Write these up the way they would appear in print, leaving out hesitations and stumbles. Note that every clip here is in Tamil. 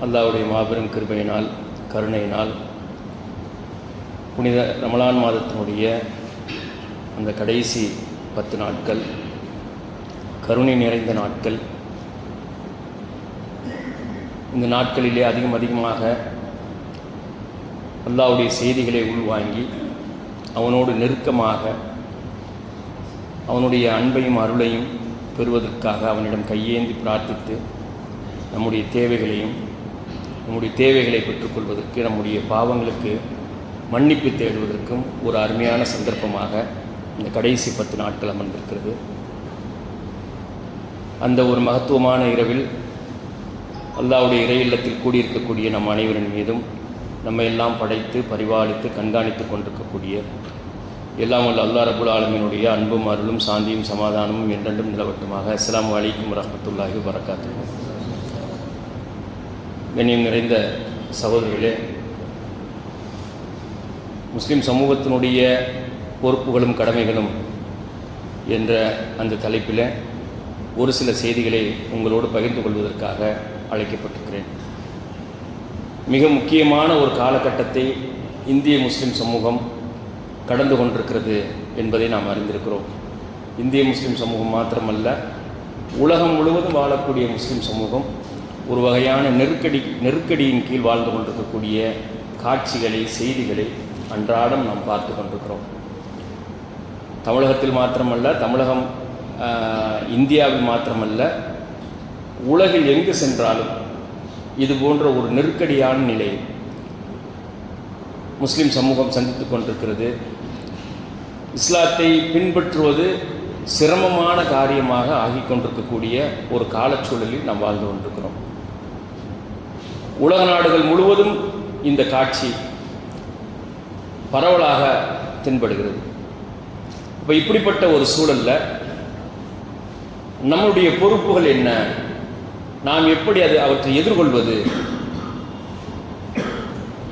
அல்லாஹ்வுடைய மாபெரும் கிருபையினால் கருணையினால் புனித ரமலான் மாதத்தினுடைய அந்த கடைசி 10 நாட்கள் கருணை நிறைந்த நாட்கள். இந்த நாட்களிலே அதிகமாக அல்லாஹ்வுடைய செய்திகளை உள்வாங்கி அவனோடு நெருக்கமாக அவனுடைய அன்பையும் அருளையும் பெறுவதற்காக அவனிடம் கையேந்தி பிரார்த்தித்து நம்முடைய தேவைகளை பெற்றுக்கொள்வதற்கு, நம்முடைய பாவங்களுக்கு மன்னிப்பு தேடுவதற்கும் ஒரு அருமையான சந்தர்ப்பமாக இந்த கடைசி 10 நாட்கள் அமர்ந்திருக்கிறது. அந்த ஒரு மகத்துவமான இரவில் அல்லாஹ்வுடைய இறை இல்லத்தில் கூடியிருக்கக்கூடிய நம் அனைவரின் மீதும் நம்மை எல்லாம் படைத்து பரிபாலித்து கண்காணித்து கொண்டிருக்கக்கூடிய எல்லாம் வல்ல அல்லாஹ் ரப்புல் ஆலமீனுடைய அன்பும் அருளும் சாந்தியும் சமாதானமும் என்றென்றும் நிலவட்டுமாக. அஸ்ஸலாமு அலைக்கும் வரஹ்மத்துல்லாஹி வபரகாத்துஹு. கண்ணியம் நிறைந்த சகோதரர்களே, முஸ்லிம் சமூகத்தினுடைய பொறுப்புகளும் கடமைகளும் என்ற அந்த தலைப்பில் ஒரு சில செய்திகளை உங்களோடு பகிர்ந்து கொள்வதற்காக அழைக்கப்பட்டிருக்கிறேன். மிக முக்கியமான ஒரு காலகட்டத்தை இந்திய முஸ்லிம் சமூகம் கடந்து கொண்டிருக்கிறது என்பதை நாம் அறிந்திருக்கிறோம். இந்திய முஸ்லிம் சமூகம் மாத்திரமல்ல, உலகம் முழுவதும் வாழக்கூடிய முஸ்லிம் சமூகம் ஒரு வகையான நெருக்கடியின் கீழ் வாழ்ந்து கொண்டிருக்கக்கூடிய காட்சிகளை, செய்திகளை அன்றாடம் நாம் பார்த்து கொண்டிருக்கிறோம். தமிழகத்தில் மாத்திரமல்ல, இந்தியாவில் மாத்திரமல்ல, உலகில் எங்கு சென்றாலும் இது போன்ற ஒரு நெருக்கடியான நிலை முஸ்லிம் சமூகம் சந்தித்து கொண்டிருக்கிறது. இஸ்லாத்தை பின்பற்றுவது சிரமமான காரியமாக ஆகிக் கொண்டிருக்கக்கூடிய ஒரு காலச்சூழலில் நாம் வாழ்ந்து கொண்டிருக்கிறோம். உலக நாடுகள் முழுவதும் இந்த காட்சி பரவலாக தென்படுகிறது. இப்போ இப்படிப்பட்ட ஒரு சூழலில் நம்முடைய பொறுப்புகள் என்ன, நாம் எப்படி அவற்றை எதிர்கொள்வது,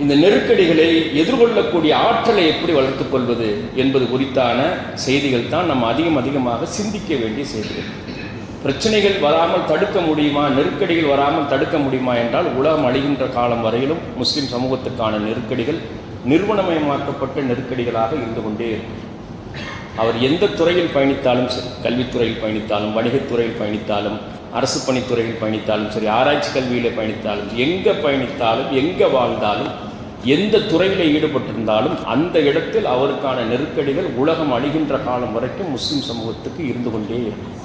இந்த நெருக்கடிகளை எதிர்கொள்ளக்கூடிய ஆற்றலை எப்படி வளர்த்துக் கொள்வது என்பது குறித்தான செய்திகள் தான் நம்ம அதிகமாக சிந்திக்க வேண்டிய செய்திகள். பிரச்சனைகள் வராமல் தடுக்க முடியுமா, நெருக்கடிகள் வராமல் தடுக்க முடியுமா என்றால், உலகம் அழிகின்ற காலம் வரையிலும் முஸ்லிம் சமூகத்துக்கான நெருக்கடிகள் நிறுவனமயமாக்கப்பட்ட நெருக்கடிகளாக இருந்து கொண்டே இருக்கும். அவர் எந்த துறையில் பயணித்தாலும் சரி, கல்வித்துறையில் பயணித்தாலும், வணிகத்துறையில் பயணித்தாலும், அரசு பணித்துறையில் பயணித்தாலும் சரி, ஆராய்ச்சி கல்வியில் பயணித்தாலும், எங்கே பயணித்தாலும், எங்கே வாழ்ந்தாலும், எந்த துறையில் ஈடுபட்டிருந்தாலும் அந்த இடத்தில் அவருக்கான நெருக்கடிகள் உலகம் அழிகின்ற காலம் வரைக்கும் முஸ்லிம் சமூகத்துக்கு இருந்து கொண்டே இருக்கும்.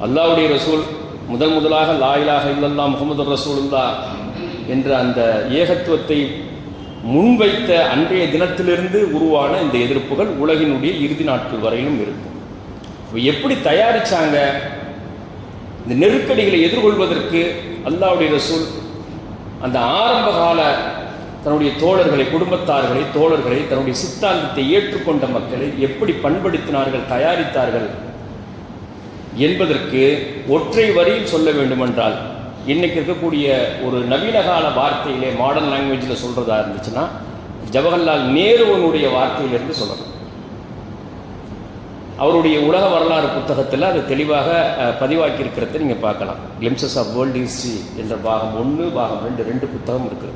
அல்லாஹ்வுடைய ரசூல் முதலாக லா இலாஹ இல்லல்லாஹ் முஹம்மதுர் ரசூலுல்லாஹ் என்ற அந்த ஏகத்துவத்தை முன்வைத்த அன்றைய தினத்திலிருந்து உருவான இந்த எதிர்ப்புகள் உலகினுடைய இறுதி நாட்கள் வரையிலும் இருக்கும். எப்படி தயாரிச்சாங்க இந்த நெருக்கடிகளை எதிர்கொள்வதற்கு? அல்லாஹ்வுடைய ரசூல் அந்த ஆரம்ப கால தன்னுடைய தோழர்களை, குடும்பத்தார்களை, தோழர்களை, தன்னுடைய சித்தாந்தத்தை ஏற்றுக்கொண்ட மக்களை எப்படி பண்படுத்தினார்கள், தயாரித்தார்கள் என்பதற்கு ஒற்றை வரியில் சொல்ல வேண்டுமென்றால், இன்னைக்கு இருக்கக்கூடிய ஒரு நவீன கால வார்த்தையிலே, மாடர்ன் லாங்குவேஜில் சொல்கிறதா இருந்துச்சுன்னா, ஜவஹர்லால் நேருவனுடைய வார்த்தையிலிருந்து சொல்லணும். அவருடைய உலக வரலாறு புத்தகத்தில் அது தெளிவாக பதிவாக்கி இருக்கிறத நீங்கள் பார்க்கலாம். கிளிம்சஸ் ஆஃப் வேர்ல்டு ஹிஸ்ட்ரி என்ற பாகம் 1, பாகம் 2 புத்தகம் இருக்குது.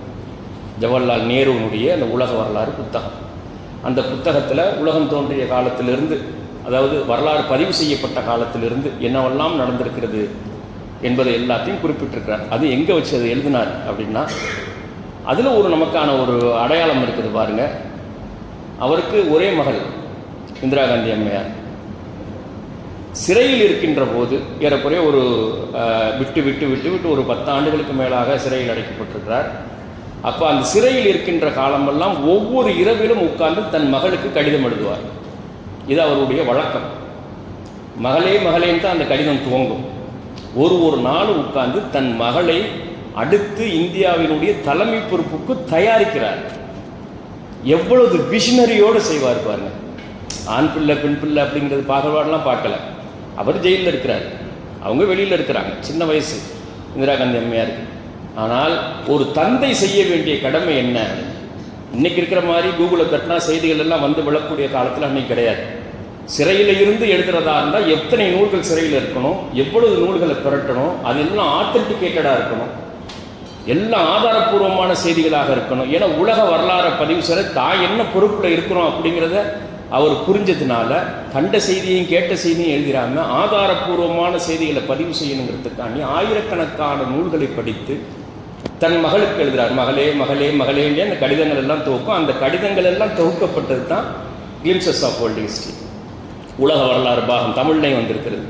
ஜவஹர்லால் நேருவனுடைய அந்த உலக வரலாறு புத்தகம். அந்த புத்தகத்தில் உலகம் தோன்றிய காலத்திலிருந்து, அதாவது வரலாறு பதிவு செய்யப்பட்ட காலத்திலிருந்து என்னவெல்லாம் நடந்திருக்கிறது என்பதை எல்லாத்தையும் குறிப்பிட்டிருக்கிறார். அது எங்கே வச்சு அது எழுதினார் அப்படின்னா, அதில் ஒரு நமக்கான ஒரு அடையாளம் இருக்குது பாருங்கள். அவருக்கு ஒரே மகள் இந்திரா காந்தி அம்மையார். சிறையில் இருக்கின்ற போது ஏறக்குறைய ஒரு விட்டு ஒரு 10 ஆண்டுகளுக்கு மேலாக சிறையில் அடைக்கப்பட்டிருக்கிறார். அப்போ அந்த சிறையில் இருக்கின்ற காலமெல்லாம் ஒவ்வொரு இரவிலும் உட்கார்ந்து தன் மகளுக்கு கடிதம் எழுதுவார். இது அவருடைய வழக்கம். மகளேன்னு தான் அந்த கடிதம் துவங்கும். ஒரு நாளும் உட்கார்ந்து தன் மகளை அடுத்து இந்தியாவினுடைய தலைமை பொறுப்புக்கு தயாரிக்கிறார். எவ்வளவு விஷனரியோடு செய்வார் பாருங்க. ஆண் பிள்ளை பெண் பிள்ளை அப்படிங்கிறது பார்க்கலாம் பார்க்கல. அவர் ஜெயிலில் இருக்கிறார், அவங்க வெளியில் இருக்கிறாங்க, சின்ன வயசு இந்திரா காந்தி அம்மையாருக்கு. ஆனால் ஒரு தந்தை செய்ய வேண்டிய கடமை என்ன? இன்னைக்கு இருக்கிற மாதிரி கூகுளை தட்டினா செய்திகள் எல்லாம் வந்து விழக்கூடிய காலத்தில் அன்னைக்கு கிடையாது. சிறையில் இருந்து எழுதுறதா இருந்தால் எத்தனை நூல்கள் சிறையில் இருக்கணும், எவ்வளவு நூல்களை திரட்டணும், அதெல்லாம் ஆத்தென்டிகேட்டடாக இருக்கணும், எல்லாம் ஆதாரபூர்வமான செய்திகளாக இருக்கணும். ஏன்னா உலக வரலாறை பதிவு செய்ய தான் என்ன பொறுப்பில் இருக்கிறோம் அப்படிங்கிறத அவர் புரிஞ்சதுனால கண்ட செய்தியையும் கேட்ட செய்தியும் எழுதிடாமல் ஆதாரபூர்வமான செய்திகளை பதிவு செய்யணுங்கிறதுக்காண்டி ஆயிரக்கணக்கான நூல்களை படித்து தன் மகளுக்கு எழுதுகிறார். மகளே மகளே மகளேன்னு அந்த கடிதங்கள் எல்லாம் தொகுக்கும். அந்த கடிதங்கள் எல்லாம் தொகுக்கப்பட்டது தான் கிளிம்சஸ் ஆஃப் வேர்ல்ட் ஹிஸ்ட்ரி, உலக வரலாறு பாகம், தமிழ்லையும் வந்திருக்கிறது.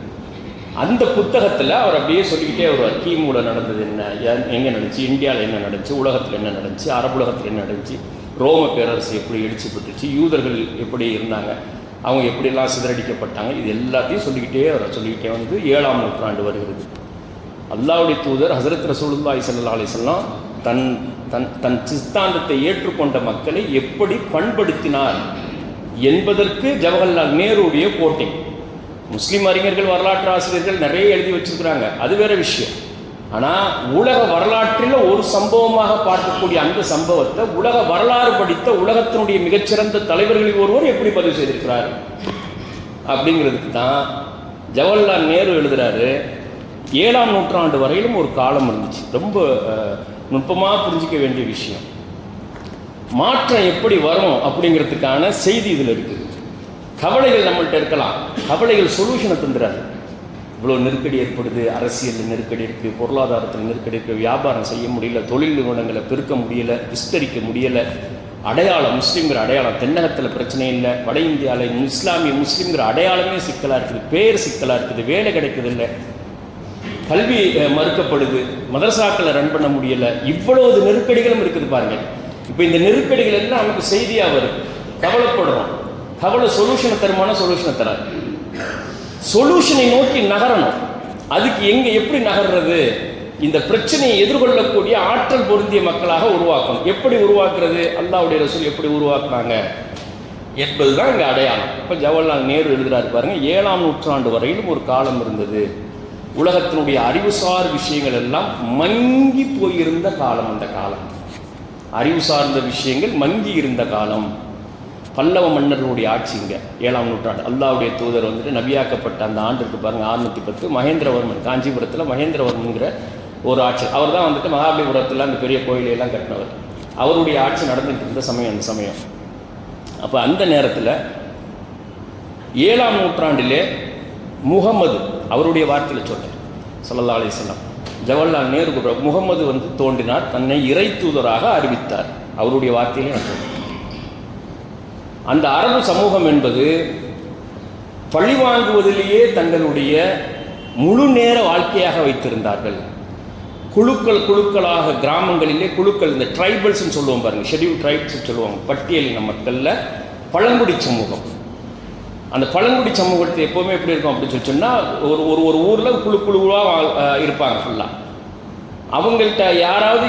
அந்த புத்தகத்தில் அவர் அப்படியே சொல்லிக்கிட்டே வருவார். கிமுல நடந்தது என்ன, எங்கே நடந்துச்சு, இந்தியாவில் என்ன நடந்துச்சு, உலகத்தில் என்ன நடந்துச்சு, அரபுலகத்தில் என்ன நடந்துச்சு, ரோம பேரரசு எப்படி இடிச்சுப்பட்டுச்சு, யூதர்கள் எப்படி இருந்தாங்க, அவங்க எப்படியெல்லாம் சிதறடிக்கப்பட்டாங்க, இது எல்லாத்தையும் சொல்லிக்கிட்டே வந்து 7ஆம் நூற்றாண்டு வருகிறது. அல்லாஹ்வுடைய தூதர் ஹஸரத் ரசூலுல்லாஹி ஸல்லல்லாஹு அலைஹி வஸல்லம் தன் தன் தன் சித்தாந்தத்தை ஏற்றுக்கொண்ட மக்களை எப்படி பண்படுத்தினார் என்பதற்கு ஜவஹர்லால் நேருடைய கோட்டை. முஸ்லீம் அறிஞர்கள், வரலாற்று ஆசிரியர்கள் நிறைய எழுதி வச்சிருக்கிறாங்க, அது வேற விஷயம். ஆனால் உலக வரலாற்றில் ஒரு சம்பவமாக பார்க்கக்கூடிய அந்த சம்பவத்தை உலக வரலாறு படித்த உலகத்தினுடைய மிகச்சிறந்த தலைவர்களில் ஒருவர் எப்படி பதிவு செய்திருக்கிறார் அப்படிங்கிறதுக்கு தான் ஜவஹர்லால் நேரு எழுதுகிறாரு. 7ஆம் நூற்றாண்டு வரையிலும் ஒரு காலம் இருந்துச்சு. ரொம்ப நுட்பமாக புரிஞ்சிக்க வேண்டிய விஷயம். மாற்றம் எப்படி வரும் அப்படிங்கிறதுக்கான செய்தி இதில் இருக்குது. கவலைகள் நம்மள்கிட்ட இருக்கலாம், கவலைகள் சொல்யூஷனை தந்துடாது. இவ்வளோ நெருக்கடி ஏற்படுது, அரசியலில் நெருக்கடி இருக்குது, பொருளாதாரத்தில் நெருக்கடி இருக்குது, வியாபாரம் செய்ய முடியல, தொழில் நிறுவனங்களை பெருக்க முடியலை, விஸ்தரிக்க முடியலை, அடையாளம் முஸ்லீம்கிற அடையாளம் தென்னகத்தில் பிரச்சனை இல்லை, வட இந்தியாவில் இஸ்லாமிய முஸ்லீம்கிற அடையாளமே சிக்கலாக இருக்குது, பேர் சிக்கலாக இருக்குது, வேலை கிடைக்குது இல்லை, கல்வி மறுக்கப்படுது, மதரசாக்களை ரன் பண்ண முடியலை, இவ்வளவு நெருக்கடிகளும் இருக்குது பாருங்கள். இப்போ இந்த நெருக்கடிகள் எல்லாம் நமக்கு செய்தியாக வருது, கவலைப்படுறோம். கவலை சொல்யூஷனை தருமான சொல்யூஷனை தராது. சொல்யூஷனை நோக்கி நகரணும். அதுக்கு எப்படி நகர்றது? இந்த பிரச்சனையை எதிர்கொள்ளக்கூடிய ஆற்றல் பொருந்திய மக்களாக உருவாக்கணும். எப்படி உருவாக்குறது? அல்லாஹ்வுடைய ரசூல் எப்படி உருவாக்குனாங்க என்பதுதான் இங்கே அடையாளம். இப்போ ஜவஹர்லால் நேரு எழுதுறாரு பாருங்க, 7ஆம் நூற்றாண்டு வரையிலும் ஒரு காலம் இருந்தது. உலகத்தினுடைய அறிவுசார் விஷயங்கள் எல்லாம் மங்கி போயிருந்த காலம். அந்த காலம் அறிவு சார்ந்த விஷயங்கள் மங்கி இருந்த காலம். பல்லவ மன்னர்களுடைய ஆட்சி இங்கே 7ஆம் நூற்றாண்டு. அல்லாஹ்வுடைய தூதர் வந்துட்டு நபியாக்கப்பட்ட அந்த ஆண்டுக்கு பாருங்கள் 610 மகேந்திரவர்மன், காஞ்சிபுரத்தில் மகேந்திரவர்மன்கிற ஒரு ஆட்சி. அவர் தான் வந்துட்டு மகாபலிபுரத்தில் அந்த பெரிய கோயிலையெல்லாம் கட்டினவர். அவருடைய ஆட்சி நடந்துகிட்டு இருந்த சமயம் அந்த சமயம். அப்போ அந்த நேரத்தில் 7ஆம் நூற்றாண்டிலே முகமது, அவருடைய வார்த்தையில் சொல்கிறார் ஸல்லல்லாஹு அலைஹி வஸல்லம், ஜவஹர்லால் நேரு முகமது வந்து தோன்றினார், தன்னை இறை தூதராக அறிவித்தார். அவருடைய வார்த்தையிலே நான் சொல்கிறேன். அந்த அரபு சமூகம் என்பது பழிவாங்குவதிலேயே தங்களுடைய முழு நேர வாழ்க்கையாக வைத்திருந்தார்கள். குழுக்களாக கிராமங்களிலே குழுக்கள், இந்த ட்ரைபல்ஸ்ன்னு சொல்லுவோம் பாருங்கள், ஷெட்யூல் ட்ரைப்ஸ் சொல்லுவாங்க, பட்டியலின மக்களில் பழங்குடி சமூகம். அந்த பழங்குடி சமூகத்தை எப்போவுமே எப்படி இருக்கும் அப்படின்னு சொன்னால், ஒரு ஊரில் குழுவாக இருப்பாங்க ஃபுல்லாக. அவங்கள்ட்ட யாராவது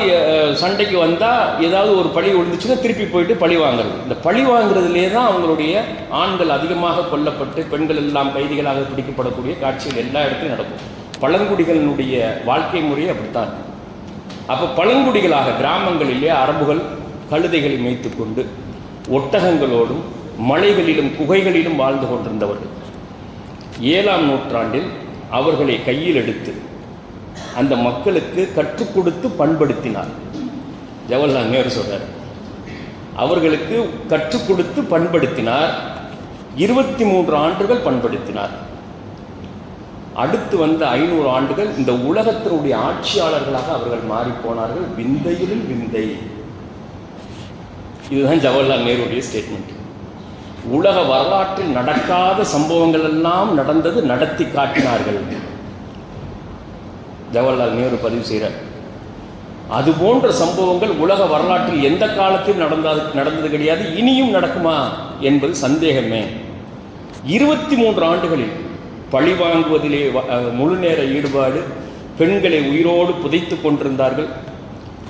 சண்டைக்கு வந்தால் ஏதாவது ஒரு பழி விழுந்துச்சுன்னா திருப்பி போயிட்டு பழி வாங்குறது. இந்த பழி வாங்குறதுலே தான் அவங்களுடைய ஆண்கள் அதிகமாக கொல்லப்பட்டு பெண்கள் எல்லாம் கைதிகளாக பிடிக்கப்படக்கூடிய காட்சிகள் எல்லா இடத்துலையும் நடக்கும். பழங்குடிகளினுடைய வாழ்க்கை முறையே அப்படித்தான் இருக்கும். அப்போ பழங்குடிகளாக கிராமங்களிலே அரபுகள் கழுதைகளை மேய்த்து கொண்டு ஒட்டகங்களோடும் மலைகளிலும் குகைகளிலும் வாழ்ந்து கொண்டிருந்தவர்கள் 7ஆம் நூற்றாண்டில் அவர்களை கையில் எடுத்து அந்த மக்களுக்கு கற்றுக் கொடுத்து பண்படுத்தினார். ஜவஹர்லால் நேரு சொல்றார், அவர்களுக்கு கற்றுக் கொடுத்து பண்படுத்தினார். 23 ஆண்டுகள் பண்படுத்தினார். அடுத்து வந்த 500 ஆண்டுகள் இந்த உலகத்தினுடைய ஆட்சியாளர்களாக அவர்கள் மாறி போனார்கள். விந்தையிலும் விந்தை. இதுதான் ஜவஹர்லால் நேருடைய ஸ்டேட்மெண்ட். உலக வரலாற்றில் நடக்காத சம்பவங்கள் எல்லாம் நடந்தது, நடத்தி காட்டினார்கள். ஜவஹர்லால் நேரு பதிவு செய்கிறார். அது போன்ற சம்பவங்கள் உலக வரலாற்றில் எந்த காலத்தில் நடந்தது கிடையாது, இனியும் நடக்குமா என்பது சந்தேகமே. 23 ஆண்டுகளில் பழி வாங்குவதிலே முழு நேர ஈடுபாடு, பெண்களை உயிரோடு புதைத்து கொண்டிருந்தார்கள்,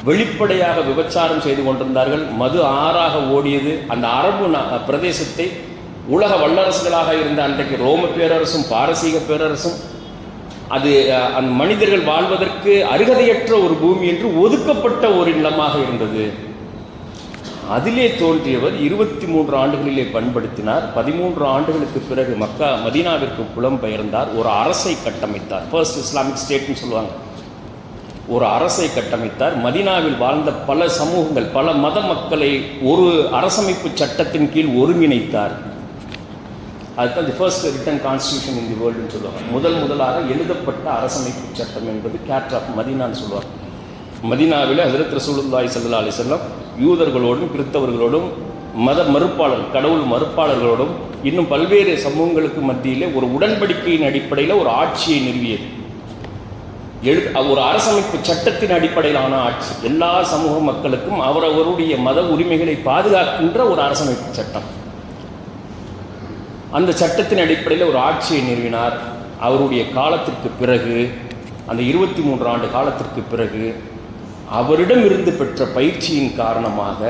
வெளிப்படையாக விபச்சாரம் செய்து கொண்டிருந்தார்கள், மது ஆறாக ஓடியது. அந்த அரபு பிரதேசத்தை உலக வல்லரசுகளாக இருந்த அன்றைக்கு ரோம பேரரசும் பாரசீக பேரரசும் அது அந்த மனிதர்கள் வாழ்வதற்கு அருகதையற்ற ஒரு பூமி என்று ஒதுக்கப்பட்ட ஒரு நிலமாக இருந்தது. அதிலே தோன்றியவர் 23 ஆண்டுகளிலே பண்படுத்தினார். 13 ஆண்டுகளுக்கு பிறகு மதீனாவிற்கு புலம்பெயர்ந்தார். ஒரு அரசை கட்டமைத்தார். ஃபர்ஸ்ட் இஸ்லாமிக் ஸ்டேட்னு சொல்லுவாங்க. ஒரு அரசை கட்டமைத்தார். மதீனாவில் வாழ்ந்த பல சமூகங்கள், பல மத மக்களை ஒரு அரசமைப்பு சட்டத்தின் கீழ் ஒருங்கிணைத்தார். அதுதான் தி ஃபர்ஸ்ட் ரிட்டன் கான்ஸ்டியூஷன் இன் தி வேர்ல்டுன்னு சொல்லுவாங்க. முதலாக எழுதப்பட்ட அரசமைப்பு சட்டம் என்பது கேட் ஆஃப் மதீனான்னு சொல்லுவாங்க. மதீனாவில் ஹஜ்ரத் ரசூலுல்லாஹி ஸல்லல்லாஹு அலைஹி வஸல்லம் யூதர்களோடும் கிறிஸ்தவர்களோடும் மத மறுப்பாளர் கடவுள் மறுப்பாளர்களோடும் இன்னும் பல்வேறு சமூகங்களுக்கு மத்தியிலே ஒரு உடன்படிக்கையின் அடிப்படையில் ஒரு ஆட்சியை நிறுவியது. ஒரு அரசமைப்பு சட்டத்தின் அடிப்படையிலான ஆட்சி. எல்லா சமூக மக்களுக்கும் அவரவருடைய மத உரிமைகளை பாதுகாக்கின்ற ஒரு அரசமைப்பு சட்டம். அந்த சட்டத்தின் அடிப்படையில் ஒரு ஆட்சியை நிறுவினார். அவருடைய காலத்திற்கு பிறகு, அந்த 23 ஆண்டு காலத்திற்கு பிறகு, அவரிடமிருந்து பெற்ற பயிற்சியின் காரணமாக,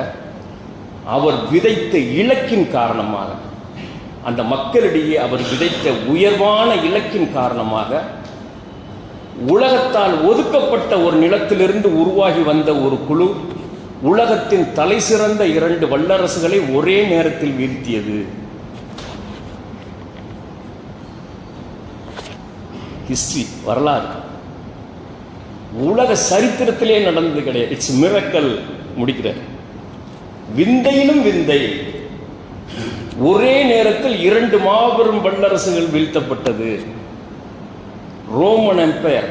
அவர் விதைத்த இலக்கின் காரணமாக, அந்த மக்களிடையே அவர் விதைத்த உயர்வான இலக்கின் காரணமாக, உலகத்தால் ஒதுக்கப்பட்ட ஒரு நிலத்திலிருந்து உருவாகி வந்த ஒரு குழு உலகத்தின் தலை சிறந்த 2 வல்லரசுகளை ஒரே நேரத்தில் வீழ்த்தியது. ஹிஸ்டரி, வரலாறு, உலக சரித்திரத்திலே நடந்தது கிடையாது. It's miracle. முடிக்கிறார். விந்தையிலும் விந்தை. ஒரே நேரத்தில் 2 மாபெரும் வல்லரசுகள் வீழ்த்தப்பட்டது. ரோமன் எம்பையர்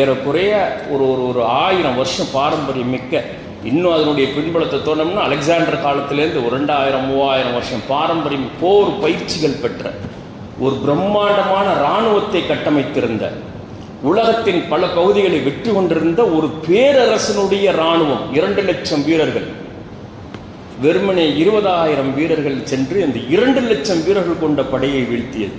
ஏறக்குறைய ஒரு 1000 வருஷம் பாரம்பரியம் மிக்க, இன்னும் அதனுடைய பின்புலத்தை தோணும்னா அலெக்சாண்டர் காலத்திலேருந்து 2000-3000 வருஷம் பாரம்பரியம், போர் பயிற்சிகள் பெற்ற ஒரு பிரம்மாண்டமான இராணுவத்தை கட்டமைத்திருந்த, உலகத்தின் பல பகுதிகளை வெற்றி கொண்டிருந்த ஒரு பேரரசனுடைய இராணுவம், 2 லட்சம் வீரர்கள், வெறுமனே 20,000 வீரர்கள் சென்று அந்த 2 லட்சம் வீரர்கள் கொண்ட படையை வீழ்த்தியது.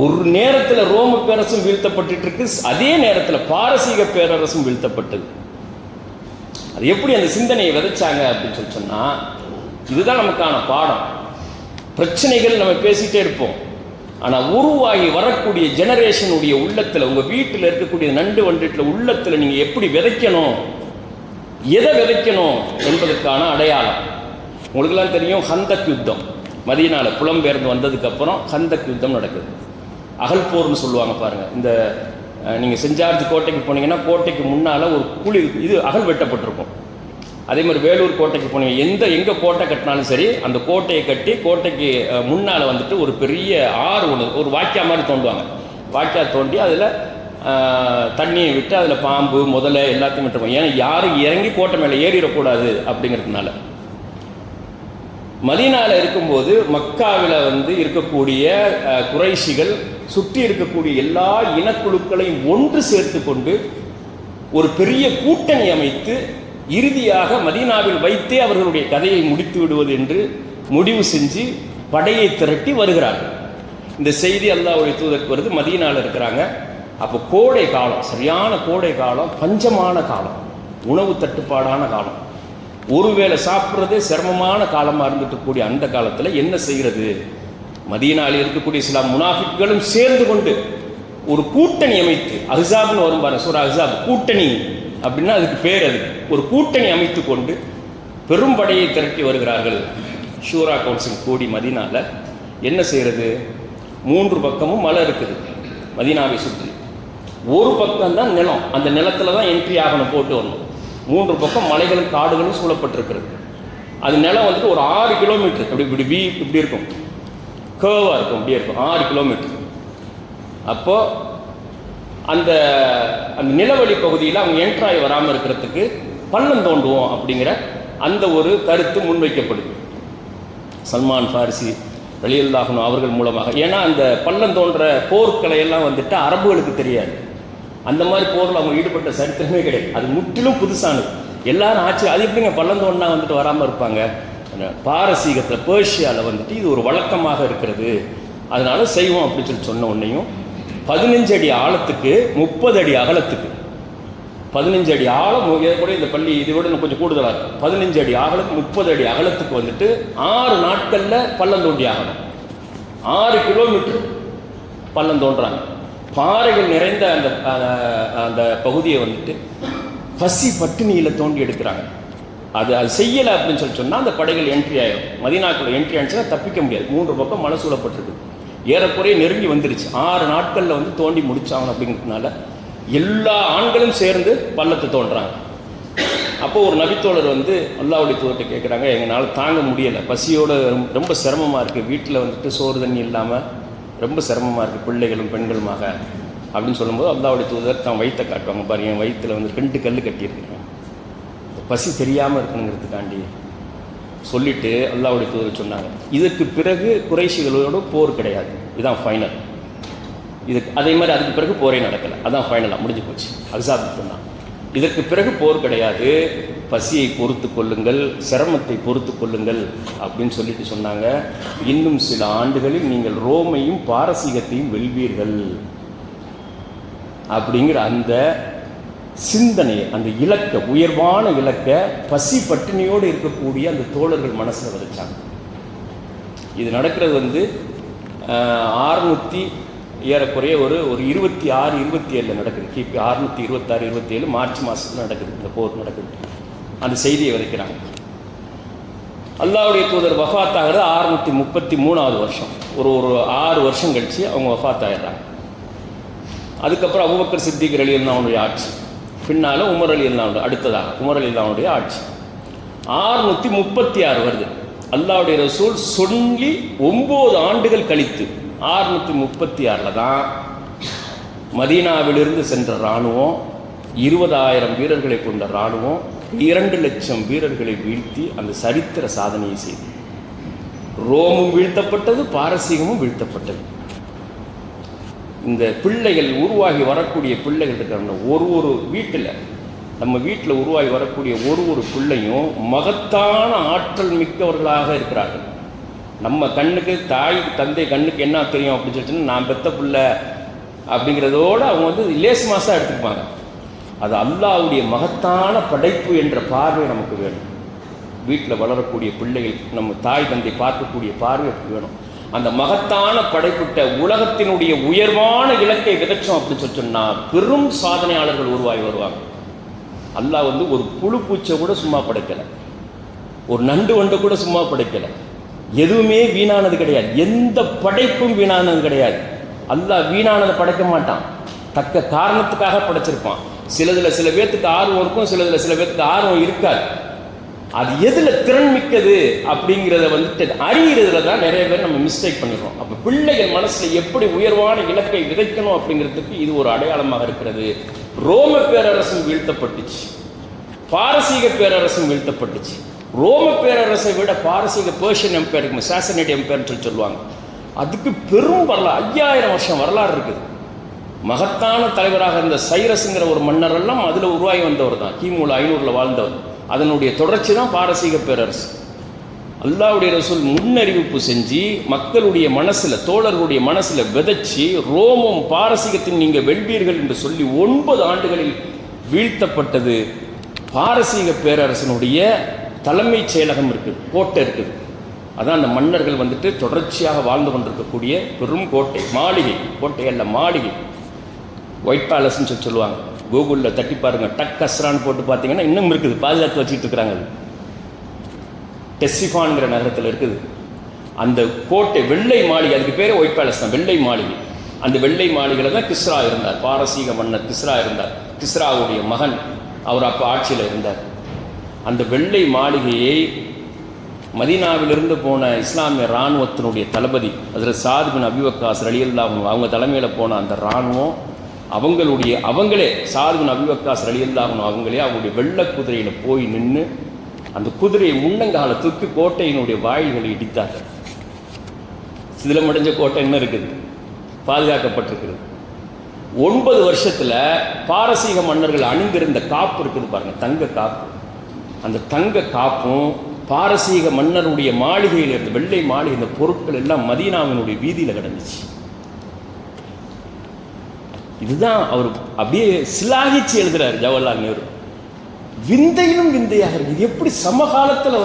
ஒரு நேரத்தில் ரோம பேரரசும் வீழ்த்தப்பட்டு இருக்கு, அதே நேரத்தில் பாரசீக பேரரசும் வீழ்த்தப்பட்டது. அது எப்படி அந்த சிந்தனையை விதைச்சாங்க அப்படின்னு சொல்லி சொன்னா, இதுதான் நமக்கான பாடம். பிரச்சனைகள் நம்ம பேசிட்டே இருப்போம், ஆனால் உருவாகி வரக்கூடிய ஜெனரேஷனுடைய உள்ளத்தில், உங்கள் வீட்டில் இருக்கக்கூடிய நண்டு வண்டிட்டில் உள்ளத்தில் நீங்கள் எப்படி விதைக்கணும், எதை விதைக்கணும் என்பதற்கான அடையாளம். உங்களுக்கெல்லாம் தெரியும், ஹந்தக் யுத்தம். மதீனாவில் புலம்பெயர்ந்து வந்ததுக்கப்புறம் ஹந்தக் யுத்தம் நடக்குது. அகல்போர்னு சொல்லுவாங்க பாருங்கள். இந்த நீங்கள் செஞ்சார்ஜ் கோட்டைக்கு போனீங்கன்னா கோட்டைக்கு முன்னால் ஒரு குழி இது அகல் வெட்டப்பட்டிருக்கும். அதே மாதிரி வேலூர் கோட்டைக்கு போனீங்க, எங்கே கோட்டை கட்டினாலும் சரி, அந்த கோட்டையை கட்டி கோட்டைக்கு முன்னால் வந்துட்டு ஒரு பெரிய ஆறு ஒன்று, ஒரு வாய்க்கா மாதிரி தோண்டுவாங்க. வாய்க்கா தோண்டி அதில் தண்ணியை விட்டு அதில் பாம்பு முதல்ல எல்லாத்தையும் விட்டுருவோம். ஏன்னா யாரும் இறங்கி கோட்டை மேலே ஏறிடக்கூடாது அப்படிங்கிறதுனால. மதீனாவில் இருக்கும்போது மக்காவில் இருக்கக்கூடிய குறைஷிகள் சுற்றி இருக்கக்கூடிய எல்லா இனக்குழுக்களையும் ஒன்று சேர்த்து கொண்டு ஒரு பெரிய கூட்டணி அமைத்து இறுதியாக மதீனாவில் வைத்தே அவர்களுடைய கதையை முடித்து விடுவது என்று முடிவு செஞ்சு படையை திரட்டி வருகிறார்கள். இந்த செய்தி அல்லாஹ்வுடைய தூதருக்கு வருது. மதீனாவில் இருக்கிறாங்க. அப்போ கோடை காலம், சரியான கோடை காலம், பஞ்சமான காலம், உணவு தட்டுப்பாடான காலம், ஒருவேளை சாப்பிட்றதே சிரமமான காலமாக இருந்துட்டு அந்த காலத்தில் என்ன செய்கிறது? மதீனாவில் இருக்கக்கூடிய சில முனாஃபிக்குகளும் சேர்ந்து கொண்டு ஒரு கூட்டணி அமைத்து, அஹ்ஸாப்னு வரும் பாருங்க, சூரா அஹ்ஸாப், கூட்டணி அப்படின்னா அதுக்கு பேர். அது ஒரு கூட்டணி அமைத்து கொண்டு பெரும் படையை திரட்டி வருகிறார்கள். ஷூரா கவுன்சில் கூடி மதீனாவில் என்ன செய்கிறது? 3 பக்கமும் மலை இருக்குது மதீனாவை சுற்றி. ஒரு பக்கம் தான் நிலம், அந்த நிலத்தில் தான் என்ட்ரி ஆகணும், போட்டு வரணும். 3 பக்கம் மலைகளும் காடுகளும் சூழப்பட்டிருக்கிறது. அது நிலம் வந்துட்டு ஒரு 6 கிலோமீட்டர் இப்படி இருக்கும், கேர்வாக இருக்கும், அப்படியே இருக்கும், 6 கிலோமீட்டர். அப்போது அந்த நிலவழி பகுதியில் அவங்க என்ட்ராய் வராமல் இருக்கிறதுக்கு பள்ளம் தோண்டுவோம் அப்படிங்கிற அந்த ஒரு கருத்து முன்வைக்கப்படுது சல்மான் ஃபாரிசி ரலியல்லாஹு அன்ஹு அவர்கள் மூலமாக. ஏன்னா அந்த பள்ளம் தோன்ற போர்க்களை எல்லாம் வந்துட்டு அரபுகளுக்கு தெரியாது. அந்த மாதிரி போரில் அவங்க ஈடுபட்ட சரித்திரமே கிடையாது. அது முற்றிலும் புதுசானது. எல்லாரும் ஆச்சு, அது எப்படிங்க பள்ளம் தோண்டினா வந்துட்டு வராமல் இருப்பாங்க? பாரசீகத்தில், பேர்ஷியாவில் வந்துட்டு இது ஒரு வழக்கமாக இருக்கிறது, அதனால செய்வோம் அப்படின்னு சொன்ன உடனேயும் 15 அடி ஆழத்துக்கு 30 அடி அகலத்துக்கு, 15 அடி ஆழம் கூட இந்த பள்ளி இதை விட கொஞ்சம் கூடுதலாக இருக்கும். 15 அடி ஆகலத்துக்கு 30 அடி அகலத்துக்கு வந்துட்டு 6 நாட்களில் பள்ளம் தோண்டி ஆகணும். 6 கிலோமீட்டர் பள்ளம் தோன்றாங்க. பாறைகள் நிறைந்த அந்த பகுதியை வந்துட்டு பசி பட்டினியில் தோண்டி எடுக்கிறாங்க. அது செய்யலை அப்படின்னு சொன்னால் அந்த படைகள் என்ட்ரி ஆகிடும். மதீனாக்குள்ள என்ட்ரி ஆனிச்சுன்னா தப்பிக்க முடியாது. 3 பக்கம் மலை சூழப்பட்டிருக்கு. ஏறக்குறைய நெருங்கி வந்துருச்சு. 6 நாட்களில் வந்து தோண்டி முடிச்சாங்க. அப்படிங்கிறதுனால எல்லா ஆண்களும் சேர்ந்து பள்ளத்தை தோன்றாங்க. அப்போது ஒரு நபித்தோழர் வந்து அல்லாஹ்வுடைய தூதர்கிட்ட கேட்குறாங்க, எங்களால் தாங்க முடியலை, பசியோடு ரொம்ப சிரமமாக இருக்குது, வீட்டில் வந்துட்டு சோறு தண்ணி இல்லாமல் ரொம்ப சிரமமாக இருக்குது, பிள்ளைகளும் பெண்களுமாக அப்படின்னு சொல்லும்போது அல்லாஹ்வுடைய தூதர் தான் வயிற்றை காட்டுவாங்க. பாரு, என் வயிற்றில் வந்து 2 கல் கட்டியிருக்கேன், பசி தெரியாமல் இருக்கணுங்கிறதுக்காண்டி சொல்லிவிட்டு அல்லாஹ்வுடைய தூதர் சொன்னாங்க, இதற்கு பிறகு குறைஷிகளோடு போர் கிடையாது, இதுதான் ஃபைனல். அதே மாதிரி அதுக்கு பிறகு போரே நடக்கலை, அதுதான் ஃபைனலாக முடிஞ்சு போச்சு. அஹ்ஸாப் சொன்னாங்க, இதற்கு பிறகு போர் கிடையாது, பசியை பொறுத்து கொள்ளுங்கள், சிரமத்தை பொறுத்து கொள்ளுங்கள் அப்படின்னு சொல்லிட்டு சொன்னாங்க. இன்னும் சில ஆண்டுகளில் நீங்கள் ரோமையும் பாரசீகத்தையும் வெல்வீர்கள் அப்படிங்கிற அந்த சிந்தனையை, அந்த இலக்க, உயர்வான இலக்க பசி பட்டினியோடு இருக்கக்கூடிய அந்த தோழர்கள் மனசில் விதைச்சாங்க. இது நடக்கிறது வந்து 600 ஏறக்குறைய ஒரு 26-27 நடக்குது. கிபி 626-27 மார்ச் மாதத்தில் நடக்குது. இந்த போர் நடக்குது. அந்த செய்தியை விதைக்கிறாங்க. அல்லாஹ்வுடைய தூதர் வஃபாத் ஆகிறது 633வது வருஷம். ஒரு 6 வருஷம் கழித்து அவங்க வஃபாத் ஆகிடுறாங்க. அதுக்கப்புறம் அபூபக்கர் சித்திக் ரலியல்லாஹு அன்ஹுடைய ஆட்சி, பின்னால் உமர் ரலியல்லாஹு அன்ஹு, அடுத்ததாக உமர் ரலியல்லாஹு அன்ஹுடைய ஆட்சி. 636 வருது. அல்லாஹ்வுடைய ரசூல் சொல்லி 9 ஆண்டுகள் கழித்து 636 தான் மதீனாவிலிருந்து சென்ற இராணுவம், 20,000 வீரர்களை கொண்ட இராணுவம் 2 லட்சம் வீரர்களை வீழ்த்தி அந்த சரித்திர சாதனையை செய்து ரோமும் வீழ்த்தப்பட்டது, பாரசீகமும் வீழ்த்தப்பட்டது. இந்த பிள்ளைகள் உருவாகி வரக்கூடிய பிள்ளைகள் இருக்கிற ஒரு வீட்டில், நம்ம வீட்டில் உருவாகி வரக்கூடிய ஒரு பிள்ளையும் மகத்தான ஆற்றல் மிக்கவர்களாக இருக்கிறார்கள். நம்ம கண்ணுக்கு, தாய் தந்தை கண்ணுக்கு என்ன தெரியும் அப்படின்னு சொல்லிச்சுன்னா, நான் பெத்த பிள்ளை அப்படிங்கிறதோடு அவங்க வந்து லேஸ் மாசாக எடுத்துக்குவாங்க. அது அல்லாஹ்வுடைய மகத்தான படைப்பு என்ற பார்வை நமக்கு வேணும். வீட்டில் வளரக்கூடிய பிள்ளைகள் நம்ம தாய் தந்தை பார்க்கக்கூடிய பார்வை வேணும். அந்த மகத்தான படைப்பிட்ட உலகத்தினுடைய உயர்வான இலக்கை விதைச்சோம் அப்படின்னு சொன்னால் பெரும் சாதனையாளர்கள் உருவாகி வருவாங்க. அல்லாஹ் வந்து ஒரு புழு பூச்சை கூட சும்மா படைக்கலை, ஒரு நண்டு வண்டை கூட சும்மா படைக்கலை. எதுவுமே வீணானது கிடையாது, எந்த படைப்பும் வீணானது கிடையாது. அல்லாஹ் வீணானதை படைக்க மாட்டான், தக்க காரணத்துக்காக படைச்சிருப்பான். சிலதில் சில பேர்த்துக்கு ஆர்வம் இருக்கும், சிலதில் சில பேர்த்துக்கு ஆர்வம் இருக்காது. அது எதில் திறன் மிக்கது அப்படிங்கிறத வந்துட்டு அறிகிறதுல தான் நிறைய பேர் நம்ம மிஸ்டேக் பண்ணிடுறோம். அப்போ பிள்ளைகள் மனசில் எப்படி உயர்வான இலக்கை விதைக்கணும் அப்படிங்கிறதுக்கு இது ஒரு அடையாளமாக இருக்கிறது. ரோம பேரரசும் வீழ்த்தப்பட்டுச்சு, பாரசீக பேரரசும் வீழ்த்தப்பட்டுச்சு. ரோம பேரரசை விட பாரசீக பெர்ஷியன் எம்பையர், சாசனேட் எம்பையர்னு சொல்லுவாங்க, அதுக்கு பெரும் வரலாறு, 5000 வருஷம் வரலாறு இருக்குது. மகத்தான தலைவராக இருந்த சைரஸுங்கிற ஒரு மன்னரெல்லாம் அதில் உருவாகி வந்தவர் தான், கிமு 500 வாழ்ந்தவர். அதனுடைய தொடர்ச்சி தான் பாரசீக பேரரசு. அல்லாஹ்வுடைய ரசூல் முன்னறிவிப்பு செஞ்சு மக்களுடைய மனசில், தோழர்களுடைய மனசில் விதைச்சி ரோமும் பாரசீகத்தின் நீங்கள் வெல்வீர்கள் என்று சொல்லி 9 ஆண்டுகளில் வீழ்த்தப்பட்டது. பாரசீக பேரரசனுடைய தலைமைச் செயலகம் இருக்குது, கோட்டை இருக்குது. அதான் அந்த மன்னர்கள் வந்துட்டு தொடர்ச்சியாக வாழ்ந்து கொண்டிருக்கக்கூடிய பெரும் கோட்டை, மாளிகை, கோட்டை அல்ல மாளிகை, ஒயிட் பேலஸ்ன்னு சொல்லுவாங்க. கூகுளில் தட்டி பாருங்கள், டக் கஸ்ரான்னு போட்டு பார்த்தீங்கன்னா இன்னும் இருக்குது, பாதுகாத்து வச்சுட்டு இருக்கிறாங்க. அது டெஸ்ஸிஃபான்கிற நகரத்தில் இருக்குது அந்த கோட்டை, வெள்ளை மாளிகை. அதுக்கு பேரே ஒயிட் பேலஸ் தான், வெள்ளை மாளிகை. அந்த வெள்ளை மாளிகையில் தான் கிஸ்ரா இருந்தார், பாரசீக மன்னர் கிஸ்ரா இருந்தார். கிஸ்ராவுடைய மகன், அவர் அப்போ ஆட்சியில் இருந்தார். அந்த வெள்ளை மாளிகையை மதீனாவிலிருந்து போன இஸ்லாமிய இராணுவத்தினுடைய தளபதி ஹஜ்ரத் சாத் பின் அபி வக்காஸ் ரலியல்லாஹு அன்ஹு அவங்க தலைமையில் போன அந்த இராணுவம் அவங்களே சாத் பின் அபி வக்காஸ் ரலியல்லாஹு அன்ஹு அவங்களுடைய வெள்ளை குதிரையில் போய் நின்று அந்த குதிரையை முன்னங்கால தூக்கி கோட்டையினுடைய வாயில்களை இடித்தார்கள். சிதிலமடைஞ்ச கோட்டை என்ன இருக்குது, பாதுகாக்கப்பட்டிருக்கிறது. 9 வருஷத்தில் பாரசீக மன்னர்கள் அணிந்திருந்த காப்பு இருக்குது பாருங்கள், தங்க காப்பு. அந்த தங்க காப்பும் பாரசீக மன்னருடைய மாளிகையில் இருந்த வெள்ளை மாளிகை, இந்த பொருட்கள் எல்லாம் மதீனாவினுடைய வீதியில் கிடந்துச்சு. இதுதான் அவர் அப்படியே சிலாகிச்சு எழுதுறாரு ஜவஹர்லால் நேரு. விந்தையிலும் விந்தையாக இருக்கு. இது எப்படி சமகாலத்தில்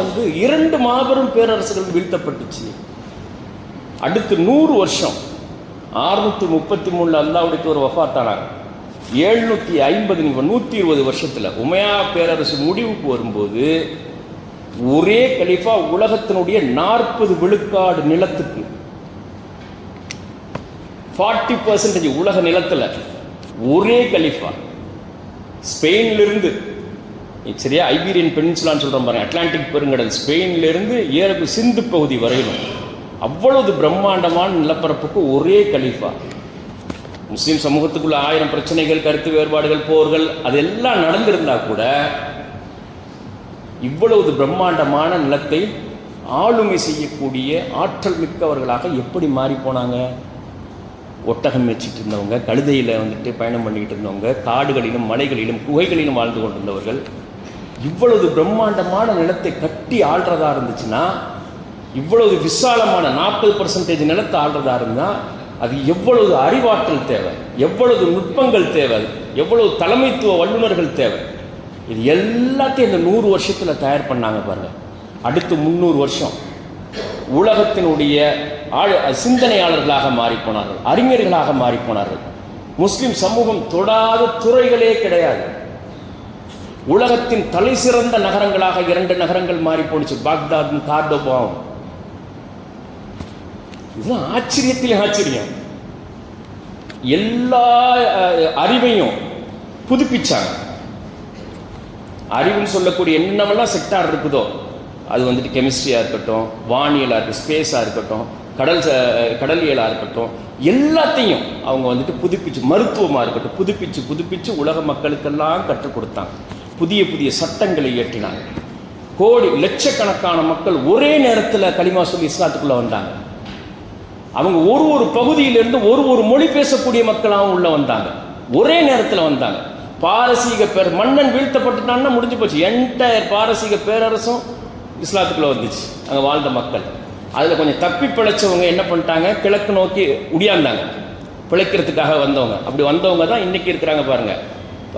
2 மாபெரும் பேரரசுகள் வீழ்த்தப்பட்டுச்சு. அடுத்து 100 வருஷம் 633 அல்லாஹ்வுடைய தூதர் வஃபாத்தானாங்க. 750 120 வருஷத்தில் உமையா பேரரசு முடிவுக்கு வரும்போது ஒரே கலிஃபா உலகத்தினுடைய 40 விழுக்காடு நிலத்துக்கு, 40% உலக நிலத்தில் ஒரே கலிஃபா. ஸ்பெயினிலிருந்து, சரியா, ஐபீரியன் பெனின்சுலான்னு சொல்கிறோம் பாருங்க, அட்லாண்டிக் பெருங்கடல், ஸ்பெயினிலிருந்து ஏறக்கு சிந்து பகுதி வரையிலும் அவ்வளவு பிரம்மாண்டமான நிலப்பரப்புக்கு ஒரே கலிஃபா. முஸ்லீம் சமூகத்துக்குள்ள 1000 பிரச்சனைகள், கருத்து வேறுபாடுகள், போர்கள் அதெல்லாம் நடந்திருந்தா கூட இவ்வளவு பிரம்மாண்டமான நிலத்தை ஆளுமை செய்யக்கூடிய ஆற்றல் மிக்கவர்களாக எப்படி மாறி போனாங்க? ஒட்டகம் வச்சுட்டு இருந்தவங்க, கழுதையில் வந்துட்டு பயணம் பண்ணிக்கிட்டு இருந்தவங்க, காடுகளிலும் மலைகளிலும் குகைகளிலும் வாழ்ந்து கொண்டிருந்தவர்கள் இவ்வளவு பிரம்மாண்டமான நிலத்தை கட்டி ஆள்றதா இருந்துச்சுன்னா, இவ்வளவு விசாலமான 40% நிலத்தை ஆள்றதா இருந்தால் அது எவ்வளவு அறிவாற்றல் தேவை, எவ்வளவு நுட்பங்கள் தேவை, எவ்வளவு தலைமைத்துவ வல்லுநர்கள் தேவை. இது எல்லாத்தையும் இந்த 100 வருஷத்தில் தயார் பண்ணாங்க பாருங்க. அடுத்து 300 வருஷம் உலகத்தினுடைய சிந்தனையாளர்களாக மாறிப்போனார்கள், அறிஞர்களாக மாறிப்போனார்கள். முஸ்லிம் சமூகம் தொடாத துறைகளே கிடையாது. உலகத்தின் தலை சிறந்த நகரங்களாக 2 நகரங்கள் மாறி போனுச்சு, பாக்தாதும் கார்டோபாவும். இதுதான் ஆச்சரியத்திலே ஆச்சரியம். எல்லா அறிவையும் புதுப்பிச்சாங்க. அறிவுன்னு சொல்லக்கூடிய என்னவெல்லாம் செக்டார் இருக்குதோ, அது வந்துட்டு கெமிஸ்ட்ரியாக இருக்கட்டும், வானியலாக இருக்கட்டும், ஸ்பேஸாக இருக்கட்டும், கடலியலாக இருக்கட்டும், எல்லாத்தையும் அவங்க வந்துட்டு புதுப்பிச்சு, மருத்துவமாக இருக்கட்டும் புதுப்பிச்சு உலக மக்களுக்கெல்லாம் கற்றுக் கொடுத்தாங்க. புதிய புதிய சட்டங்களை இயற்றினாங்க. லட்சக்கணக்கான மக்கள் ஒரே நேரத்தில் கலிமா சொல்லி இஸ்லாத்துக்குள்ளே வந்தாங்க. அவங்க ஒரு பகுதியிலிருந்து ஒரு மொழி பேசக்கூடிய மக்களாகவும் உள்ள வந்தாங்க, ஒரே நேரத்தில் வந்தாங்க. பாரசீக மன்னன் வீழ்த்தப்பட்டுட்டான்னா முடிஞ்சு போச்சு. என்டையர் பாரசீக பேரரசும் இஸ்லாத்துக்குள்ளே வந்துச்சு, அங்கே வாழ்ந்த மக்கள். அதில் கொஞ்சம் தப்பி பிழைச்சவங்க என்ன பண்ணிட்டாங்க, கிழக்கு நோக்கி உடியாந்தாங்க, பிழைக்கிறதுக்காக வந்தவங்க. அப்படி வந்தவங்க தான் இன்றைக்கி இருக்கிறாங்க பாருங்கள்,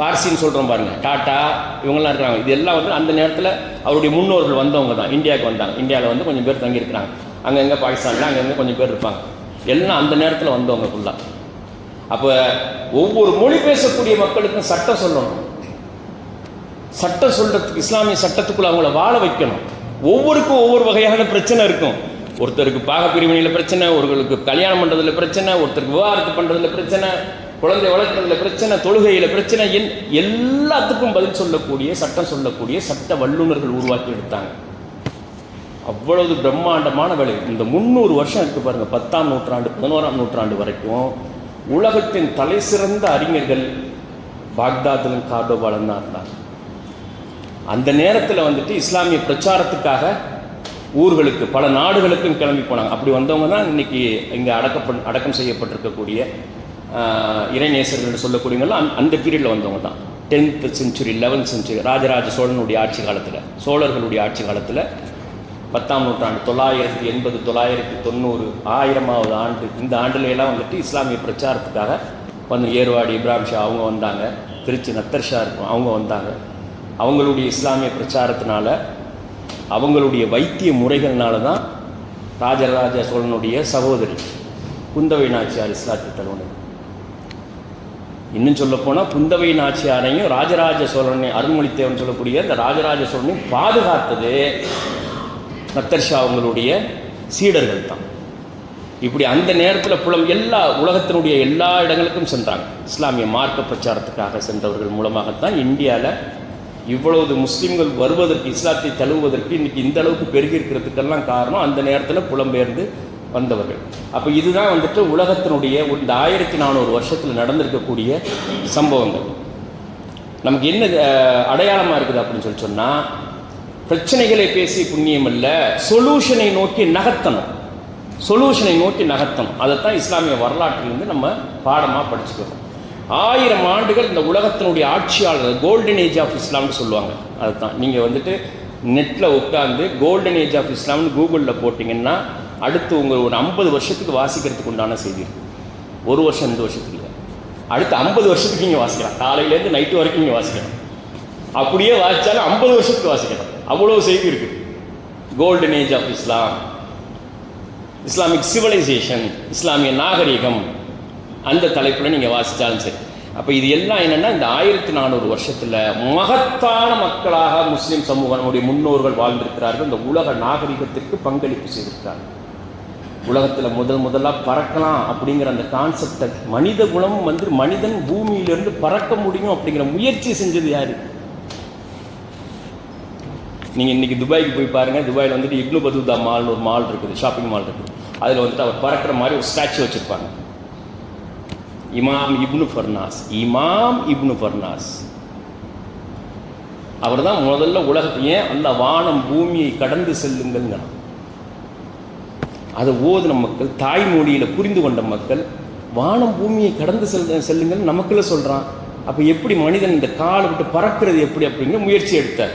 பார்சின்னு சொல்கிறோம் பாருங்கள், டாட்டா இவங்கெல்லாம் இருக்கிறாங்க. இதெல்லாம் வந்து அந்த நேரத்தில் அவருடைய முன்னோர்கள் வந்தவங்க தான் இந்தியாவுக்கு வந்தாங்க. இந்தியாவில் வந்து கொஞ்சம் பேர் தங்கியிருக்கிறாங்க, அங்கங்கே பாகிஸ்தானில் அங்கங்கே கொஞ்சம் பேர் இருப்பாங்க. எல்லாம் அந்த நேரத்தில் வந்தவங்க ஃபுல்லாக. அப்போ ஒவ்வொரு மொழி பேசக்கூடிய மக்களுக்கும் சட்டம் சொல்லணும். சட்டம் சொல்கிறதுக்கு இஸ்லாமிய சட்டத்துக்குள்ள அவங்கள வாழ வைக்கணும். ஒவ்வொருக்கும் ஒவ்வொரு வகையான பிரச்சனை இருக்கும். ஒருத்தருக்கு பாகப்பிரிவினையில் பிரச்சனை, ஒருவருக்கு கல்யாணம் பண்ணுறதுல பிரச்சனை, ஒருத்தருக்கு விவாகரத்து பண்ணுறதுல பிரச்சனை, குழந்தை வளர்க்குறதுல பிரச்சனை, தொழுகையில் பிரச்சனை, எல்லாத்துக்கும் பதில் சொல்லக்கூடிய, சட்டம் சொல்லக்கூடிய சட்ட வல்லுநர்கள் உருவாக்கி எடுத்தாங்க. அவ்வளவு பிரம்மாண்டமான வேலை. இந்த 300 வருஷம் இருக்குது பாருங்கள், 10ஆம் நூற்றாண்டு 11ஆம் நூற்றாண்டு வரைக்கும் உலகத்தின் தலை சிறந்த அறிஞர்கள் பாக்தாதிலும் கார்டோபாலும் தான் இருந்தாங்க. அந்த நேரத்தில் வந்துட்டு இஸ்லாமிய பிரச்சாரத்துக்காக ஊர்களுக்கு, பல நாடுகளுக்கும் கிளம்பி போனாங்க. அப்படி வந்தவங்க தான் இன்றைக்கி இங்கே அடக்கம் செய்யப்பட்டிருக்கக்கூடிய இறைநேசர்கள் சொல்லக்கூடியவங்களாம் அந்த பீரியடில் வந்தவங்க தான். 10th century 11th century Rajaraja சோழனுடைய ஆட்சி காலத்தில், சோழர்களுடைய ஆட்சி காலத்தில் 10ஆம் நூற்றாண்டு 980 990 1000ஆவது ஆண்டு, இந்த ஆண்டுலையெல்லாம் வந்துட்டு இஸ்லாமிய பிரச்சாரத்துக்காக வந்து ஏர்வாடி இப்ராஹிம் ஷா அவங்க வந்தாங்க, திருச்சி நத்தர் ஷா இருக்கும் அவங்க வந்தாங்க. அவங்களுடைய இஸ்லாமிய பிரச்சாரத்தினால, அவங்களுடைய வைத்திய முறைகள்னால தான் ராஜராஜ சோழனுடைய சகோதரி குந்தவை நாச்சியார் இஸ்லாத்தை தழுவினர். இன்னும் சொல்லப்போனால் குந்தவை நாச்சியாரையும் ராஜராஜ சோழனை, அருண்மொழித்தேவன் சொல்லக்கூடிய இந்த ராஜராஜ சோழனையும் பாதுகாத்தது நத்தர் ஷா அவங்களுடைய சீடர்கள் தான். இப்படி அந்த நேரத்தில் எல்லா உலகத்தினுடைய எல்லா இடங்களுக்கும் சென்றாங்க. இஸ்லாமிய மார்க்க பிரச்சாரத்துக்காக சென்றவர்கள் மூலமாகத்தான் இந்தியாவில் இவ்வளவு முஸ்லீம்கள் வருவதற்கு, இஸ்லாத்தை தழுவுவதற்கு இன்றைக்கி இந்த அளவுக்கு பெருகி இருக்கிறதுக்கெல்லாம் காரணம் அந்த நேரத்தில் புலம்பெயர்ந்து வந்தவர்கள். அப்போ இதுதான் வந்துட்டு உலகத்தினுடைய இந்த 1400 வருஷத்தில் நடந்திருக்கக்கூடிய சம்பவங்கள். நமக்கு என்ன அடையாளமாக இருக்குது அப்படின்னு சொன்னால், பிரச்சனைகளை பேசி புண்ணியம் அல்ல, சொல்யூஷனை நோக்கி நகர்த்தணும், சொல்யூஷனை நோக்கி நகர்த்தணும். அதைத்தான் இஸ்லாமிய வரலாற்றிலிருந்து நம்ம பாடமாக படிச்சுக்கிறோம். 1000 ஆண்டுகள் இந்த உலகத்தினுடைய ஆட்சியாளர், கோல்டன் ஏஜ் ஆஃப் இஸ்லாம்னு சொல்லுவாங்க. அதுதான் நீங்கள் வந்துட்டு நெட்டில் உட்காந்து கோல்டன் ஏஜ் ஆஃப் இஸ்லாம்னு கூகுளில் போட்டிங்கன்னா அடுத்து உங்கள் ஒரு 50 வருஷத்துக்கு வாசிக்கிறதுக்கு உண்டான செய்தி இருக்குது. 1 வருஷம் 2 வருஷத்துக்கு இல்லை, அடுத்து 50 வருஷத்துக்கு இங்கே வாசிக்கலாம். காலையிலேருந்து நைட்டு வரைக்கும் இங்கே வாசிக்கலாம். அப்படியே வாசித்தாலும் 50 வருஷத்துக்கு வாசிக்கலாம். அவ்வளோ செய்தி இருக்குது. Golden age of Islam, Islamic civilization, இஸ்லாமிய நாகரிகம், அந்த தலைப்பில் நீங்கள் வாசித்தாலும் சரி. அப்போ இது எல்லாம் என்னென்னா இந்த 1400 வருஷத்தில் மகத்தான மக்களாக முஸ்லீம் சமூகம் நம்முடைய முன்னோர்கள் வாழ்ந்திருக்கிறார்கள். இந்த உலக நாகரிகத்திற்கு பங்களிப்பு செய்திருக்கிறார்கள். உலகத்தில் முதலாக பறக்கலாம் அப்படிங்கிற அந்த கான்செப்டை மனித குணம் மனிதன் பூமியிலிருந்து பறக்க முடியும் அப்படிங்கிற முயற்சி செஞ்சது யாரு? நீங்கள் இன்றைக்கி துபாய்க்கு போய் பாருங்கள். துபாயில் வந்துட்டு இப்னு பதூதா மால்னு ஒரு மால் இருக்குது, ஷாப்பிங் மால் இருக்குது. அதில் வந்துட்டு அவர் பறக்கிற மாதிரி ஒரு ஸ்டாச்சு வச்சுருப்பாங்க. இமாம் இப்னு ஃபர்னாஸ் அவர் தான் முதல்ல உலகத்தையே அந்த வானம் பூமியை கடந்து செல்லுங்கள்ங்கிறான். அதை ஓதுன மக்கள், தாய்மொழியில் புரிந்து கொண்ட மக்கள் வானம் பூமியை கடந்து செல்லுங்கள் நமக்குள்ள சொல்கிறான். அப்போ எப்படி மனிதன் இந்த காலை விட்டு பறக்கிறது எப்படி அப்படிங்கிற முயற்சி எடுத்தார்.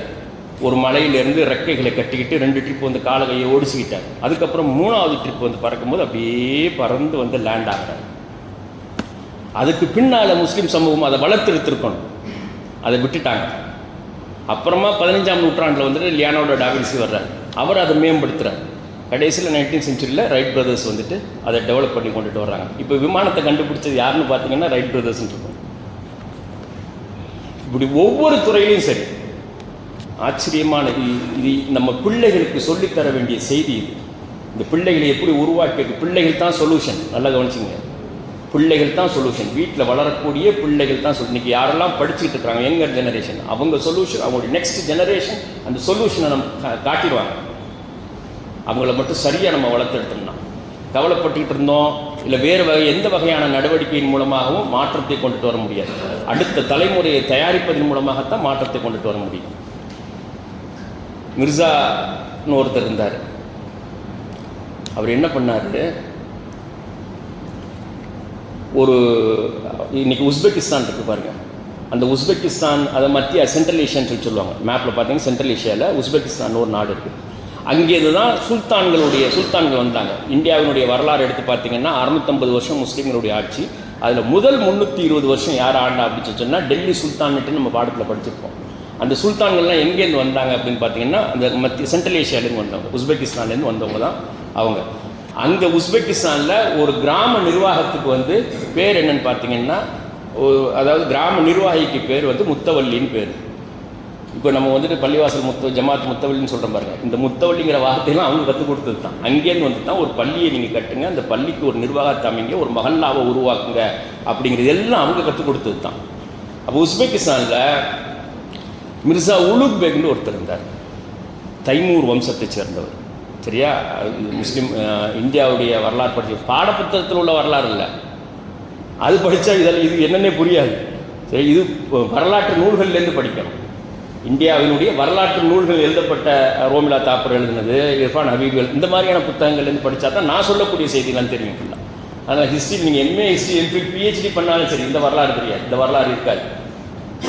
ஒரு மலையிலேருந்து ரெக்கைகளை கட்டிக்கிட்டு 2 ட்ரிப் வந்து காலை கையை ஓடிச்சுக்கிட்டார். அதுக்கப்புறம் 3வது ட்ரிப் வந்து பறக்கும்போது அப்படியே பறந்து வந்து லேண்ட் ஆகிறார். அதுக்கு பின்னால் முஸ்லீம் சமூகம் அதை வளர்த்தெடுத்திருக்கணும், அதை விட்டுட்டாங்க. அப்புறமா 15ஆம் நூற்றாண்டில் வந்துட்டு லியோனார்டோ டா வின்சி வர்றார். அவர் அதை மேம்படுத்துகிறார். கடைசியில் 19th செஞ்சுரியில் ரைட் பிரதர்ஸ் வந்துட்டு அதை டெவலப் பண்ணி கொண்டுட்டு வர்றாங்க. இப்போ விமானத்தை கண்டுபிடிச்சது யாருன்னு பார்த்தீங்கன்னா ரைட் பிரதர்ஸ்ன்னு இருக்கும். இப்படி ஒவ்வொரு துறையிலையும் சரி ஆச்சரியமான இது நம்ம பிள்ளைகளுக்கு சொல்லித்தர வேண்டிய செய்தி இது. இந்த பிள்ளைகளை எப்படி உருவாக்கி, பிள்ளைகள் தான் சொல்யூஷன். நல்லா கவனிச்சிங்க, பிள்ளைகள் தான் சொல்யூஷன். வீட்டில் வளரக்கூடிய பிள்ளைகள் தான் இன்றைக்கி யாரெல்லாம் படிச்சுட்டு இருக்கிறாங்க யங்கர் ஜெனரேஷன், அவங்க சொல்யூஷன். அவங்களுடைய நெக்ஸ்ட் ஜெனரேஷன் அந்த சொல்யூஷனை நம்ம காட்டிடுவாங்க. அவங்கள மட்டும் சரியாக நம்ம வளர்த்தெடுத்தோம்னா, கவலைப்பட்டுக்கிட்டு இருந்தோம் இல்லை வேறு எந்த வகையான நடவடிக்கையின் மூலமாகவும் மாற்றத்தை கொண்டுட்டு வர முடியாது. அடுத்த தலைமுறையை தயாரிப்பதன் மூலமாகத்தான் மாற்றத்தை கொண்டுட்டு வர முடியும். மிர்சான்னு ஒருத்தர் இருந்தார். அவர் என்ன பண்ணார், இன்னைக்கு உஸ்பெகிஸ்தான் இருக்குது பாருங்கள், அந்த உஸ்பெகிஸ்தான் அதை மத்திய சென்ட்ரல் ஏஷியான்னு சொல்லுவாங்க. மேப்பில் பார்த்தீங்கன்னா சென்ட்ரல் ஏஷியாவில் உஸ்பெகிஸ்தான் ஒரு நாடு இருக்குது. அங்கேருந்து தான் சுல்தான்கள் வந்தாங்க. இந்தியாவினுடைய வரலாறு எடுத்து பார்த்தீங்கன்னா 650 வருஷம் முஸ்லீம்களுடைய ஆட்சி. அதில் முதல் 320 வருஷம் யார் ஆண்டா அப்படின்னு சொன்னால் டெல்லி சுல்தான்ட்டு நம்ம பாடத்தில் படிச்சிருப்போம். அந்த சுல்தான்கள்லாம் எங்கேருந்து வந்தாங்க அப்படின்னு பார்த்தீங்கன்னா அந்த மத்திய சென்ட்ரல் ஏஷியாலேருந்து வந்தவங்க, உஸ்பெகிஸ்தான்லேருந்து வந்தவங்க தான் அவங்க. அங்கே உஸ்பெகிஸ்தானில் ஒரு கிராம நிர்வாகத்துக்கு வந்து பேர் என்னன்னு பார்த்தீங்கன்னா, அதாவது கிராம நிர்வாகிக்கு பேர் வந்து முத்தவல்லின்னு பேர். இப்போ நம்ம வந்துட்டு பள்ளிவாசல் ஜமாத் முத்தவல்லின்னு சொல்கிறோம் பாருங்க. இந்த முத்தவல்லிங்கிற வார்த்தையெல்லாம் அவங்க கற்றுக் கொடுத்தது தான். அங்கேருந்து வந்து தான் ஒரு பள்ளியை நீங்கள் கட்டுங்க, அந்த பள்ளிக்கு ஒரு நிர்வாகத்தை அமைங்க, ஒரு மஹல்லாவை உருவாக்குங்க அப்படிங்கிறது எல்லாம் அவங்க கற்றுக் கொடுத்தது தான். அப்போ உஸ்பெகிஸ்தானில் மிர்சா உலுக் பேக்னு ஒருத்தர் இருந்தார். தைமூர் வம்சத்தை சேர்ந்தவர். சரியா? முஸ்லீம் இந்தியாவுடைய வரலாறு படித்த பாடப்புத்தகத்தில் உள்ள வரலாறு இல்லை, அது படித்தா இது என்னென்னே புரியாது. சரி, இது வரலாற்று நூல்கள்லேருந்து படிக்கணும். இந்தியாவினுடைய வரலாற்று நூல்கள் எழுதப்பட்ட ரோமிலா தாப்பர் எழுதினது, இர்ஃபான் ஹபீப்கள், இந்த மாதிரியான புத்தகங்கள்லேருந்து படித்தா தான் நான் சொல்லக்கூடிய செய்திலாம் தெரியும் ஃபுல்லாக. அதனால் ஹிஸ்ட்ரி நீங்கள் MA ஹிஸ்ட்ரி MPhil PhD பண்ணாலும் சரி இந்த வரலாறு தெரியாது, இந்த வரலாறு இருக்காது.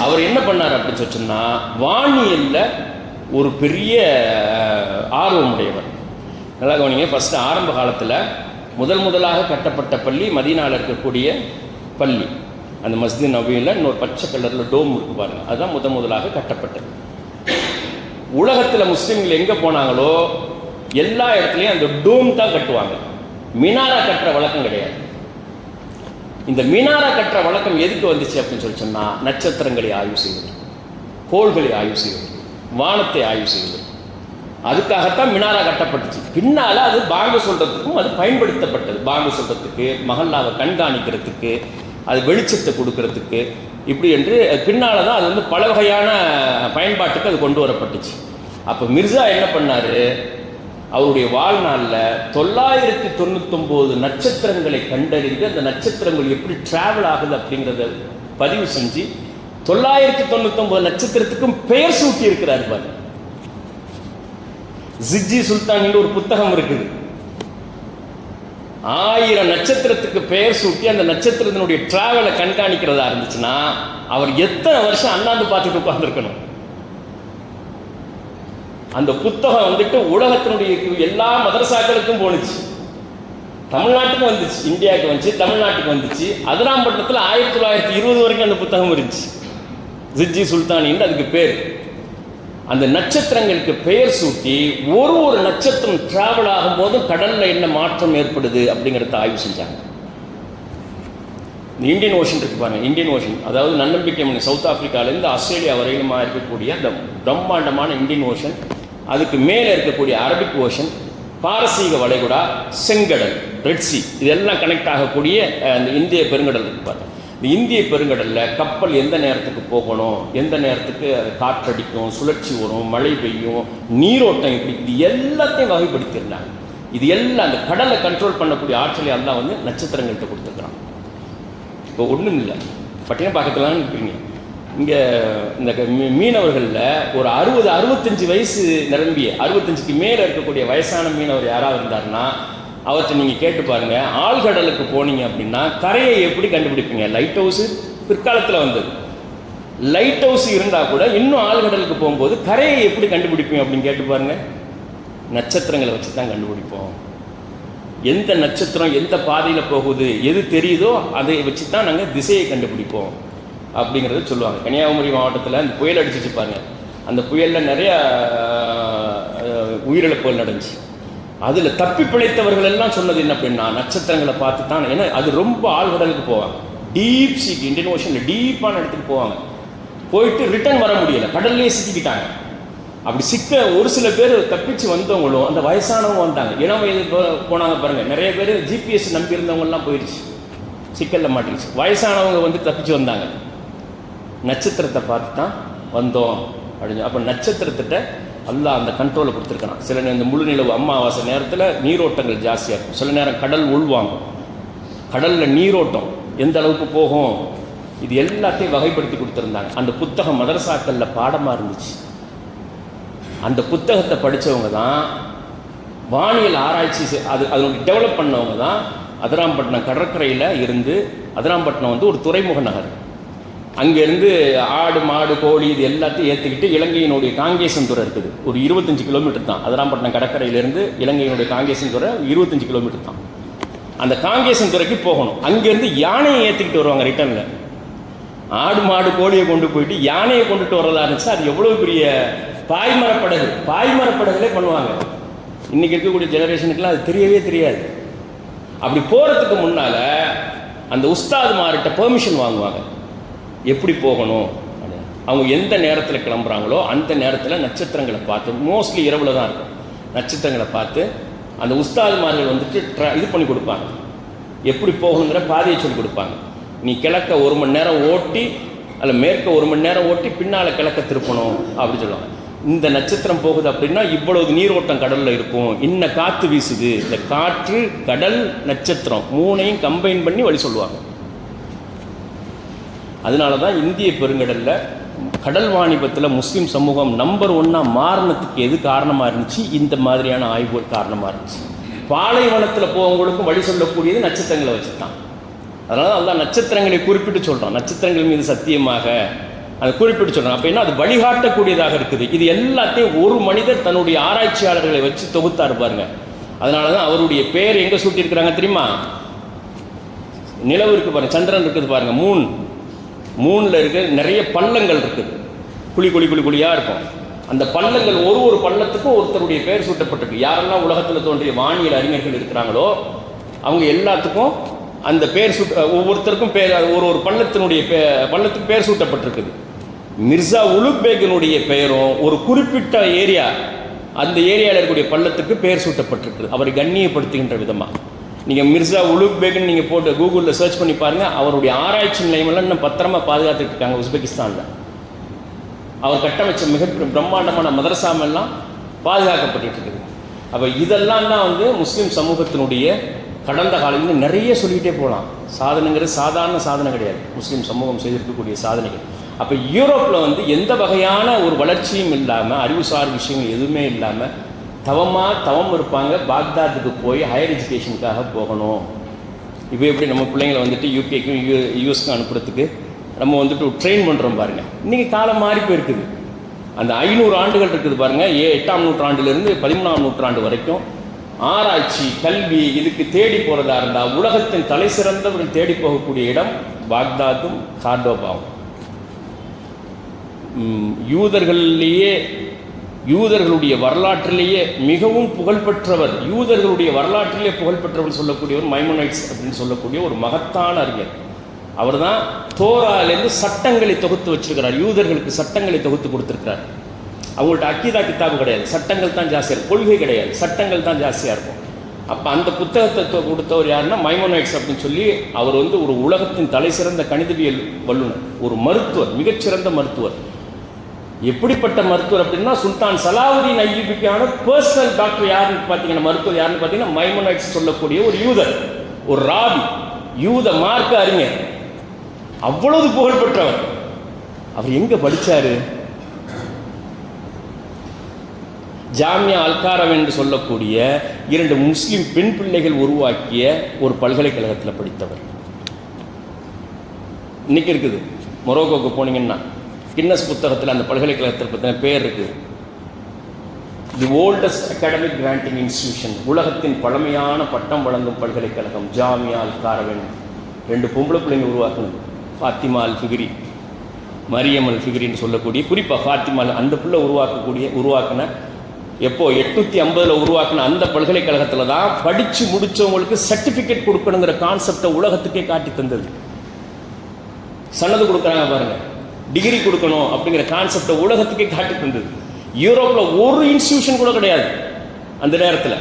அவர் என்ன பண்ணார் அப்படின்னு சொன்னால், வானியலில் ஒரு பெரிய ஆர்வமுடையவர். நல்லா கவனிங்க. ஃபஸ்ட்டு ஆரம்ப காலத்தில் முதலாக கட்டப்பட்ட பள்ளி மதீனாவில் இருக்கக்கூடிய பள்ளி, அந்த மஸ்ஜித் நபியில் இன்னொரு பச்சை கலரில் டோம் இருக்குது பாருங்கள், அதுதான் முதலாக கட்டப்பட்டது. உலகத்தில் முஸ்லீம்கள் எங்கே போனாங்களோ எல்லா இடத்துலையும் அந்த டோம் தான் கட்டுவாங்க. மினாரா கட்டுற வழக்கம் கிடையாது. இந்த மினாரா கட்டுற வழக்கம் எதுக்கு வந்துச்சு அப்படின்னு சொன்னால், நட்சத்திரங்களை ஆய்வு செய்வது, கோள்களை ஆய்வு செய்வது, வானத்தை ஆய்வு செய்வது, அதுக்காகத்தான் மினாரா கட்டப்பட்டுச்சு. பின்னால் அது பாங்கு சொல்கிறதுக்கும் அது பயன்படுத்தப்பட்டது. பாங்கு சொல்கிறதுக்கு, மஹல்லாவை கண்காணிக்கிறதுக்கு, அது வெளிச்சத்தை கொடுக்கறதுக்கு, இப்படி என்று பின்னால் தான் அது வந்து பல வகையான பயன்பாட்டுக்கு அது கொண்டு வரப்பட்டுச்சு. அப்போ மிர்சா என்ன பண்ணார், அவருடைய வாழ்நாளில் 999 நட்சத்திரங்களை கண்டறிந்து அந்த நட்சத்திரங்கள் எப்படி டிராவல் ஆகுது அப்படிங்கிறத பதிவு செஞ்சு 999 நட்சத்திரத்துக்கும் பெயர் சூட்டி இருக்கிறார் பாரு. ஜிஜி சுல்தான் ஒரு புத்தகம் இருக்குது. 1000 நட்சத்திரத்துக்கு பெயர் சூட்டி அந்த நட்சத்திரத்தினுடைய டிராவலை கண்காணிக்கிறதா இருந்துச்சுன்னா அவர் எத்தனை வருஷம் அண்ணாந்து பார்த்துட்டு உட்கார்ந்துருக்கணும். அந்த புத்தகம் வந்துட்டு உலகத்தினுடைய எல்லா மதரசாக்களுக்கும் போணுச்சு. தமிழ்நாட்டுக்கும் வந்துச்சு, இந்தியாவுக்கு வந்துச்சு, தமிழ்நாட்டுக்கு வந்துச்சு. அதிராம்பட்டினத்தில் 1920 வரைக்கும் அந்த புத்தகம் இருந்துச்சு. ஜிஜி சுல்தானின்னு அதுக்கு பேர். அந்த நட்சத்திரங்களுக்கு பெயர் சூட்டி ஒரு நட்சத்திரம் டிராவல் ஆகும்போதும் கடலில் என்ன மாற்றம் ஏற்படுது அப்படிங்கிறத ஆய்வு செஞ்சாங்க. இந்த இந்தியன் ஓஷன் இருக்கு பாருங்கள், இந்தியன் ஓஷன், அதாவது நன்னம்பிக்கை மணி சவுத் ஆஃப்ரிக்காவிலேருந்து ஆஸ்திரேலியா வரையிலுமா இருக்கக்கூடிய அந்த பிரம்மாண்டமான இந்தியன் ஓஷன், அதுக்கு மேலே இருக்கக்கூடிய அரபிக் ஓஷன், பாரசீக வளைகுடா, செங்கடல், ரெட்சி, இதெல்லாம் கனெக்ட் ஆகக்கூடிய அந்த இந்திய பெருங்கடல் இருக்கு பாருங்க. இந்த இந்திய பெருங்கடலில் கப்பல் எந்த நேரத்துக்கு போகணும், எந்த நேரத்துக்கு காற்றடிக்கும், சுழற்சி வரும், மழை பெய்யும், நீரோட்டம் எப்படி, இது எல்லாத்தையும் வகைப்படுத்தியிருந்தாங்க. இது எல்லாம் அந்த கடலை கண்ட்ரோல் பண்ணக்கூடிய ஆற்றலை எல்லாம் வந்து நட்சத்திரங்கள்கிட்ட கொடுத்துருக்குறான். இப்போ ஒன்றும் இல்லை, பட்டினப்பாக்கத்துலாம் இருப்பீங்க, இங்கே இந்த மீனவர்களில் ஒரு 65 வயசு நிரம்பிய 65க்கு மேலே இருக்கக்கூடிய வயசான மீனவர் யாராவது இருந்தாருன்னா அவர்கிட்ட நீங்கள் கேட்டு பாருங்கள், ஆழ்கடலுக்கு போனீங்க அப்படின்னா கரையை எப்படி கண்டுபிடிப்பீங்க? லைட் ஹவுஸு பிற்காலத்தில் வந்தது. லைட் ஹவுஸ் இருந்தால் கூட இன்னும் ஆழ்கடலுக்கு போகும்போது கரையை எப்படி கண்டுபிடிப்பீங்க அப்படின்னு கேட்டு பாருங்கள். நட்சத்திரங்களை வச்சு தான் கண்டுபிடிப்போம். எந்த நட்சத்திரம் எந்த பாதையில் போகுது, எது தெரியுதோ அதை வச்சு தான் நாங்கள் திசையை கண்டுபிடிப்போம் அப்படிங்கிறத சொல்லுவாங்க. கன்னியாகுமரி மாவட்டத்தில் அந்த புயல் அடிச்சிச்சு பாருங்க, அந்த புயலில் நிறைய உயிரிழப்புகள் நடந்துச்சு. அதில் தப்பி பிழைத்தவர்கள் எல்லாம் சொன்னது என்ன அப்படின்னா, நட்சத்திரங்களை பார்த்து தான். ஏன்னா அது ரொம்ப ஆழ்கடலுக்கு போவாங்க, டீப் சீக்கு, இந்தியன் ஓஷனில் டீப்பான இடத்துக்கு போவாங்க. போயிட்டு ரிட்டர்ன் வர முடியலை, கடல்லே சிக்கிக்கிட்டாங்க. அப்படி சிக்க ஒரு சில பேர் தப்பிச்சு வந்தவங்களும் அந்த வயசானவங்க வந்தாங்க, இளம் வயது போனாங்க பாருங்கள். நிறைய பேர் ஜிபிஎஸ் நம்பி இருந்தவங்கலாம் போயிடுச்சு, சிக்கலில் மாட்டிடுச்சு. வயசானவங்க வந்து தப்பிச்சு வந்தாங்க, நட்சத்திரத்தை பார்த்து தான் வந்தோம் அப்படின்னு. அப்போ நட்சத்திரத்திட்ட அல்லாஹ் அந்த கண்ட்ரோலை கொடுத்துருக்கான். சில இந்த முழு நிலவு அமாவாசை நேரத்தில் நீரோட்டங்கள் ஜாஸ்தியாக இருக்கும், சில நேரம் கடல் உள்வாங்கும், கடலில் நீரோட்டம் எந்த அளவுக்கு போகும், இது எல்லாத்தையும் வகைப்படுத்தி கொடுத்துருந்தாங்க. அந்த புத்தகம் மதரசாக்களில் பாடமாக இருந்துச்சு. அந்த புத்தகத்தை படித்தவங்க தான் வானியல் ஆராய்ச்சி அதனுடைய டெவலப் பண்ணவங்க தான் அதிராம்பட்டினம் கடற்கரையில் இருந்து. அதிராம்பட்டினம் வந்து ஒரு துறைமுக நகர். அங்கேருந்து ஆடு மாடு கோழி இது எல்லாத்தையும் ஏற்றுக்கிட்டு இலங்கையினுடைய காங்கேசன்துறை இருக்குது, ஒரு 25 கிலோமீட்டர் தான். அதிராம்பட்டினம் கடற்கரையிலேருந்து இலங்கையினுடைய காங்கேசன்துறை 25 கிலோமீட்டர் தான். அந்த காங்கேசன்துறைக்கு போகணும். அங்கேருந்து யானையை ஏற்றிக்கிட்டு வருவாங்க ரிட்டர்னில். ஆடு மாடு கோழியை கொண்டு போயிட்டு யானையை கொண்டுட்டு வர்றதா இருந்துச்சு. அது எவ்வளோ பெரிய பாய்மரப்படகுலே பண்ணுவாங்க. இன்றைக்கி இருக்கக்கூடிய ஜெனரேஷனுக்குலாம் அது தெரியவே தெரியாது. அப்படி போகிறதுக்கு முன்னால் அந்த உஸ்தாதுமார்கிட்ட பெர்மிஷன் வாங்குவாங்க, எப்படி போகணும். அவங்க எந்த நேரத்தில் கிளம்புறாங்களோ அந்த நேரத்தில் நட்சத்திரங்களை பார்த்து, மோஸ்ட்லி இரவில் தான் இருக்கும், நட்சத்திரங்களை பார்த்து அந்த உஸ்தாதுமார்கள் வந்துட்டு இது பண்ணி கொடுப்பாங்க, எப்படி போகணுங்கிற பாதையை சொல்லி கொடுப்பாங்க. நீ கிழக்க 1 மணி நேரம் ஓட்டி, அதில் மேற்க 1 மணி நேரம் ஓட்டி பின்னால் கிழக்க திருப்பணும் அப்படி சொல்லுவாங்க. இந்த நட்சத்திரம் போகுது அப்படின்னா இவ்வளவு நீரோட்டம் கடலில் இருக்கும், இன்ன காற்று வீசுது. இந்த காற்று, கடல், நட்சத்திரம் 3ஐயும் கம்பைன் பண்ணி வழி சொல்லுவாங்க. அதனால தான் இந்திய பெருங்கடலில் கடல் வாணிபத்தில் முஸ்லீம் சமூகம் நம்பர் 1 மாறினத்துக்கு எது காரணமாக இருந்துச்சு? இந்த மாதிரியான ஆய்வுகள் காரணமாக இருந்துச்சு. பாலைவனத்தில் போகவங்களுக்கும் வழி சொல்லக்கூடியது நட்சத்திரங்களை வச்சு தான். அதனால தான் அல்லாஹ் நட்சத்திரங்களை குறிப்பிட்டு சொல்கிறோம், நட்சத்திரங்கள் மீது சத்தியமாக அதை குறிப்பிட்டு சொல்கிறோம். அப்போ என்ன, அது வழிகாட்டக்கூடியதாக இருக்குது. இது எல்லாத்தையும் ஒரு மனிதர் தன்னுடைய ஆராய்ச்சியாளர்களை வச்சு தொகுத்தா இருப்பாருங்க. அதனால தான் அவருடைய பேர் எங்கே சூட்டியிருக்கிறாங்க தெரியுமா? நிலவு இருக்குது பாருங்கள், சந்திரன் இருக்குது பாருங்கள், மூணில் இருக்க நிறைய பள்ளங்கள் இருக்குது, குழியாக இருக்கும். அந்த பள்ளங்கள் ஒரு பள்ளத்துக்கும் ஒருத்தருடைய பெயர் சூட்டப்பட்டிருக்கு. யாரெல்லாம் உலகத்தில் தோன்றிய வானியல் அறிஞர்கள் இருக்கிறாங்களோ அவங்க எல்லாத்துக்கும் அந்த பேர் ஒவ்வொருத்தருக்கும் பேர், ஒரு பள்ளத்தினுடைய பள்ளத்துக்கு பேர் சூட்டப்பட்டிருக்குது. மிர்சா உலுக் பேகனுடைய பெயரும் ஒரு குறிப்பிட்ட ஏரியா, அந்த ஏரியாவில் இருக்கக்கூடிய பள்ளத்துக்கு பேர் சூட்டப்பட்டிருக்குது, அவரை கண்ணியப்படுத்துகின்ற விதமாக. நீங்கள் மிர்சா உலுக் பேகன் நீங்கள் போட்டு கூகுளில் சர்ச் பண்ணி பாருங்கள். அவருடைய ஆராய்ச்சி நிலையமெல்லாம் இன்னும் பத்திரமா பாதுகாத்துட்டு இருக்காங்க உஸ்பெகிஸ்தானில். அவர் கட்டமைச்ச மிக பிரம்மாண்டமான மதரசாமெல்லாம் பாதுகாக்கப்பட்டு இருக்குது. அப்போ இதெல்லாம் தான் வந்து முஸ்லீம் சமூகத்தினுடைய கடந்த காலத்தில் நிறைய சொல்லிக்கிட்டே போகலாம். சாதனைங்கிறது சாதாரண சாதனை கிடையாது, முஸ்லீம் சமூகம் செய்திருக்கக்கூடிய சாதனைகள். அப்போ யூரோப்பில் வந்து எந்த வகையான ஒரு வளர்ச்சியும் இல்லாமல், அறிவுசார் விஷயங்கள் எதுவுமே இல்லாமல் தவம் இருப்பாங்க. பாக்தாத்துக்கு போய் ஹையர் எஜுகேஷனுக்காக போகணும். இப்போ எப்படி நம்ம பிள்ளைங்களை வந்துட்டு யூகேக்கும் யூஎஸ்க்கும் அனுப்புறதுக்கு நம்ம வந்துட்டு ட்ரெயின் பண்ணுறோம் பாருங்கள். இன்றைக்கி காலம் மாறி போயிருக்குது. அந்த 500 ஆண்டுகள் இருக்குது பாருங்கள், 8ஆம் நூற்றாண்டிலிருந்து 13ஆம் நூற்றாண்டு வரைக்கும் ஆராய்ச்சி, கல்வி இதுக்கு தேடி போகிறதா இருந்தால் உலகத்தின் தலை சிறந்தவர்கள் தேடி போகக்கூடிய இடம் பாக்தாதும் கார்டோபாவும். யூதர்களுடைய வரலாற்றிலேயே மிகவும் புகழ்பெற்றவர், யூதர்களுடைய வரலாற்றிலே புகழ்பெற்றவர் சொல்லக்கூடியவர் மைமோனைட்ஸ் அப்படின்னு சொல்லக்கூடிய ஒரு மகத்தான அறிஞர். அவர் தான் தோராலேருந்து சட்டங்களை தொகுத்து வச்சிருக்கிறார். யூதர்களுக்கு சட்டங்களை தொகுத்து கொடுத்துருக்கிறார். அவங்கள்ட்ட அக்கீதா கித்தாபு கிடையாது, சட்டங்கள் தான் ஜாஸ்தியாக இருக்கும். கொள்கை கிடையாது, சட்டங்கள் தான் ஜாஸ்தியாக இருக்கும். அப்போ அந்த புத்தகத்தை கொடுத்தவர் யாருன்னா மைமோனைட்ஸ் அப்படின்னு சொல்லி, அவர் வந்து ஒரு உலகத்தின் தலை சிறந்த கணிதவியல் வல்லுநர், ஒரு மருத்துவர், மிகச்சிறந்த மருத்துவர். எப்படிப்பட்ட மருத்துவர் அப்படின்னா, சுல்தான் சலாவுதீன் அய்யூபிக்கான பர்சனல் டாக்டர் யாருன்னு பார்த்தீங்கன்னா, மருத்துவர் யாருன்னு பார்த்தீங்கன்னா மைமோனைட்ஸ் சொல்லக்கூடிய ஒரு யூதர், ஒரு ராபி, யூத மார்க்க அறிஞர், அவ்வளவு புகழ்பெற்றவர். அவர் எங்க படிச்சாரு? ஜாமியா அல்காரம் என்று சொல்லக்கூடிய 2 முஸ்லிம் பெண் பிள்ளைகள் உருவாக்கிய ஒரு பல்கலைக்கழகத்தில் படித்தவர். இன்னைக்கு இருக்குது. மொரோக்கோக்கு போனீங்கன்னா கின்னஸ் புத்தகத்தில் அந்த பல்கலைக்கழகத்தில் பற்றின பேர் இருக்குது. தி ஓல்டஸ்ட் அகாடமிக் கிராண்டிங் இன்ஸ்டிடியூஷன், உலகத்தின் பழமையான பட்டம் வழங்கும் பல்கலைக்கழகம் ஜாமியா அல்காரவன். 2 பொம்பளை பிள்ளைங்க உருவாக்கணும், ஃபாத்திமா அல் ஃபிக்ரி, மரியம் அல் ஃபிக்ரின்னு சொல்லக்கூடிய, குறிப்பாக ஃபாத்திமா அந்த பிள்ளை உருவாக்கின எப்போ 850 உருவாக்கின அந்த பல்கலைக்கழகத்தில் தான் படித்து முடித்தவங்களுக்கு சர்டிஃபிகேட் கொடுக்கணுங்கிற கான்செப்டை உலகத்துக்கே காட்டி தந்தது. சன்னது கொடுக்குறாங்க பாருங்க, டிகிரி கொடுக்கணும் அப்படிங்கிற கான்செப்டை உலகத்துக்கே காட்டி தந்தது. யூரோப்பில் ஒரு இன்ஸ்டிடியூஷன் கூட கிடையாது அந்த நேரத்தில்.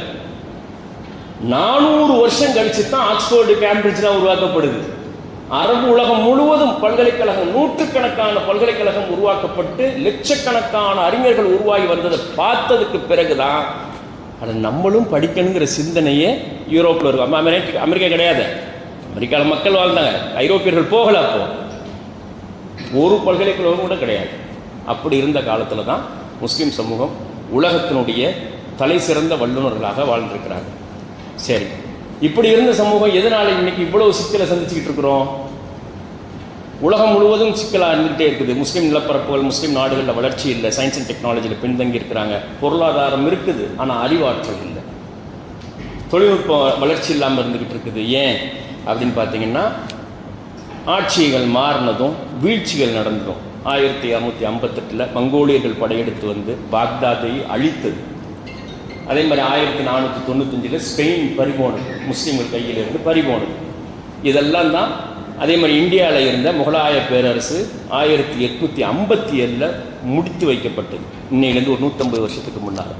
400 வருஷம் கழிச்சு தான் ஆக்ஸ்போர்டு, கேம்பிரிட்ஜ்லாம் உருவாக்கப்படுது. அரபு உலகம் முழுவதும் பல்கலைக்கழகம், நூற்றுக்கணக்கான பல்கலைக்கழகம் உருவாக்கப்பட்டு லட்சக்கணக்கான அறிஞர்கள் உருவாகி வந்ததை பார்த்ததுக்கு பிறகுதான் அதை நம்மளும் படிக்கணுங்கிற சிந்தனையே யூரோப்பில் இருக்கும். அமெரிக்கா கிடையாது, அமெரிக்காவில் மக்கள் வாழ்ந்தாங்க, ஐரோப்பியர்கள் போகல. அப்போ ஒரு பல்கலைக்கழகம் கூட கிடையாது. அப்படி இருந்த காலத்தில் தான் முஸ்லீம் சமூகம் உலகத்தினுடைய தலை சிறந்த வல்லுநர்களாக வாழ்ந்திருக்கிறாங்க. சரி, இப்படி இருந்த சமூகம் எதனால இன்னைக்கு இவ்வளவு சிக்கலை சந்திச்சுக்கிட்டு இருக்கிறோம்? உலகம் முழுவதும் சிக்கலாக இருந்துகிட்டே இருக்குது. முஸ்லீம் நிலப்பரப்புகள், முஸ்லீம் நாடுகளில் வளர்ச்சி இல்லை, சயின்ஸ் அண்ட் டெக்னாலஜியில் பின்தங்கி இருக்கிறாங்க. பொருளாதாரம் இருக்குது, ஆனால் அறிவாற்றல் இல்லை. தொழில்நுட்ப வளர்ச்சி இல்லாமல் இருந்துக்கிட்டு இருக்குது. ஏன் அப்படின்னு பார்த்தீங்கன்னா, ஆட்சிகள் மாறினதும் வீழ்ச்சிகள் நடந்ததும். 1658 மங்கோலியர்கள் படையெடுத்து வந்து பாக்தாதை அழித்தது. அதே மாதிரி 1495 ஸ்பெயின் பறிபோனது, முஸ்லீம்கள் கையிலிருந்து பறிபோனது. இதெல்லாம் தான். அதே மாதிரி இந்தியாவில் இருந்த முகலாய பேரரசு 1857 முடித்து வைக்கப்பட்டது. இன்னையிலேருந்து ஒரு 150 வருஷத்துக்கு முன்னால்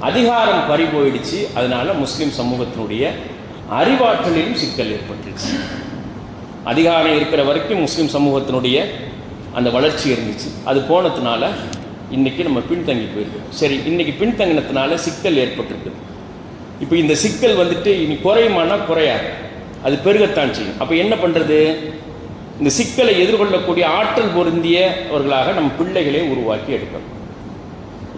அதிகாரம் பறி போயிடுச்சு. அதனால முஸ்லீம் சமூகத்தினுடைய அறிவாற்றலிலும் சிக்கல் ஏற்பட்டுச்சு. அதிகாரம் இருக்கிற வரைக்கும் முஸ்லீம் சமூகத்தினுடைய அந்த வளர்ச்சி இருந்துச்சு. அது போனதுனால இன்றைக்கி நம்ம பின்தங்கி போயிருக்கோம். சரி, இன்றைக்கி பின்தங்கினதுனால சிக்கல் ஏற்பட்டிருக்கு. இப்போ இந்த சிக்கல் வந்துட்டு இனி குறையுமானா குறையாது, அது பெருகத்தான் செய்யும். அப்போ என்ன பண்ணுறது? இந்த சிக்கலை எதிர்கொள்ளக்கூடிய ஆற்றல் பொருந்தியவர்களாக நம்ம பிள்ளைகளே உருவாக்கி எடுக்கணும்.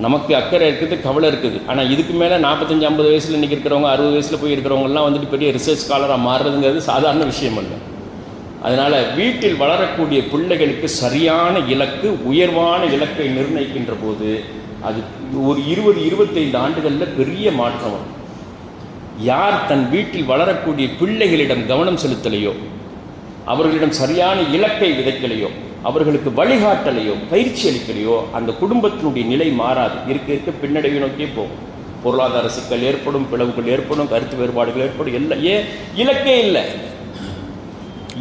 நமக்கு அக்கறை இருக்குது, கவலை இருக்குது. ஆனால் இதுக்கு மேலே 45-50 வயசில் இன்றைக்கி இருக்கிறவங்க, 60 வயசில் போய் இருக்கிறவங்கலாம் வந்துட்டு பெரிய ரிசர்ச் ஸ்காலராக மாறுறதுங்கிறது சாதாரண விஷயம் இல்லை. அதனால் வீட்டில் வளரக்கூடிய பிள்ளைகளுக்கு சரியான இலக்கு, உயர்வான இலக்கை நிர்ணயிக்கின்ற போது அது ஒரு 20-25 ஆண்டுகளில் பெரிய மாற்றம் வரும். யார் தன் வீட்டில் வளரக்கூடிய பிள்ளைகளிடம் கவனம் செலுத்தலையோ, அவர்களிடம் சரியான இலக்கை விதைக்கலையோ, அவர்களுக்கு வழிகாட்டலையோ, பயிற்சி அளிக்கலையோ, அந்த குடும்பத்தினுடைய நிலை மாறாது. இருக்க பின்னடைவை நோக்கியே போகும். பொருளாதார சிக்கல் ஏற்படும், பிளவுகள் ஏற்படும், கருத்து வேறுபாடுகள் ஏற்படும். எல்லாம் ஏன்? இலக்கே இல்லை.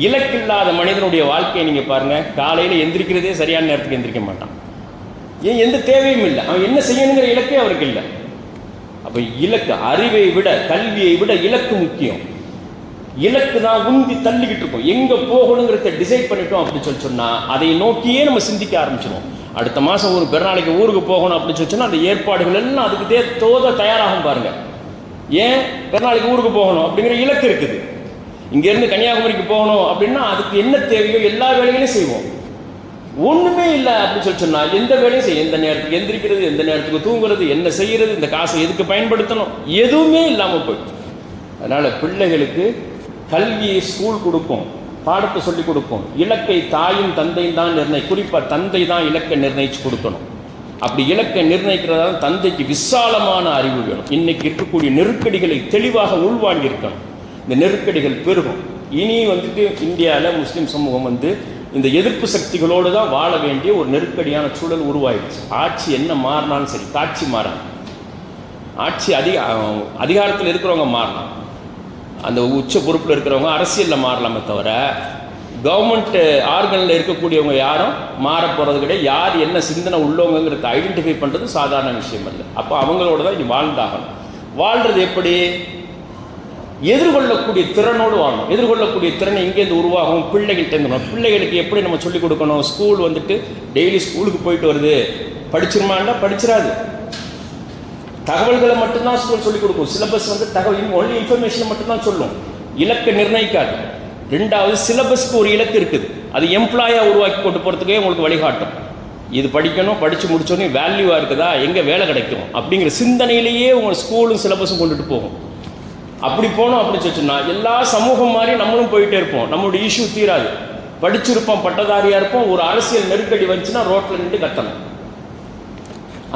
இலக்கில்லாத மனிதனுடைய வாழ்க்கையை நீங்கள் பாருங்கள். காலையில் எந்திரிக்கிறதே சரியான நேரத்துக்கு எந்திரிக்க மாட்டான். ஏன்? எந்த தேவையும் இல்லை. அவன் என்ன செய்யணுங்கிற இலக்கே அவருக்கு இல்லை. அப்போ இலக்கு, அறிவை விட கல்வியை விட இலக்கு முக்கியம். இலக்கு தான் உந்தி தள்ளிக்கிட்டு இருக்கும். எங்கே போகணுங்கிறத டிசைட் பண்ணிட்டோம் அப்படின்னு சொன்னால் அதை நோக்கியே நம்ம சிந்திக்க ஆரம்பிச்சிடும். அடுத்த மாதம் ஒரு பெருநாளைக்கு ஊருக்கு போகணும் அப்படின்னு சொன்னால் அந்த ஏற்பாடுகள் எல்லாம் அதுக்கு தயாராகும் பாருங்கள். ஏன்? பெருநாளைக்கு ஊருக்கு போகணும் அப்படிங்கிற இலக்கு இருக்குது. இங்கேருந்து கன்னியாகுமரிக்கு போகணும் அப்படின்னா அதுக்கு என்ன தேவையோ எல்லா வேலைகளையும் செய்வோம். ஒன்றுமே இல்லை அப்படின்னு சொன்னால் எந்த வேலையும் செய்யும். எந்த நேரத்துக்கு எந்திரிக்கிறது, எந்த நேரத்துக்கு தூங்குறது, என்ன செய்கிறது, இந்த காசை எதுக்கு பயன்படுத்தணும், எதுவுமே இல்லாமல் போயிடும். அதனால் பிள்ளைகளுக்கு கல்வியை ஸ்கூல் கொடுக்கும், பாடத்தை சொல்லிக் கொடுக்கும். இலக்கை தாயும் தந்தையும் தான் குறிப்பாக தந்தை தான் இலக்கை நிர்ணயித்து கொடுக்கணும். அப்படி இலக்கை நிர்ணயிக்கிறதால தந்தைக்கு விசாலமான அறிவு வேணும். இன்னைக்கு இருக்கக்கூடிய நெருக்கடிகளை தெளிவாக உள்வாங்கியிருக்கணும். இந்த நெருக்கடிகள் பெருகும். இனி வந்துட்டு இந்தியாவில் முஸ்லீம் சமூகம் இந்த எதிர்ப்பு சக்திகளோடு தான் வாழ வேண்டிய ஒரு நெருக்கடியான சூழல் உருவாயிடுச்சு. ஆட்சி என்ன மாறினாலும் சரி, காட்சி மாறாது. ஆட்சி அதிகாரத்தில் இருக்கிறவங்க மாறலாம், அந்த உச்ச பொறுப்பில் இருக்கிறவங்க அரசியலில் மாறலாமே தவிர கவர்மெண்ட் ஆர்கனில் இருக்கக்கூடியவங்க யாரும் மாற போகிறது கிடையாது. யார் என்ன சிந்தனை உள்ளவங்கிறத ஐடென்டிஃபை பண்ணுறது சாதாரண விஷயம் இல்லை. அப்போ அவங்களோட தான் இங்கே வாழ்ந்தாகணும். வாழ்கிறது எப்படி? எதிர்கொள்ளக்கூடிய திறனோடு வாழணும். எதிர்கொள்ளக்கூடிய திறனை இங்கேருந்து உருவாகும், பிள்ளைகள்கிட்ட இருந்தோம். பிள்ளைகளுக்கு எப்படி நம்ம சொல்லிக் கொடுக்கணும்? ஸ்கூல் வந்துட்டு டெய்லி ஸ்கூலுக்கு போயிட்டு வருது, படிச்சிருமாண்டா படிச்சிடாது. தகவல்களை மட்டும்தான் ஸ்கூல் சொல்லிக் கொடுக்கும். சிலபஸ் வந்து தகவல் ஒன்லி இன்ஃபர்மேஷனை மட்டும்தான் சொல்லும், இலக்கை நிர்ணயிக்காது. ரெண்டாவது, சிலபஸ்க்கு ஒரு இலக்கு இருக்குது, அது எம்ப்ளாயாக உருவாக்கி கொண்டு போகிறதுக்கே உங்களுக்கு வழிகாட்டும். இது படிக்கணும், படித்து முடிச்சோடனே வேல்யூவாக இருக்குதா, எங்கே வேலை கிடைக்கும் அப்படிங்கிற சிந்தனையிலேயே உங்கள் ஸ்கூலும் சிலபஸும் கொண்டுட்டு போகும். அப்படி போனோம் அப்படின்னு சொன்னா எல்லா சமூகம் மாதிரி நம்மளும் போயிட்டே இருப்போம். நம்மளுடைய இஷ்யூ தீராது. படிச்சிருப்போம், பட்டதாரியாக இருப்போம், ஒரு அரசியல் நெருக்கடி வந்துச்சுன்னா ரோட்டில் நின்று கத்தணும்.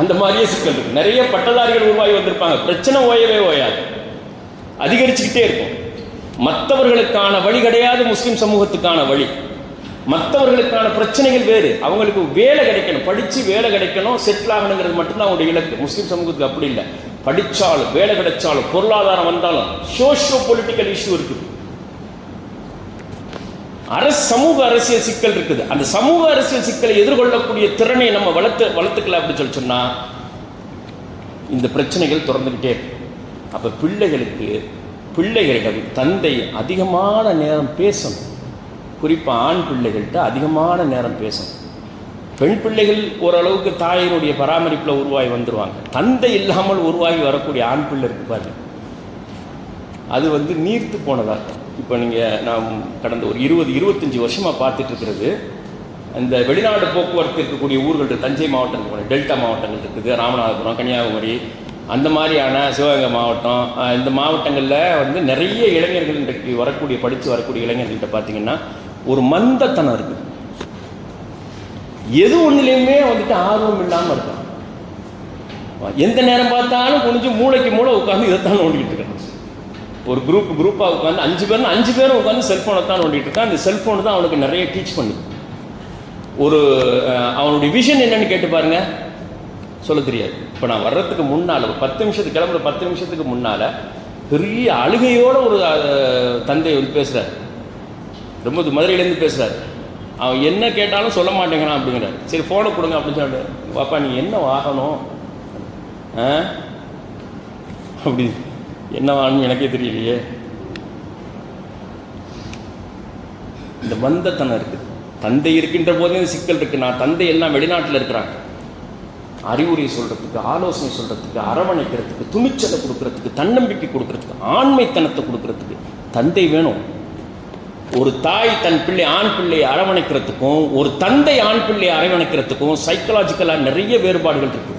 அந்த மாதிரியே சிக்கல் இருக்கு. நிறைய பட்டதாரிகள் உருவாகி வந்திருப்பாங்க, பிரச்சனை ஓயவே ஓயாது, அதிகரிச்சுக்கிட்டே இருக்கும். மற்றவர்களுக்கான வழி கிடையாது முஸ்லீம் சமூகத்துக்கான வழி. மற்றவர்களுக்கான பிரச்சனைகள் வேறு. அவங்களுக்கு வேலை கிடைக்கணும், படித்து வேலை கிடைக்கணும், செட்டில் ஆகணுங்கிறது மட்டும்தான் அவங்களுடைய இலக்கு. முஸ்லீம் சமூகத்துக்கு அப்படி இல்லை. படித்தாலும் வேலை கிடைச்சாலும் பொருளாதாரம் வந்தாலும் சோஷியோ பொலிட்டிக்கல் இஷ்யூ இருக்குது, சமூக அரசியல் சிக்கல் இருக்குது. அந்த சமூக அரசியல் சிக்கலை எதிர்கொள்ளக்கூடிய திறனை நம்ம வளர்த்துக்கல அப்படின்னு சொன்னா இந்த பிரச்சனைகள் தொடர்ந்துகிட்டே இருக்கு. அப்ப பிள்ளைகளிடம் தந்தை அதிகமான நேரம் பேசணும். குறிப்பாக ஆண் பிள்ளைகள்கிட்ட அதிகமான நேரம் பேசணும். பெண் பிள்ளைகள் ஓரளவுக்கு தாயினுடைய பராமரிப்பில் உருவாகி வந்துடுவாங்க. தந்தை இல்லாமல் உருவாகி வரக்கூடிய ஆண் பிள்ளை இருக்கு பாருங்க, அது வந்து நீர்த்து போனதாக. இப்போ நாம் கடந்த ஒரு 20-25 வருஷமாக பார்த்துட்டு இருக்கிறது, இந்த வெளிநாடு போக்குவரத்து இருக்கக்கூடிய ஊர்கள், தஞ்சை மாவட்டம், டெல்டா மாவட்டங்கள் இருக்குது, ராமநாதபுரம், கன்னியாகுமரி, அந்த மாதிரியான சிவகங்கை மாவட்டம், இந்த மாவட்டங்களில் வந்து நிறைய இளைஞர்கள் இன்றைக்கு படித்து வரக்கூடிய இளைஞர்கள்ட்ட பார்த்தீங்கன்னா ஒரு மந்தத்தனம் இருக்குது. எது ஒன்றுலையுமே வந்துட்டு ஆர்வம் இல்லாமல் இருக்கான். எந்த நேரம் பார்த்தாலும் குனிஞ்சு மூளைக்கு மூளை உட்காந்து இதைத்தான் நோண்டிக்கிட்டு இருக்கான். ஒரு குரூப்பாக உட்காந்து 5 பேரும் உட்காந்து செல்ஃபோனை தான் நோண்டிகிட்டு இருக்கான். அந்த செல்ஃபோன் தான் அவனுக்கு நிறைய டீச் பண்ணுது. அவனுடைய விஷன் என்னன்னு கேட்டு பாருங்க, சொல்ல தெரியாது. இப்போ நான் வர்றதுக்கு முன்னால் ஒரு 10 நிமிஷத்துக்கு கிளம்புற 10 நிமிஷத்துக்கு முன்னால் பெரிய அழுகையோடு ஒரு தந்தை வந்து பேசுகிறார். ரொம்ப மதுரையிலேருந்து பேசுகிறார். அவன் என்ன கேட்டாலும் சொல்ல மாட்டேங்கிறான் அப்படிங்கிறார். சரி ஃபோனை கொடுங்க அப்படின்னு சொல்லிட்டு, பாப்பா நீ என்ன வாங்கணும் அப்படி என்ன வாங்கணும் எனக்கே தெரியலையே. இந்த மந்தத்தனம் இருக்குது. தந்தை இருக்கின்ற போதே சிக்கல் இருக்குது. நான் தந்தை எல்லாம் வெளிநாட்டில் இருக்கிறாங்க. அறிவுரை சொல்கிறதுக்கு, ஆலோசனை சொல்கிறதுக்கு, அரவணைக்கிறதுக்கு, துணிச்சலை கொடுக்கறதுக்கு, தன்னம்பிக்கை கொடுக்கறதுக்கு, ஆண்மைத்தனத்தை கொடுக்கறதுக்கு தந்தை வேணும். ஒரு தாய் தன் பிள்ளை ஆண் பிள்ளையை அரவணைக்கிறதுக்கும் ஒரு தந்தை ஆண் பிள்ளையை அரவணைக்கிறதுக்கும் சைக்கலாஜிக்கலாக நிறைய வேறுபாடுகள் இருக்குது.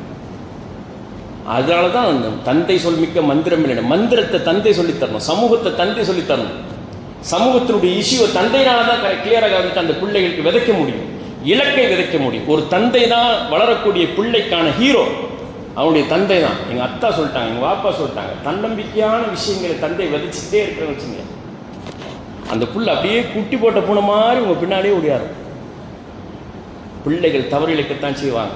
அதனால தான் அந்த தந்தை சொல்மிக்க மந்திரம் இல்லை. மந்திரத்தை தந்தை சொல்லித்தரணும், சமூகத்தை தந்தை சொல்லித்தரணும். சமூகத்தினுடைய இஷ்யூவை தந்தையினால தான் கிளியராக வந்துட்டு அந்த பிள்ளைகளுக்கு விதைக்க முடியும், இலக்கை விதைக்க முடியும். ஒரு தந்தை தான் வளரக்கூடிய பிள்ளைக்கான ஹீரோ, அவனுடைய தந்தை தான். எங்கள் அத்தா சொல்லிட்டாங்க, எங்கள் வாப்பா சொல்லிட்டாங்க, தன்னம்பிக்கையான விஷயங்களை தந்தை விதைச்சிக்கிட்டே இருக்கிறேன்னு வச்சுங்க, அந்த புள்ள அப்படியே குட்டி போட்ட பூனை மாதிரி உங்கள் பின்னாலே ஓடியாரு. பிள்ளைகள் தவறு இழைக்கத்தான் செய்வாங்க,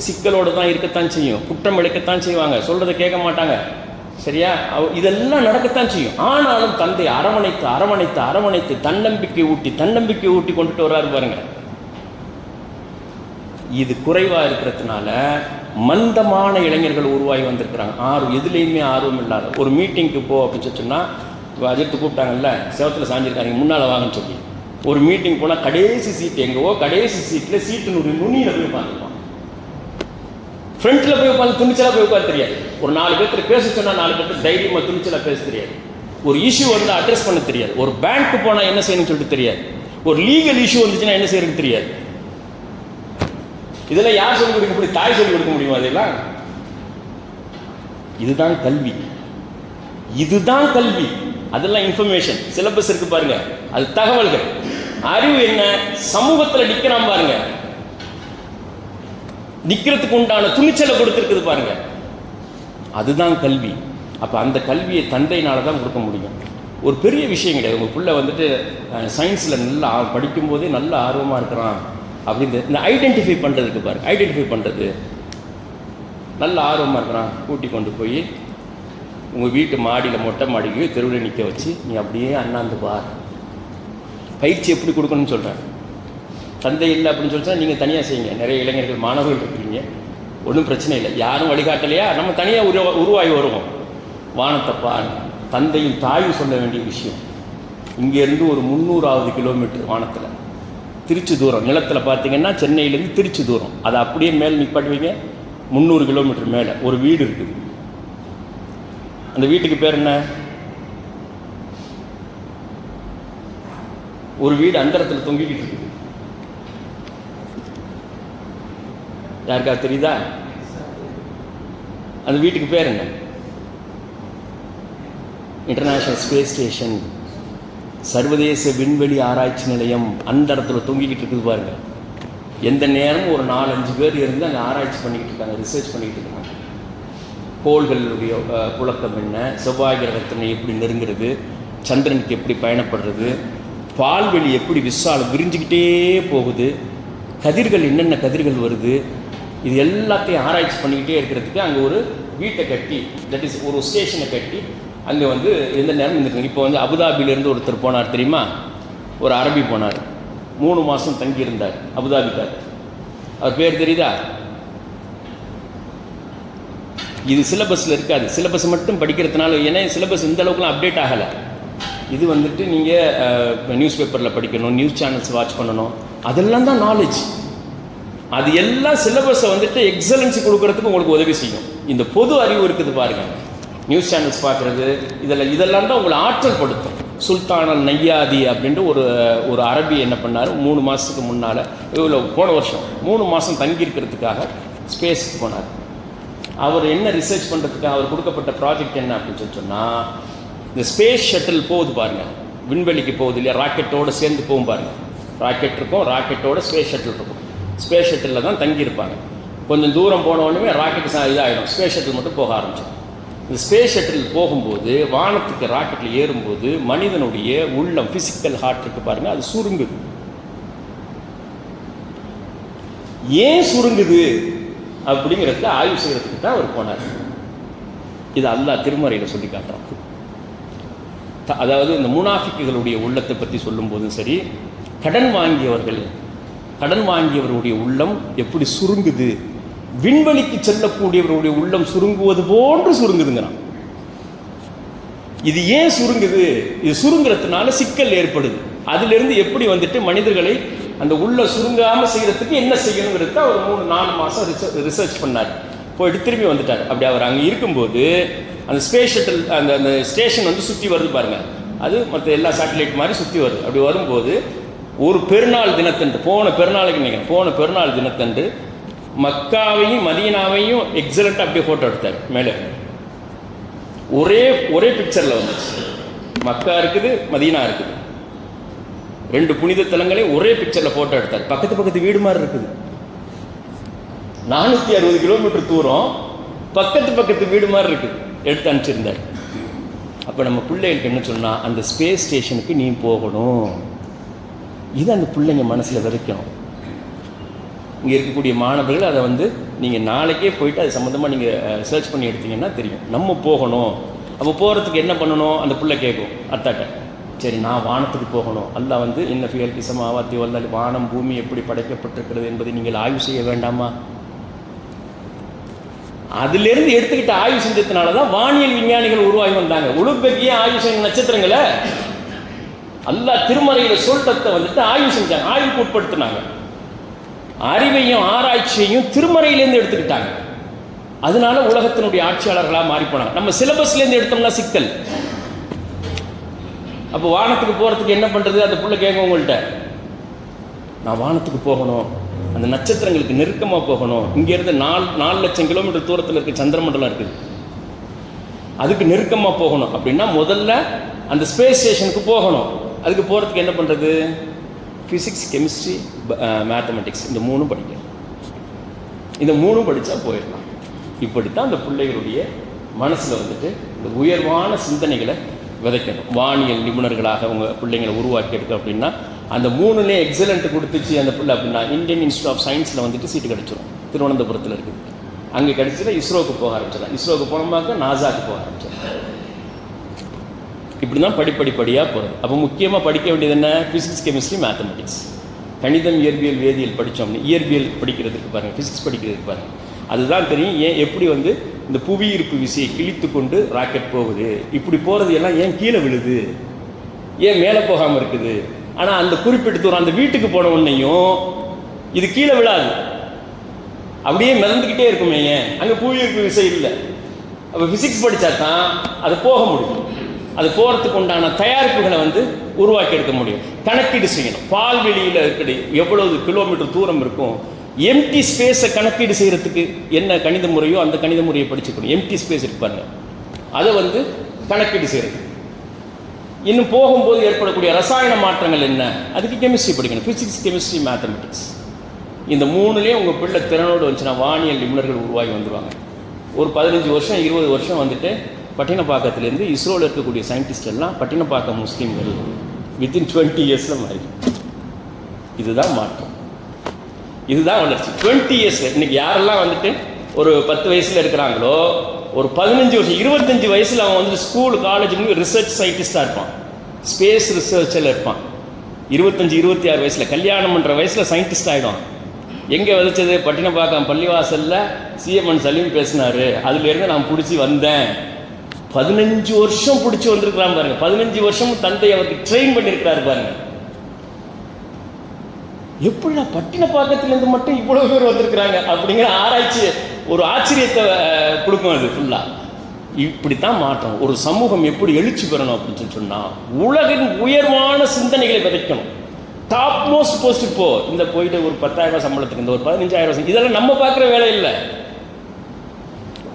சிக்கலோடு தான் இருக்கத்தான் செய்யும், குற்றம் இழைக்கத்தான் செய்வாங்க, சொல்கிறத கேட்க மாட்டாங்க, சரியா? இதெல்லாம் நடக்கத்தான் செய்யும். ஆனாலும் தந்தை அரவணைத்து அரவணைத்து அரவணைத்து தன்னம்பிக்கை ஊட்டி கொண்டுட்டு வர்றாரு பாருங்க. இது குறைவாக இருக்கிறதுனால மந்தமான இளைஞர்கள் உருவாகி வந்திருக்கிறாங்க. எதுலேயுமே ஆர்வம் இல்லாத. ஒரு மீட்டிங்க்கு போ அப்படின்னு சொன்னால், அஜித்து கூப்பிட்டாங்கல்ல, செவத்தில் சாஞ்சிருக்காங்க, முன்னால் வாங்கன்னு சொல்லி ஒரு மீட்டிங் போனால் கடைசி சீட்டு எங்கவோ, கடைசி சீட்டில் சீட்டு நுனியில் போய் உட்காந்துருப்பான். ஃப்ரண்ட்டில் போய் உட்காந்து துணிச்சலாக போய் உட்காந்து தெரியாது. ஒரு 4 பேர்த்து பேச சொன்னால் 4 பேர்த்து தைரியமாக துணிச்சலாக பேச தெரியாது. ஒரு இஷ்யூ வந்து அட்ரஸ் பண்ண தெரியாது. ஒரு பேங்க்கு போனால் என்ன செய்யணும்னு சொல்லிட்டு தெரியாது. ஒரு லீகல் இஷ்யூ வந்துச்சுன்னா என்ன செய்யறதுன்னு தெரியாது. இதெல்லாம் யார் சொல்லிக் கொடுக்க முடியும்? தாய் சொல்லிக் கொடுக்க முடியுமா? அதெல்லாம் இதுதான் கல்வி, இதுதான் கல்வி. அதெல்லாம் இன்ஃபர்மேஷன், சிலபஸ் இருக்கு பாருங்க, அது தகவல்கள். அறிவு என்ன? சமூகத்தில் நிற்கிறான் பாருங்க, நிற்கிறதுக்கு உண்டான துணிச்சலை கொடுத்துருக்குது பாருங்க, அதுதான் கல்வி. அப்போ அந்த கல்வியை தந்தையினால தான் கொடுக்க முடியும். ஒரு பெரிய விஷயம் கிடையாது. உங்கள் பிள்ளை வந்துட்டு சயின்ஸில் நல்லா படிக்கும்போதே நல்ல ஆர்வமாக இருக்கிறான் அப்படின்னு இந்த ஐடென்டிஃபை பண்ணுறதுக்கு பாருங்க, ஐடென்டிஃபை பண்ணுறது நல்ல ஆர்வமாக இருக்கிறான், கூட்டி கொண்டு போய் உங்கள் வீட்டு மாடியில், மொட்டை மாடிக்கு தெருவில் நிற்க வச்சு நீ அப்படியே அண்ணாந்து பார், பயிற்சி எப்படி கொடுக்கணும்னு சொல்கிறேன். தந்தை இல்லை அப்படின்னு சொல்லிட்டு நீங்கள் தனியாக செய்யுங்க. நிறைய இளைஞர்கள் மாணவர்கள் இருக்கிறீங்க, ஒன்றும் பிரச்சனை இல்லை. யாரும் வழிகாட்டலையா, நம்ம தனியாக உருவாகி வருவோம். வானத்தப்பா தந்தையும் தாயும் சொல்ல வேண்டிய விஷயம். இங்கேருந்து ஒரு 300வது கிலோமீட்டர் வானத்தில், திருச்சி தூரம், நிலத்தில் பார்த்தீங்கன்னா சென்னையிலேருந்து திருச்சி தூரம், அதை அப்படியே மேலே நிப்பாட்டுவீங்க. 300 கிலோமீட்டர் மேலே ஒரு வீடு இருக்குது. அந்த வீட்டுக்கு பேர் என்ன? ஒரு வீடு அந்தரத்தில் தொங்கிக்கிட்டு இருக்குது. யாருக்காவது தெரியுதா? அந்த வீட்டுக்கு பேர் என்ன? இன்டர்நேஷ்னல் ஸ்பேஸ் ஸ்டேஷன், சர்வதேச விண்வெளி ஆராய்ச்சி நிலையம். அந்த இடத்துல தொங்கிக்கிட்டு இருக்குது பாருங்க. எந்த நேரமும் ஒரு 4-5 பேர் இருந்து அங்கே ஆராய்ச்சி பண்ணிக்கிட்டு இருக்காங்க, ரிசர்ச் பண்ணிக்கிட்டு இருக்காங்க. கோள்களுடைய புழக்கம் என்ன, செவ்வாய் கிரகத்தினை எப்படி நெருங்கிறது, சந்திரனுக்கு எப்படி பயணப்படுறது, பால்வெளி எப்படி விரிஞ்சுக்கிட்டே போகுது, கதிர்கள் என்னென்ன கதிர்கள் வருது, இது எல்லாத்தையும் ஆராய்ச்சி பண்ணிக்கிட்டே இருக்கிறதுக்கு அங்கே ஒரு வீட்டை கட்டி, தட் இஸ் ஒரு ஸ்டேஷனை கட்டி அங்கே வந்து எந்த நேரம் இருந்துருக்காங்க. இப்போ வந்து அபுதாபியிலேருந்து ஒருத்தர் போனார் தெரியுமா, ஒரு அரபி போனார், 3 மாதம் தங்கியிருந்தார் அபுதாபிக்கார். அவர் பேர் தெரியுதா? இது சிலபஸில் இருக்காது. சிலபஸ் மட்டும் படிக்கிறதுனால, ஏன்னா சிலபஸ் இந்த அளவுக்குலாம் அப்டேட் ஆகலை. இது வந்துட்டு நீங்கள் நியூஸ் பேப்பரில் படிக்கணும், நியூஸ் சேனல்ஸ் வாட்ச் பண்ணணும், அதெல்லாம் தான் நாலேஜ். அது எல்லாம் சிலபஸை வந்துட்டு எக்ஸலன்ஸ் கொடுக்கறதுக்கு உங்களுக்கு உதவி செய்யும். இந்த பொது அறிவு இருக்குது பாருங்கள், நியூஸ் சேனல்ஸ் பார்க்குறது, இதெல்லாம் தான் உங்களை ஆற்றல் படுத்தும். சுல்தான் அல் நையாதி அப்படின்ட்டு ஒரு அரபி என்ன பண்ணார், 3 மாதத்துக்கு முன்னால், இவ்வளோ போன வருஷம் 3 மாதம் தங்கியிருக்கிறதுக்காக ஸ்பேஸுக்கு போனார். அவர் என்ன ரிசர்ச் பண்ணுறதுக்காக அவர் கொடுக்கப்பட்ட ப்ராஜெக்ட் என்ன அப்படின்னு சொன்னால், இந்த ஸ்பேஸ் ஷட்டில் போகுது பாருங்கள், விண்வெளிக்கு போகுது இல்லையா, ராக்கெட்டோடு சேர்ந்து போகும் பாருங்கள். ராக்கெட் இருக்கும், ராக்கெட்டோட ஸ்பேஸ் ஷட்டில் இருக்கும். ஸ்பேஸ் ஷட்டிலில் தான் தங்கியிருப்பாங்க. கொஞ்சம் தூரம் போன உடனே ராக்கெட் இதாகிடும், ஸ்பேஸ் ஷட்டில் மட்டும் போக ஆரம்பிச்சிடும். இந்த ஸ்பேஸ் ஷட்டில் போகும்போது, வானத்துக்கு ராக்கெட்டில் ஏறும்போது, மனிதனுடைய உள்ளம், ஃபிசிக்கல் ஹார்ட் இருக்கு பாருங்கள், அது சுருங்குது. ஏன் சுருங்குது அப்படிங்கிறத ஆய்வு செய்கிறதுக்கு தான் அவர் போனார். இது அல்லாஹ் திருமறையில் சொல்லி காட்டுறான். அதாவது இந்த முனாஃபிக்குகளுடைய உள்ளத்தை பற்றி சொல்லும்போதும் சரி, கடன் வாங்கியவருடைய உள்ளம் எப்படி சுருங்குது, விண்வெளிக்கு செல்லக்கூடியவருடைய உள்ளம் சுருங்குவது போன்று சுருங்குதுங்கிறான். இது ஏன் சுருங்குது? இது சுருங்குறதுனால சிக்கல் ஏற்படுது. அதிலிருந்து எப்படி வந்துட்டு மனிதர்களை அந்த உள்ள சுருங்காமல் செய்யறதுக்கு என்ன செய்யணுங்கிறது அவர் 3-4 மாதம் ரிசர்ச் பண்ணார். போயிட்டு திரும்பி வந்துட்டார். அப்படி அவர் அங்கே இருக்கும்போது அந்த ஸ்பேஸ் ஷட்டில் அந்த ஸ்டேஷன் வந்து சுற்றி வருது பாருங்கள், அது மற்ற எல்லா சேட்டலைட் மாதிரி சுற்றி வருது. அப்படி வரும்போது ஒரு பெருநாள் தினத்தன்று, போன பெருநாள் தினத்தன்று மக்காவையும் மதீனாவையும் எக்ஸலண்ட்டாக அப்படியே ஃபோட்டோ எடுத்தார். மேலே ஒரே பிக்சரில் வந்துச்சு. மக்கா இருக்குது, மதீனா இருக்குது, 2 புனித தலங்களையும் ஒரே பிக்சரில் ஃபோட்டோ எடுத்தார். பக்கத்து வீடு மாதிரி இருக்குது. 460 கிலோமீட்டர் தூரம், பக்கத்து வீடு மாதிரி இருக்குது, எடுத்து அனுப்பிச்சிருந்தார். அப்போ நம்ம பிள்ளைகளுக்கு என்ன சொன்னால், அந்த ஸ்பேஸ் ஸ்டேஷனுக்கு நீ போகணும், இது அந்த பிள்ளைங்க மனசில் விதைக்கணும். இங்கே இருக்கக்கூடிய மாணவர்கள் அதை வந்து நீங்கள் நாளைக்கே போயிட்டு அது சம்மந்தமாக நீங்கள் சர்ச் பண்ணி எடுத்தீங்கன்னா தெரியும். நம்ம போகணும். அப்போ போகிறதுக்கு என்ன பண்ணணும்? அந்த பிள்ளை கேட்கும் அத்தாட்ட, சரி நான் வானத்துக்கு போகணும், அல்லாஹ் வந்து இன்ன ஃபியல் கிசமாவாத்தி வல்லால், வானம் பூமி எப்படி படைக்கப்பட்டிருக்கிறது என்பதை நீங்கள் ஆய்வு செய்ய வேண்டாமா? அதிலிருந்து எடுத்துக்கிட்டு ஆய்வு செஞ்சதுனால தான் வானியல் விஞ்ஞானிகள் உருவாகி வந்தாங்க. உலகத்தையே ஆய்வு செய்ய நட்சத்திரங்களை அல்லாஹ் திருமறையில் சொல்றதை வந்துட்டு ஆய்வு செஞ்சாங்க, ஆய்வுக்கு உட்படுத்தினாங்க. அறிவையும் ஆராய்ச்சியையும் திருமறையிலேருந்து எடுத்துக்கிட்டாங்க. அதனால உலகத்தினுடைய ஆட்சியாளர்களாக மாறி போனாங்க. நம்ம சிலபஸ்லேருந்து எடுத்தோம்னா சிக்கல். அப்போ வானத்துக்கு போகிறதுக்கு என்ன பண்ணுறது? அந்த பிள்ளை கேட்கும் உங்கள்கிட்ட, நான் வானத்துக்கு போகணும், அந்த நட்சத்திரங்களுக்கு நெருக்கமாக போகணும், இங்கேருந்து 4 லட்சம் கிலோமீட்டர் தூரத்தில் இருக்க சந்திரமண்டலம் இருக்குது, அதுக்கு நெருக்கமாக போகணும் அப்படின்னா முதல்ல அந்த ஸ்பேஸ் ஸ்டேஷனுக்கு போகணும். அதுக்கு போகிறதுக்கு என்ன பண்ணுறது? ஃபிசிக்ஸ், கெமிஸ்ட்ரி, மேத்தமெட்டிக்ஸ், இந்த 3 படிக்கணும். இந்த 3 படித்தா போயிடலாம். இப்படித்தான் அந்த பிள்ளைகளுடைய மனசில் வந்துட்டு இந்த உயர்வான சிந்தனைகளை விதைக்கணும். வானியல் நிபுணர்களாக உங்கள் பிள்ளைங்களை உருவாக்கி எடுக்க அப்படின்னா அந்த 3லே எக்ஸலண்ட் கொடுத்துச்சு அந்த பிள்ளை அப்படின்னா இந்தியன் இன்ஸ்டியூட் ஆஃப் சயின்ஸில் வந்துட்டு சீட்டு கிடச்சிரும். திருவனந்தபுரத்தில் இருக்குது. அங்கே கிடச்சிட்டு இஸ்ரோவுக்கு போக ஆரம்பிச்சிடலாம். இஸ்ரோவுக்கு போனோம்னாக்க நாசாவுக்கு போக ஆரம்பிச்சிடலாம். இப்படி தான் படிப்படியாக போகிறது. அப்போ முக்கியமாக படிக்க வேண்டியது என்ன? Physics, chemistry, mathematics. கணிதம், இயற்பியல், வேதியியல் படித்தோம்னு இயற்பியல் படிக்கிறதுக்கு பாருங்கள், ஃபிசிக்ஸ் படிக்கிறதுக்கு பாருங்கள். அதுதான் தெரியும் ஏன் எப்படி வந்து இந்த புவியீர்ப்பு விசையை கிழித்து கொண்டு ராக்கெட் போகுது, இப்படி போகிறது எல்லாம் ஏன் கீழே விழுது, ஏன் மேலே போகாமல் இருக்குது. ஆனால் அந்த குறிப்பிட்ட தூரம் அந்த வீட்டுக்கு போன உடனேயும் இது கீழே விழாது, அப்படியே மிதந்துக்கிட்டே இருக்குமே. ஏன்? அங்கே புவியீர்ப்பு விசை இல்லை. அப்போ ஃபிசிக்ஸ் படித்தா தான் அது போக முடியும். அது போகிறதுக்கு உண்டான தயாரிப்புகளை வந்து உருவாக்கி எடுக்க முடியும். கணக்கீடு செய்யணும். பால்வெளியில் இருக்கிற எவ்வளவு கிலோமீட்டர் தூரம் இருக்கும், எம்டி ஸ்பேஸை கணக்கீடு செய்கிறதுக்கு என்ன கணித முறையோ அந்த கணித முறையை படிச்சுக்கணும். எம்டி ஸ்பேஸ் இருப்பாங்க, அதை வந்து கணக்கீடு செய்கிறது. இன்னும் போகும்போது ஏற்படக்கூடிய ரசாயன மாற்றங்கள் என்ன, அதுக்கு கெமிஸ்ட்ரி படிக்கணும். Physics, chemistry, mathematics. இந்த மூணுலேயும் உங்கள் பிள்ளை திறனோடு வந்துச்சுன்னா வானியல் நிபுணர்கள் உருவாகி வந்துடுவாங்க. ஒரு 15 வருஷம் 20 வருஷம் வந்துட்டு பட்டினப்பாக்கத்துலேருந்து இஸ்ரோவில் இருக்கக்கூடிய சயின்டிஸ்ட் எல்லாம் பட்டினப்பாக்கம் முஸ்லீம்கள் வித்தின் 20 இயர்ஸில் மாறி. இதுதான் மாற்றம், இதுதான் வளர்ச்சி. 20 இயர்ஸில் இன்றைக்கி யாரெல்லாம் வந்துட்டு ஒரு 10 வயசில் இருக்கிறாங்களோ, ஒரு 15 வருஷம் 25 வயசில் அவன் வந்துட்டு ஸ்கூல் காலேஜுக்கு ரிசர்ச் சயின்டிஸ்டாக இருப்பான், ஸ்பேஸ் ரிசர்ச்சில் இருப்பான். 25 26 வயசில் கல்யாணம் பண்ணுற வயசில் சயின்டிஸ்ட் ஆகிடும். எங்கே விதைச்சது? பட்டினப்பாக்கம் பள்ளிவாசலில் சிஎம்என் சலீம் பேசினார், அதுலேருந்து நான் பிடிச்சி வந்தேன். 15 வருஷம் பிடிச்சி வந்திருக்கிறான் பாருங்க. 15 வருஷமும் தந்தை அவருக்கு ட்ரெயின் பண்ணியிருக்கிறாரு பாருங்க. எப்படின்னா பட்டினப்பாக்கத்திலேருந்து மட்டும் இவ்வளோ பேர் வந்திருக்கிறாங்க அப்படிங்கிற ஆராய்ச்சி ஒரு ஆச்சரியத்தை கொடுக்கும். அது ஃபுல்லாக இப்படித்தான் மாற்றம். ஒரு சமூகம் எப்படி எழுச்சி பெறணும் அப்படின்னு சொன்னால் உலகின் உயர்வான சிந்தனைகளை விதைக்கணும். டாப் மோஸ்ட் போஸ்ட் இப்போ இந்த போயிட்டு ஒரு 10,000 சம்பளத்துக்கு இந்த ஒரு 15,000 இதெல்லாம் நம்ம பார்க்குற வேலை இல்லை.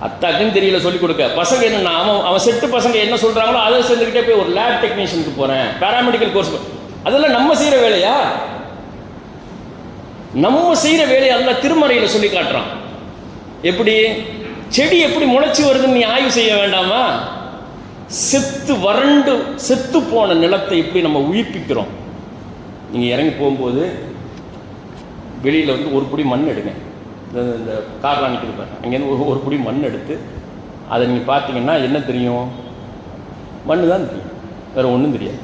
அத்தாக்குன்னு தெரியல சொல்லிக் கொடுக்க. பசங்க என்ன அவன் செட்டு பசங்க என்ன சொல்கிறாங்களோ அதை சேர்ந்துக்கிட்டே போய் ஒரு லேப் டெக்னீஷியனுக்கு போகிறேன், பேராமெடிக்கல் கோர்ஸ், அதெல்லாம் நம்ம செய்கிற வேலையா? நம்ம செய்கிற வேலையை எல்லாம் திருமறையில் சொல்லி காட்டுறான். எப்படி செடி எப்படி முளைச்சி வருதுன்னு நீ ஆய்வு செய்ய வேண்டாமா? செத்து வறண்டு செத்து போன நிலத்தை எப்படி நம்ம உயிர்ப்பிக்கிறோம். நீங்கள் இறங்கி போகும்போது வெளியில் வந்து ஒரு பிடி மண் எடுங்க, இந்த கார்லாம் நிற்கிது பாருங்க, அங்கேருந்து ஒரு பிடி மண் எடுத்து அதை நீங்கள் பார்த்தீங்கன்னா என்ன தெரியும்? மண் தான் தெரியும், வேறு ஒன்றும் தெரியாது.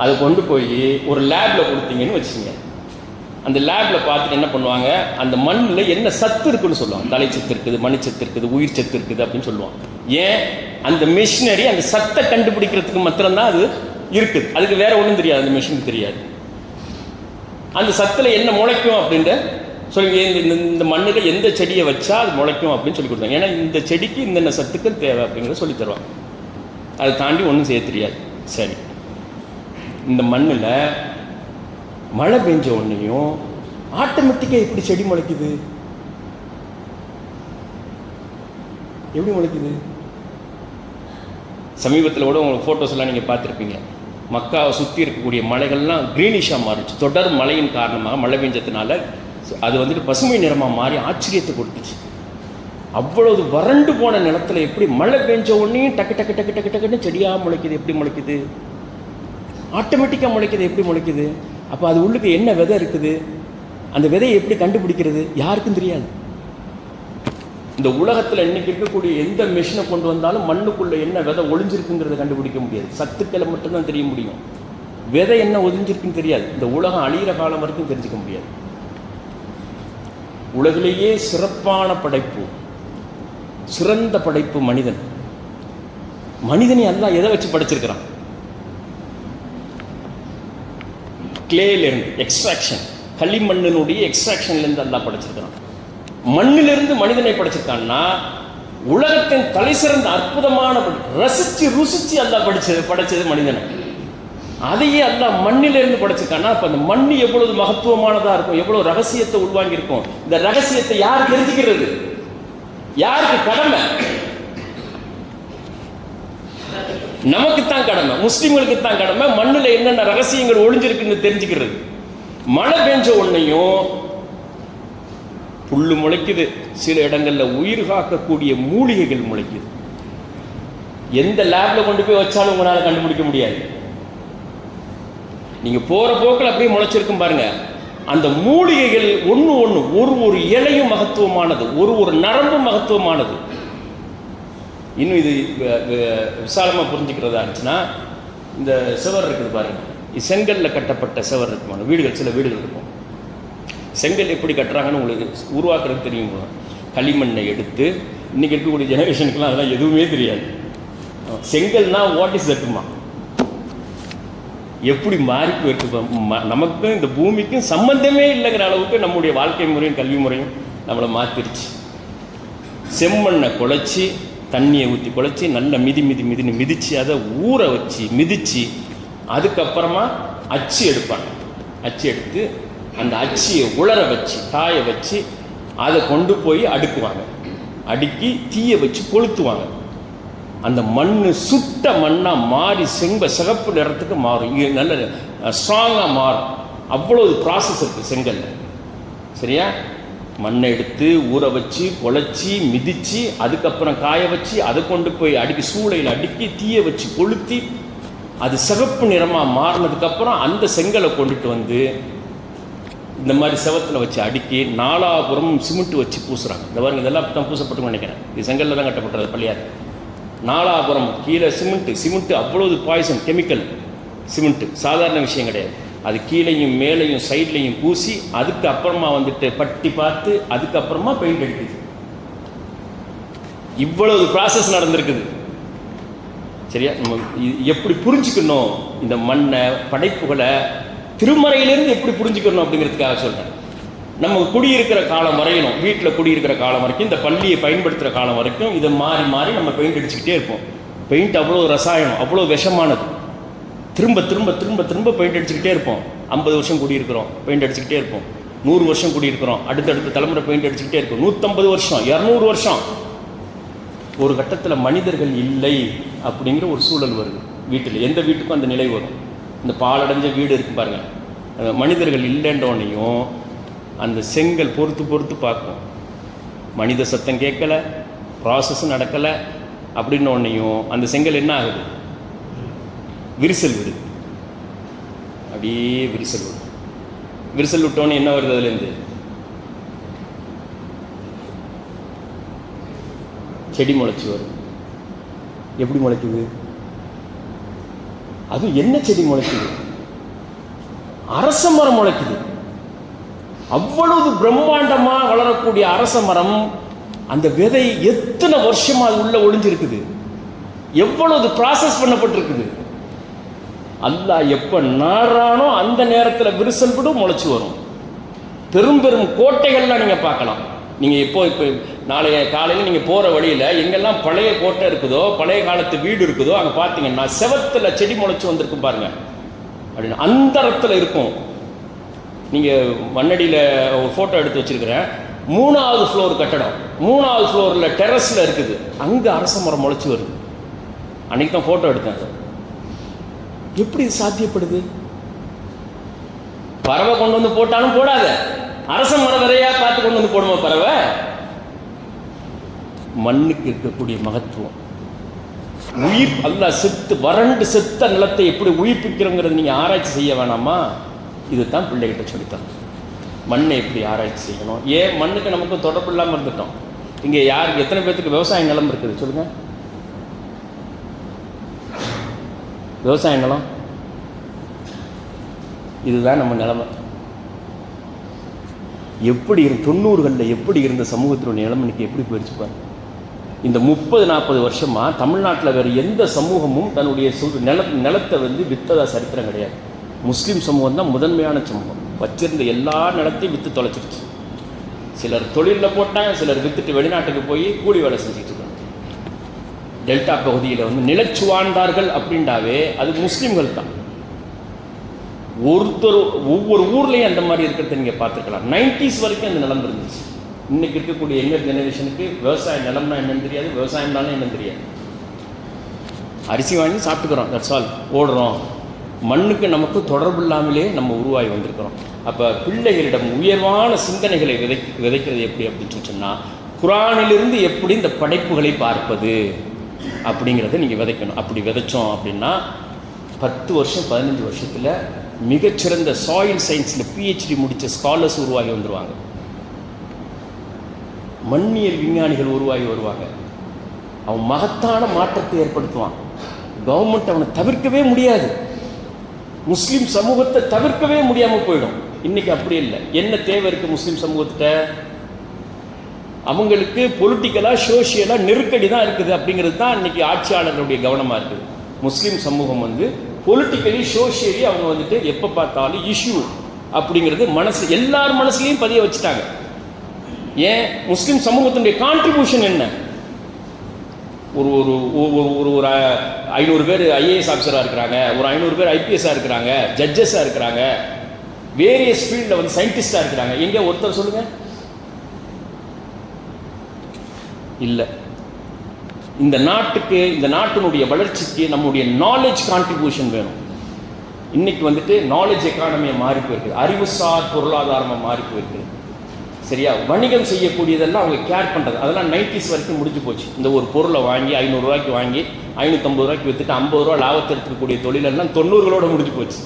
அதை கொண்டு போய் ஒரு லேபில் கொடுத்தீங்கன்னு வச்சுக்கோங்க. அந்த லேபில் பார்த்துட்டு என்ன பண்ணுவாங்க, அந்த மண்ணில் என்ன சத்து இருக்குன்னு சொல்லுவாங்க. தலைச்சத்து இருக்குது, மணிச்சத்து இருக்குது, உயிர் சத்து இருக்குது அப்படின்னு சொல்லுவாங்க. ஏன்? அந்த மிஷினரி அந்த சத்தை கண்டுபிடிக்கிறதுக்கு மாத்திரம்தான் அது இருக்குது, அதுக்கு வேற ஒன்றும் தெரியாது, அந்த மிஷினுக்கு தெரியாது. அந்த சத்தில் என்ன முளைக்கும் அப்படின்ற சொல்லி இந்த மண்ணில் எந்த செடியை வச்சா அது முளைக்கும் அப்படின்னு சொல்லி கொடுத்தாங்க. ஏன்னா இந்த செடிக்கு இந்த சத்துக்கள் தேவை அப்படிங்கிறத சொல்லி தருவாங்க. அதை தாண்டி ஒன்றும் செய்ய தெரியாது. சரி, இந்த மண்ணில் மழை பெஞ்ச உடனேயும் ஆட்டோமேட்டிக்காக எப்படி செடி முளைக்குது? எப்படி முளைக்குது? சமீபத்தில் கூட உங்களுக்கு ஃபோட்டோஸ் எல்லாம் நீங்கள் பார்த்துருப்பீங்க. மக்காவை சுற்றி இருக்கக்கூடிய மலைகள்லாம் க்ரீனிஷாக மாறிச்சு. தொடர் மழையின் காரணமாக மழை பெஞ்சதுனால அது வந்துட்டு பசுமை நிறமாக மாறி ஆச்சரியத்தை கொடுத்துச்சு. அவ்வளவு வறண்டு போன நிலத்தில் எப்படி மழை பெஞ்ச உடனே டக்கு டக்கு டக்கு டக்கு டக்குன்னு செடியாக முளைக்குது? எப்படி முளைக்குது? ஆட்டோமேட்டிக்காக முளைக்குது. எப்படி முளைக்குது? அப்போ அது உள்ளுக்கு என்ன விதை இருக்குது? அந்த விதையை எப்படி கண்டுபிடிக்கிறது? யாருக்கும் தெரியாது. இந்த உலகத்தில் இன்னைக்கு இருக்கக்கூடிய எந்த மிஷினை கொண்டு வந்தாலும் மண்ணுக்குள்ளே என்ன விதை ஒளிஞ்சிருக்குங்கிறத கண்டுபிடிக்க முடியாது. சத்துக்களை மட்டும்தான் தெரிய முடியும். விதை என்ன ஒளிஞ்சிருக்குன்னு தெரியாது. இந்த உலகம் அழிகிற காலம் வரைக்கும் தெரிஞ்சுக்க முடியாது. உலகிலேயே சிறப்பான படைப்பு, சிறந்த படைப்பு மனிதன். மனிதனை அல்லாஹ் எதை வச்சு படைச்சிருக்கிறான்? கிளேலேருந்து எக்ஸ்ட்ராக்ஷன், களிமண்ணினுடைய எக்ஸ்ட்ராக்ஷன்லேருந்து அல்லாஹ் படைச்சிருக்கிறான். மண்ணிலிருந்து மனிதனை படைச்சிருக்கான்னா உலகத்தின் தலை சிறந்த அற்புதமான ரசிச்சு ருசிச்சு அல்லாஹ் படைச்சது மனிதனை. அதையே அல்லாஹ் மண்ணிலிருந்து படைச்சிருக்கான்னா அப்போ அந்த மண் எவ்வளவு மகத்துவமானதாக இருக்கும், எவ்வளவு ரகசியத்தை உள்வாங்கி இருக்கும். இந்த ரகசியத்தை யார் தெரிஞ்சுக்கிறது? யாருக்கு கடமை? நமக்குத்தான் கடமை, முஸ்லிம்களுக்கு தான் கடமை. மண்ணில் என்னென்ன ரகசியங்கள் ஒளிஞ்சிருக்குன்னு தெரிஞ்சுக்கிறது. மழை பெஞ்ச உடனேயும் புல்லு முளைக்குது, சில இடங்களில் உயிர் காக்கக்கூடிய மூலிகைகள் முளைக்குது. எந்த லேப்ல கொண்டு போய் வச்சாலும் உங்களால் கண்டுபிடிக்க முடியாது. நீங்க போற போக்கில் அப்படியே முளைச்சிருக்கும் பாருங்க. அந்த மூலிகைகள் ஒன்று ஒன்று ஒரு இலையும் மகத்துவமானது, ஒரு நரம்பு மகத்துவமானது. இன்னும் இது விசாலமாக புரிஞ்சுக்கிறதா இருந்துச்சுன்னா இந்த சுவர் இருக்குது பாருங்க, செங்கல்ல கட்டப்பட்ட சுவர் இருக்குமா வீடுகள், சில வீடுகள் இருக்கும். செங்கல் எப்படி கட்டுறாங்கன்னு உங்களுக்கு உருவாக்குறது தெரியும். களிமண்ணை எடுத்து, இன்றைக்கி இருக்கக்கூடிய ஜெனரேஷனுக்குலாம் அதெல்லாம் எதுவுமே தெரியாது. செங்கல்னா வாட் இஸ் தட்டுமா, எப்படி மாறி போயிருக்கு. நமக்கும் இந்த பூமிக்கும் சம்பந்தமே இல்லைங்கிற அளவுக்கு நம்முடைய வாழ்க்கை முறையும் கல்வி முறையும் நம்மளை மாற்றிருச்சு. செம்மண்ணை குழச்சி, தண்ணியை ஊற்றி குழச்சி, நல்லா மிதின்னு மிதித்து, அதை ஊற வச்சு மிதித்து, அதுக்கப்புறமா அச்சு எடுப்பாங்க. அச்சு எடுத்து அந்த அச்சியை உலர வச்சு காய வச்சு அதை கொண்டு போய் அடுக்குவாங்க. அடுக்கி தீயை வச்சு கொளுத்துவாங்க. அந்த மண் சுட்ட மண்ணாக மாறி சிகப்பு நிறத்துக்கு மாறும். இங்கே நல்ல ஸ்ட்ராங்காக மாறும். அவ்வளோ ப்ராசஸ் இருக்குது செங்கல்ல. சரியா? மண்ணை எடுத்து ஊற வச்சு குழச்சி மிதித்து, அதுக்கப்புறம் காய வச்சு, அதை கொண்டு போய் அடுக்கி சூளையில் அடுக்கி தீயை வச்சு கொளுத்தி, அது சிகப்பு நிறமாக மாறினதுக்கப்புறம் அந்த செங்கலை கொண்டுட்டு வந்து இந்த மாதிரி செவத்தில் வச்சு அடுக்கி நாலாபுரமும் சிமெண்ட் வச்சு பூசுகிறாங்க. இந்த பாருங்க, இதெல்லாம் தான் பூசப்பட்டுன்னு நினைக்கிறேன். இது செங்கல்ல தான் கட்டப்பட்டது பள்ளியார். நாலாபுரம் கீழே சிமெண்ட்டு அவ்வளவு பாய்சன் கெமிக்கல் சிமெண்ட்டு, சாதாரண விஷயம் கிடையாது. அது கீழையும் மேலையும் சைட்லையும் பூசி, அதுக்கு அப்புறமா வந்துட்டு பட்டி பார்த்து, அதுக்கப்புறமா பெயிண்ட் அடிக்குது. இவ்வளவு ப்ராசஸ் நடந்திருக்குது. சரியா? நம்ம எப்படி புரிஞ்சுக்கணும் இந்த மண்ணை, படைப்புகளை, திருமறையிலிருந்து எப்படி புரிஞ்சுக்கணும் அப்படிங்கிறதுக்காக சொல்கிறேன். நம்ம குடியிருக்கிற காலம் வரையணும், வீட்டில் குடியிருக்கிற காலம் வரைக்கும், இந்த பள்ளியை பயன்படுத்துகிற காலம் வரைக்கும் இதை மாறி மாறி நம்ம பெயிண்ட் அடிச்சுக்கிட்டே இருப்போம். பெயிண்ட் அவ்வளோ ரசாயனம், அவ்வளோ விஷமானது. திரும்ப திரும்ப திரும்ப திரும்ப பெயிண்ட் அடிச்சுக்கிட்டே இருப்போம். 50 வருஷம் குடியிருக்கிறோம், பெயிண்ட் அடிச்சுக்கிட்டே இருப்போம். 100 வருஷம் குடியிருக்கிறோம், அடுத்தடுத்த தலைமுறை பெயிண்ட் அடிச்சுக்கிட்டே இருக்கும். 150 வருஷம், 200 வருஷம். ஒரு கட்டத்தில் மனிதர்கள் இல்லை அப்படிங்கிற ஒரு சூழல் வருது வீட்டில். எந்த வீட்டுக்கும் அந்த நிலை வரும். இந்த பாலடைஞ்ச வீடு இருக்கு பாருங்க, மனிதர்கள் இல்லைன்றோன்னையும் அந்த செங்கல் பொறுத்து பார்க்கும். மனித சத்தம் கேட்கலை, ப்ராசஸும் நடக்கலை அப்படின்னோன்னையும் அந்த செங்கல் என்ன ஆகுது? விரிசல் விடுது. அப்படியே விரிசல் விடும். விரிசல் விட்டோன்னு என்ன வருது? அதுலேருந்து செடி முளைச்சி வரும். எப்படி முளைக்குது? அது என்ன செடி முளைக்குது? அரச மரம் முளைக்குது. அவ்வளவு பிரம்மாண்டமா வளரக்கூடிய அரச மரம், அந்த விதை எத்தனை வருஷமா அது உள்ள ஒளிஞ்சிருக்குது, எவ்வளவு ப்ராசஸ் பண்ணப்பட்டிருக்குது. அல்லாஹ் எப்ப நாடுறானோ அந்த நேரத்தில் விரிசல் விடும், முளைச்சி வரும். பெரும் பெரும் கோட்டைகள்லாம் நீங்க பார்க்கலாம். நீங்கள் இப்போ நாளைய காலையில் நீங்கள் போகிற வழியில் எங்கெல்லாம் பழைய கோட்டை இருக்குதோ, பழைய காலத்து வீடு இருக்குதோ, அங்கே பார்த்தீங்கன்னா செவத்தில் செடி முளைச்சி வந்திருக்கும் பாருங்க அப்படின்னு அந்தரத்தில் இருக்கும். நீங்கள் மண்ணடியில் ஒரு ஃபோட்டோ எடுத்து வச்சுருக்கிறேன். 3வது ஃப்ளோர் கட்டடம், 3வது ஃப்ளோரில் டெரஸில் இருக்குது. அங்கே அரச மரம் முளைச்சி வருது. அன்றைக்கி தான் ஃபோட்டோ எடுத்தேன். எப்படி இது சாத்தியப்படுது? பறவை கொண்டு வந்து போட்டாலும் போடாத, அரச மரம் வரையா பார்த்து கொண்டு வந்து போடுமா பறவை? மண்ணுக்கு இருக்கக்கூடிய மகத்துவம், உயிர். அல்லாஹ் செத்து வறண்டு செத்த நிலத்தை எப்படி உயிர்ப்பிக்கிறோங்கிறது நீங்கள் ஆராய்ச்சி செய்ய வேணாமா? இதுதான் பிள்ளைகிட்ட சொல்லித்தரணும். மண்ணை எப்படி ஆராய்ச்சி செய்யணும். ஏன் மண்ணுக்கு நமக்கு தொடர்பு இல்லாமல் இருந்துட்டோம். இங்கே யாருக்கு எத்தனை பேர்த்துக்கு விவசாய நிலம் இருக்குது சொல்லுங்க? விவசாய நிலம் இதுதான் நம்ம நிலைமை. எப்படி 90களில் எப்படி இருந்த சமூகத்தினுடைய நிலைமைக்கு எப்படி போயிடுச்சுப்பார். இந்த 30-40 வருஷமா தமிழ்நாட்டில் வேறு எந்த சமூகமும் தன்னுடைய நிலத்தை விற்றதா சரித்திரம் கிடையாது. முஸ்லீம் சமூகம் தான் முதன்மையான சமூகம். வச்சிருந்த எல்லா நிலத்தையும் விற்று தொலைச்சிருச்சு. சிலர் தொழிலில் போட்டாங்க, சிலர் விற்றுட்டு வெளிநாட்டுக்கு போய் கூலி வேலை செஞ்சுட்டு இருக்காங்க. டெல்டா பகுதியில் நிலச்சுவாண்டார்கள் அப்படின்றாவே அது முஸ்லீம்கள் தான். ஒவ்வொரு ஊர்லேயும் அந்த மாதிரி இருக்கிறத நீங்கள் பார்த்துக்கலாம். 90s வரைக்கும் அந்த நிலம் இருந்துச்சு. இன்னைக்கு இருக்கக்கூடிய யங்கர் ஜெனரேஷனுக்கு விவசாய நிலம்னா என்னன்னு தெரியாது, விவசாயம்னாலும் என்னன்னு தெரியாது. அரிசி வாங்கி சாப்பிட்டுக்கிறோம், தட்ஸ் ஆல், ஓடுறோம். மண்ணுக்கு நமக்கு தொடர்பு இல்லாமலே நம்ம உருவாகி வந்திருக்கிறோம். அப்போ பிள்ளைகளிடம் உயர்வான சிந்தனைகளை விதைக்கிறது எப்படி அப்படின்னு சொன்னால், குரானிலிருந்து எப்படி இந்த படைப்புகளை பார்ப்பது அப்படிங்கிறத நீங்கள் விதைக்கணும். அப்படி விதைச்சோம் அப்படின்னா 10 வருஷம் 15 வருஷத்தில் மிகச்சிறந்த சாயில் சயின்ஸில் PhD முடித்த ஸ்காலர்ஸ் உருவாகி வந்துடுவாங்க. மண்ணியல் விஞ்ஞானிகள் உருவாகி வருவாங்க. அவன் மகத்தான மாற்றத்தை ஏற்படுத்துவான். கவர்மெண்ட் அவனை தவிர்க்கவே முடியாது, முஸ்லீம் சமூகத்தை தவிர்க்கவே முடியாமல் போயிடும். இன்னைக்கு அப்படி இல்லை. என்ன தேவை இருக்குது முஸ்லீம் சமூகத்திட்ட? அவங்களுக்கு பொலிட்டிக்கலாக சோஷியலாக நெருக்கடி தான் இருக்குது அப்படிங்கிறது தான் இன்னைக்கு ஆட்சியாளர்களுடைய கவனமாக இருக்குது. முஸ்லீம் சமூகம் பொலிட்டிக்கலி சோஷியலி அவங்க எப்போ பார்த்தாலும் இஷ்யூ அப்படிங்கிறது எல்லார் மனசுலையும் பதிய வச்சுட்டாங்க. ஏன்? முஸ்லீம் சமூகத்தினுடைய கான்ட்ரிபியூஷன் என்ன? ஒரு ஒரு ஒரு ஒரு 500 பேர் ஐஏஎஸ் ஆஃபீஸராக இருக்கிறாங்க, ஒரு 500 பேர் ஐபிஎஸ்ஸாக இருக்கிறாங்க, ஜட்ஜஸாக இருக்கிறாங்க, வேரியஸ் ஃபீல்டில் சயின்டிஸ்டாக இருக்கிறாங்க. எங்கே ஒருத்தர் சொல்லுங்க? இல்லை. இந்த நாட்டுக்கு, இந்த நாட்டினுடைய வளர்ச்சிக்கு நம்முடைய நாலேஜ் கான்ட்ரிபியூஷன் வேணும். இன்னைக்கு நாலேஜ் எக்கானமியை மாறி போயிருக்கு, அறிவுசார் பொருளாதாரமாக மாறி போயிருக்கு. சரியா? வணிகம் செய்யக்கூடியதெல்லாம் அவங்க கேர் பண்ணுறது அதெல்லாம் 90s வரைக்கும் முடிஞ்சு போச்சு. இந்த ஒரு பொருளை வாங்கி 500 ரூபாய்க்கு வாங்கி 550 ரூபாய்க்கு விற்றுட்டு 50 ரூபா லாபத்தை எடுத்துக்கக்கூடிய தொழிலெல்லாம் 90களோடு முடிஞ்சு போச்சு.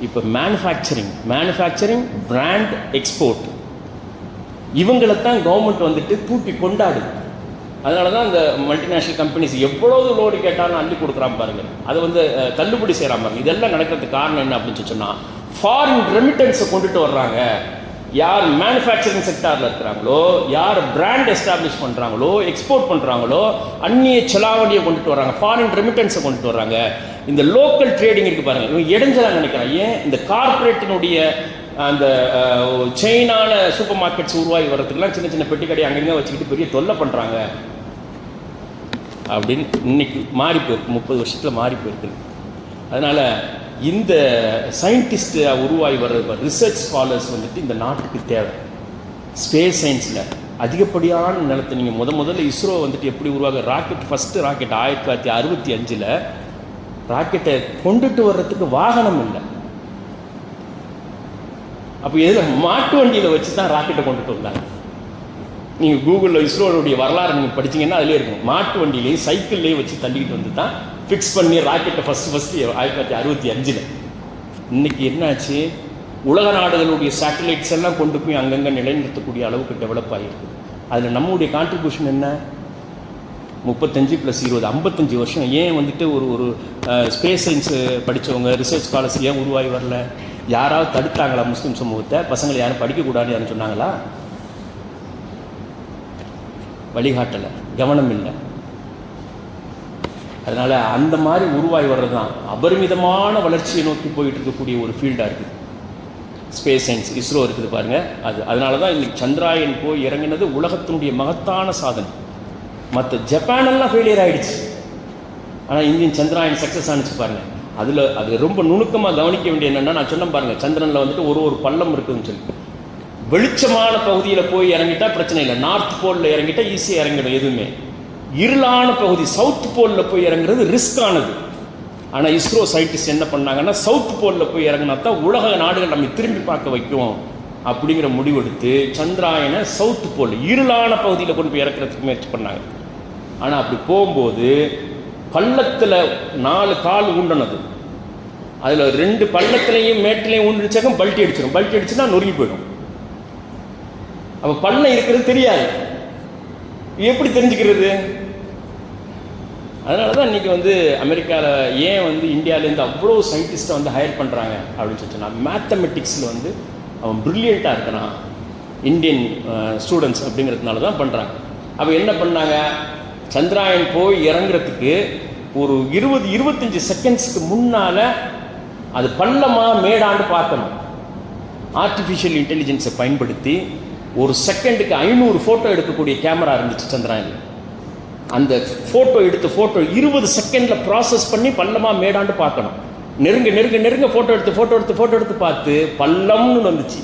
இப்போ மேனுஃபேக்சரிங் பிராண்ட் எக்ஸ்போர்ட் இவங்களைத்தான் கவர்மெண்ட் தூக்கி கொண்டாடுது. அதனால தான் இந்த மல்டிநேஷ்னல் கம்பெனிஸ் எவ்வளவு லோடு கேட்டாலும் அள்ளி கொடுக்குறான் பாருங்க, அதை தள்ளுபடி செய்கிறான் பாருங்க. இதெல்லாம் நடக்கிறதுக்கு காரணம் என்ன அப்படின்னு சொன்னால், ஃபாரின் ரெமிட்டன்ஸை கொண்டுட்டு வர்றாங்க. யார் மேனுஃபேக்சரிங் செக்டாரில் இருக்கிறாங்களோ, யார் பிராண்ட் எஸ்டாப்ளிஷ் பண்ணுறாங்களோ, எக்ஸ்போர்ட் பண்ணுறாங்களோ, அந்நிய செலாவணியை கொண்டுட்டு வர்றாங்க, ஃபாரின் ரெமிட்டன்ஸை கொண்டுட்டு வர்றாங்க. இந்த லோக்கல் ட்ரேடிங் இருக்குது பாருங்கள், இவங்க இடைஞ்சலாக நினைக்கிறாங்க. ஏன்? இந்த கார்பரேட்டினுடைய அந்த செயினான சூப்பர் மார்க்கெட்ஸ் உருவாகி வர்றதுக்குலாம் சின்ன சின்ன பெட்டி கடை அங்கங்கே வச்சுக்கிட்டு பெரிய தொல்லை பண்ணுறாங்க அப்படின்னு இன்னைக்கு மாறி போயிருக்கு. 30 வருஷத்தில் மாறி போயிருக்கு. அதனால் இந்த சயின்டிஸ்ட்டு உருவாகி வர்ற ரிசர்ச் ஸ்காலர்ஸ் இந்த நாட்டுக்கு தேவை. ஸ்பேஸ் சயின்ஸில் அதிகப்படியான நிலத்தை நீங்கள் முதல்ல இஸ்ரோ எப்படி உருவாக ராக்கெட், ஃபஸ்ட்டு ராக்கெட் 1965 ராக்கெட்டை கொண்டுட்டு வர்றதுக்கு வாகனம் இல்லை. அப்போ எதில் மாட்டு வண்டியில் வச்சு தான் ராக்கெட்டை கொண்டுட்டு வந்தாங்க. நீங்கள் கூகுளில் இஸ்ரோனுடைய வரலாறு நீங்கள் படிச்சிங்கன்னா அதிலே இருக்கும். மாட்டு வண்டியிலேயும் சைக்கிள்லேயும் வச்சு தள்ளிக்கிட்டு தான் ஃபிக்ஸ் பண்ணி ராக்கெட்டை ஃபஸ்ட்டு 1965. இன்றைக்கி என்னாச்சு? உலக நாடுகளுடைய சேட்டலைட்ஸ் எல்லாம் கொண்டு போய் அங்கங்கே நிலைநிறுத்தக்கூடிய அளவுக்கு டெவலப் ஆகிருக்கு. அதில் நம்முடைய கான்ட்ரிபியூஷன் என்ன? 35 + 20 55 வருஷம். ஏன் ஒரு ஸ்பேஸ் சயின்ஸு படித்தவங்க ரிசர்ச் ஸ்காலர்ஸ் ஏன் உருவாகி வரல? யாராவது தடுத்தாங்களா? முஸ்லீம் சமூகத்தை பசங்களை யாரும் படிக்கக்கூடாதுன்னு யாரும் சொன்னாங்களா? வழிகாட்டலை, கவனம் இல்லை. அதனால் அந்த மாதிரி உருவாகி வர்றது தான் அபரிமிதமான வளர்ச்சியை நோக்கி போயிட்டு இருக்கக்கூடிய ஒரு ஃபீல்டாக இருக்குது ஸ்பேஸ் சயின்ஸ். இஸ்ரோ இருக்குது பாருங்கள். அதனால தான் இன்றைக்கி சந்திராயன் போய் இறங்கினது உலகத்தினுடைய மகத்தான சாதனை. மற்ற ஜப்பானெல்லாம் ஃபெயிலியர் ஆகிடுச்சு, ஆனால் இந்தியன் சந்திராயன் சக்ஸஸ் ஆனிச்சு பாருங்கள். அது ரொம்ப நுணுக்கமாக கவனிக்க வேண்டிய என்னென்னா, நான் சொன்னேன் பாருங்கள், சந்திரனில் ஒரு பள்ளம் இருக்குதுன்னு சொல்லி, வெளிச்சமான பகுதியில் போய் இறங்கிட்டா பிரச்சனை இல்லை, நார்த் போலில் இறங்கிட்டா ஈஸியாக இறங்கிடும். எதுவுமே இருளான பகுதி சவுத் போலில் போய் இறங்குறது ரிஸ்கானது. ஆனால் இஸ்ரோ சயின்டிஸ்ட் என்ன பண்ணாங்கன்னா, சவுத் போலில் போய் இறங்கினா தான் உலக நாடுகள் நம்ம திரும்பி பார்க்க வைக்கும் அப்படிங்கிற முடிவெடுத்து சந்திராயனை சவுத் போல் இருளான பகுதியில் கொண்டு போய் இறக்குறதுக்கு முயற்சி பண்ணாங்க. ஆனால் அப்படி போகும்போது பள்ளத்தில் 4 கால் ஊண்டனது, அதில் 2 பள்ளத்துலையும் மேட்டிலையும் ஊண்டிச்சாக்க பல்ட்டி அடிச்சிடும். பல்ட்டி அடிச்சுன்னா நொறுங்கி போயிடும். அப்போ பள்ளம் இருக்கிறது தெரியாது, எப்படி தெரிஞ்சுக்கிறது? அதனால தான் இன்றைக்கி அமெரிக்காவில் ஏன் இந்தியாவிலேருந்து அவ்வளோ சயின்டிஸ்ட்டை ஹையர் பண்ணுறாங்க அப்படின்னு சொன்னால், மேத்தமெட்டிக்ஸில் அவன் ப்ரில்லியண்ட்டாக இருக்கிறான் இந்தியன் ஸ்டூடெண்ட்ஸ் அப்படிங்கிறதுனால தான் பண்ணுறாங்க. அப்போ என்ன பண்ணாங்க, சந்திராயன் போய் இறங்குறதுக்கு ஒரு 20-25 செகண்ட்ஸுக்கு முன்னால் அது பள்ளமாக மேடாண்டு பார்க்கணும். ஆர்டிஃபிஷியல் இன்டெலிஜென்ஸை பயன்படுத்தி ஒரு செகண்டுக்கு 500 ஃபோட்டோ எடுக்கக்கூடிய கேமரா இருந்துச்சு சந்திராயனில். அந்த எடுத்த ஃபோட்டோ 20 செகண்டில் ப்ராசஸ் பண்ணி பள்ளமாக மேடாண்டு பார்க்கணும். நெருங்க ஃபோட்டோ எடுத்து பார்த்து பள்ளம்னு வந்துச்சு.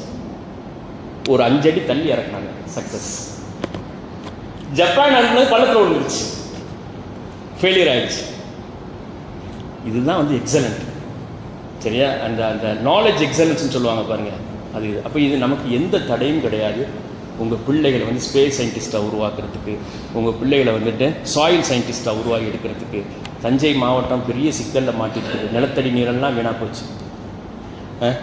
ஒரு 5 அடி தள்ளி இறக்குனாங்க, சக்ஸஸ். ஜப்பான் அனுப்புனது பள்ளத்தில் விழுந்துருச்சு, ஃபெயிலியர் ஆயிடுச்சு. இதுதான் எக்ஸலண்ட். சரியா? அந்த நாலேஜ் எக்ஸலன்ஸ்னு சொல்லுவாங்க பாருங்கள், அது. அப்போ இது நமக்கு எந்த தடையும் கிடையாது. உங்கள் பிள்ளைகளை ஸ்பேஸ் சயின்டிஸ்ட்டாக உருவாக்குறதுக்கு, உங்கள் பிள்ளைகளை சாயில் சயின்டிஸ்ட்டாக உருவாக்கி எடுக்கிறதுக்கு. தஞ்சை மாவட்டம் பெரிய சிக்கலில் மாட்டிருக்கு. நிலத்தடி நீரெல்லாம் வீணாக போச்சு.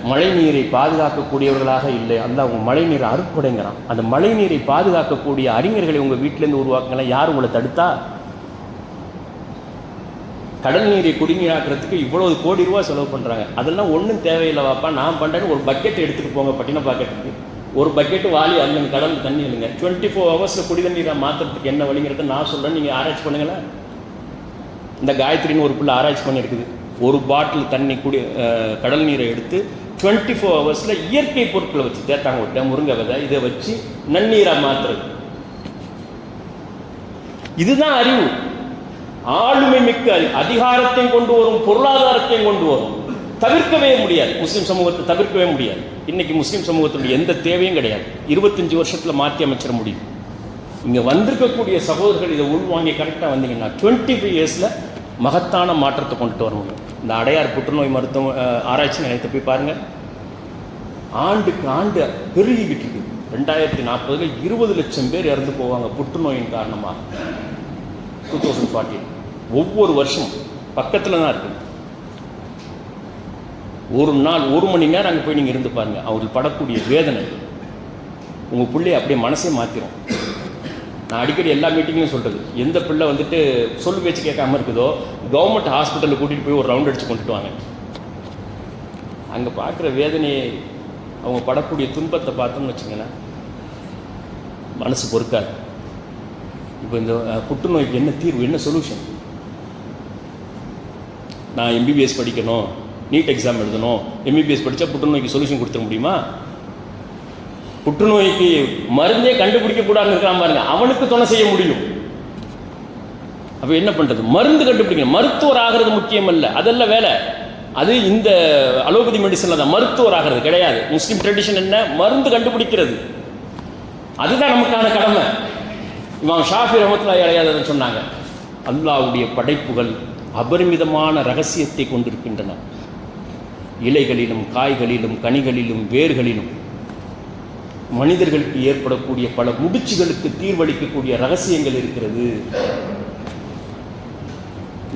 மழை நீரை பாதுகாக்கக்கூடியவர்களாக இல்லை, அந்த அவங்க மழை நீரை அறுப்படைங்கிறான். அந்த மழை நீரை பாதுகாக்கக்கூடிய அறிஞர்களை உங்கள் வீட்டிலேருந்து உருவாக்குங்களா? யார் உங்களை தடுத்தா? கடல் நீரை குடிநீராக்கிறதுக்கு இவ்வளவு கோடி ரூபா செலவு பண்ணுறாங்க. அதெல்லாம் ஒன்றும் தேவையில்லை வாப்பா, நான் பண்ணுறேன்னு ஒரு பக்கெட் எடுத்துகிட்டு போங்க பட்டினப்பாக்கத்துக்கு. ஒரு பக்கெட்டு வாலி அல்லங்க கடல் தண்ணி இல்லைங்க. 24 ஹவர்ஸில் குடி தண்ணீரை மாற்றுறதுக்கு என்ன வழிங்கிறத நான் சொல்கிறேன், நீங்கள் ஆராய்ச்சி பண்ணுங்களேன். இந்த காயத்ரின்னு ஒரு பிள்ளை ஆராய்ச்சி பண்ணியிருக்குது. ஒரு பாட்டில் தண்ணி கடல் நீரை எடுத்து 24 ஹவர்ஸில் இயற்கை பொருட்களை வச்சு தேத்தாங்கொட்டை, முருங்கை விதை இதை வச்சு நன்னீராக மாற்றுறது. இதுதான் அறிவு. ஆளுமை மிக்க அதிகாரத்தையும் கொண்டு வரும், பொருளாதாரத்தையும் கொண்டு வரும். தவிர்க்கவே முடியாது, முஸ்லீம் சமூகத்தை தவிர்க்கவே முடியாது. இன்னைக்கு முஸ்லீம் சமூகத்தினுடைய எந்த தேவையும் கிடையாது. 25 வருஷத்தில் மாற்றி அமைச்சிட முடியும். இங்கே வந்திருக்கக்கூடிய சகோதரர்கள் இதை உள்வாங்கி கரெக்டாக வந்தீங்கன்னா 25 இயர்ஸில் மகத்தான மாற்றத்தை கொண்டுட்டு வர முடியும். இந்த அடையார் புற்றுநோய் மருத்துவ ஆராய்ச்சி நிலையத்தை போய் பாருங்கள். ஆண்டுக்கு ஆண்டு பெருகிக்கிட்டு இருக்குது. 2040 20 லட்சம் பேர் இறந்து போவாங்க புற்றுநோயின் காரணமாக. 2040 ஒவ்வொரு வருஷம் பக்கத்தில் தான் இருக்குது. ஒரு நாள் 1 மணி நேரம் அங்கே போய் நீங்கள் இருந்து பாருங்கள். அவர்கள் படக்கூடிய வேதனை உங்கள் பிள்ளையை அப்படியே மனசே மாற்றிடும். நான் அடிக்கடி எல்லா மீட்டிங்லையும் சொல்கிறது, எந்த பிள்ளை வந்துட்டு சொல்லு பேச்சு கேட்காம இருக்குதோ கவர்மெண்ட் ஹாஸ்பிட்டலில் கூட்டிகிட்டு போய் ஒரு ரவுண்ட் அடித்து கொண்டுட்டு வாங்க. அங்கே பார்க்குற வேதனையை, அவங்க படக்கூடிய துன்பத்தை பார்த்தோம்னு வச்சுங்களேன், மனசு பொறுக்காது. இப்போ இந்த புற்றுநோய்க்கு என்ன தீர்வு, என்ன சொல்யூஷன்? நான் எம்பிபிஎஸ் படிக்கணும், நீட் எக்ஸாம் எழுதணும், எம்பிபிஎஸ் படித்தா புற்றுநோய்க்கு சொல்யூஷன் கொடுத்துட முடியுமா? புற்றுநோய்க்கு மருந்தே கண்டுபிடிக்கக்கூடாதுன்னு இருக்காம பாருங்க, அவனுக்கு துணை செய்ய முடியும். அப்போ என்ன பண்ணுறது? மருந்து கண்டுபிடிக்கணும். மருத்துவர் ஆகிறது முக்கியம் அல்ல, அதெல்லாம் வேலை. அது இந்த அலோபதி மெடிசனில் தான் மருத்துவர் ஆகிறது கிடையாது. முஸ்லீம் ட்ரெடிஷன் என்ன? மருந்து கண்டுபிடிக்கிறது. அதுதான் நமக்கான கடமை. இமாம் ஷாஃபி ரஹ்மத்துல்லாஹி அலைஹி சொன்னாங்க, அல்லாஹ்வுடைய படைப்புகள் அபரிமிதமான ரகசியத்தை கொண்டிருக்கின்றன. இலைகளிலும் காய்களிலும் கனிகளிலும் வேர்களிலும் மனிதர்களுக்கு ஏற்படக்கூடிய பல முடிச்சுகளுக்கு தீர்வளிக்கக்கூடிய ரகசியங்கள் இருக்கிறது.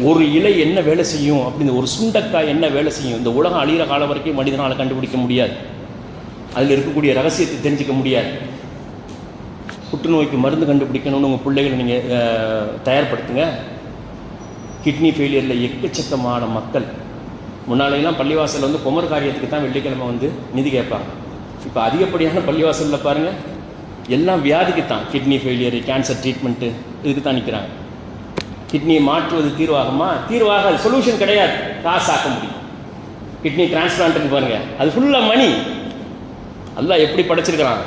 ஒரு இலை என்ன வேலை செய்யும் அப்படின்னு, ஒரு சுண்டக்காய் என்ன வேலை செய்யும், இந்த உலகம் அழிகிற காலம் வரைக்கும் மனிதனால் கண்டுபிடிக்க முடியாது. அதில் இருக்கக்கூடிய ரகசியத்தை தெரிஞ்சிக்க முடியாது. புற்றுநோய்க்கு மருந்து கண்டுபிடிக்கணும்னு உங்கள் பிள்ளைகளை நீங்கள் தயார்படுத்துங்க. கிட்னி ஃபெயிலியரில் எக்கச்சக்கமான மக்கள். முன்னாலையெல்லாம் பள்ளிவாசலில் வந்து குமர் காரியத்துக்கு தான் வெள்ளிக்கிழமை வந்து நிதி கேட்பாங்க. இப்போ அதிகப்படியான பள்ளிவாசலில் பாருங்கள், எல்லாம் வியாதிக்கு தான். கிட்னி ஃபெயிலியரு, கேன்சர் ட்ரீட்மெண்ட்டு, இதுக்கு தான் நிற்கிறாங்க. கிட்னியை மாற்றுவது தீர்வாகுமா? தீர்வாக சொல்யூஷன் கிடையாது. காசு ஆக்க முடியும். கிட்னி டிரான்ஸ்பிளான்ட்டுன்னு பாருங்கள், அது ஃபுல்லாக மணி. அல்லாஹ் எப்படி படைச்சிருக்கிறாங்க.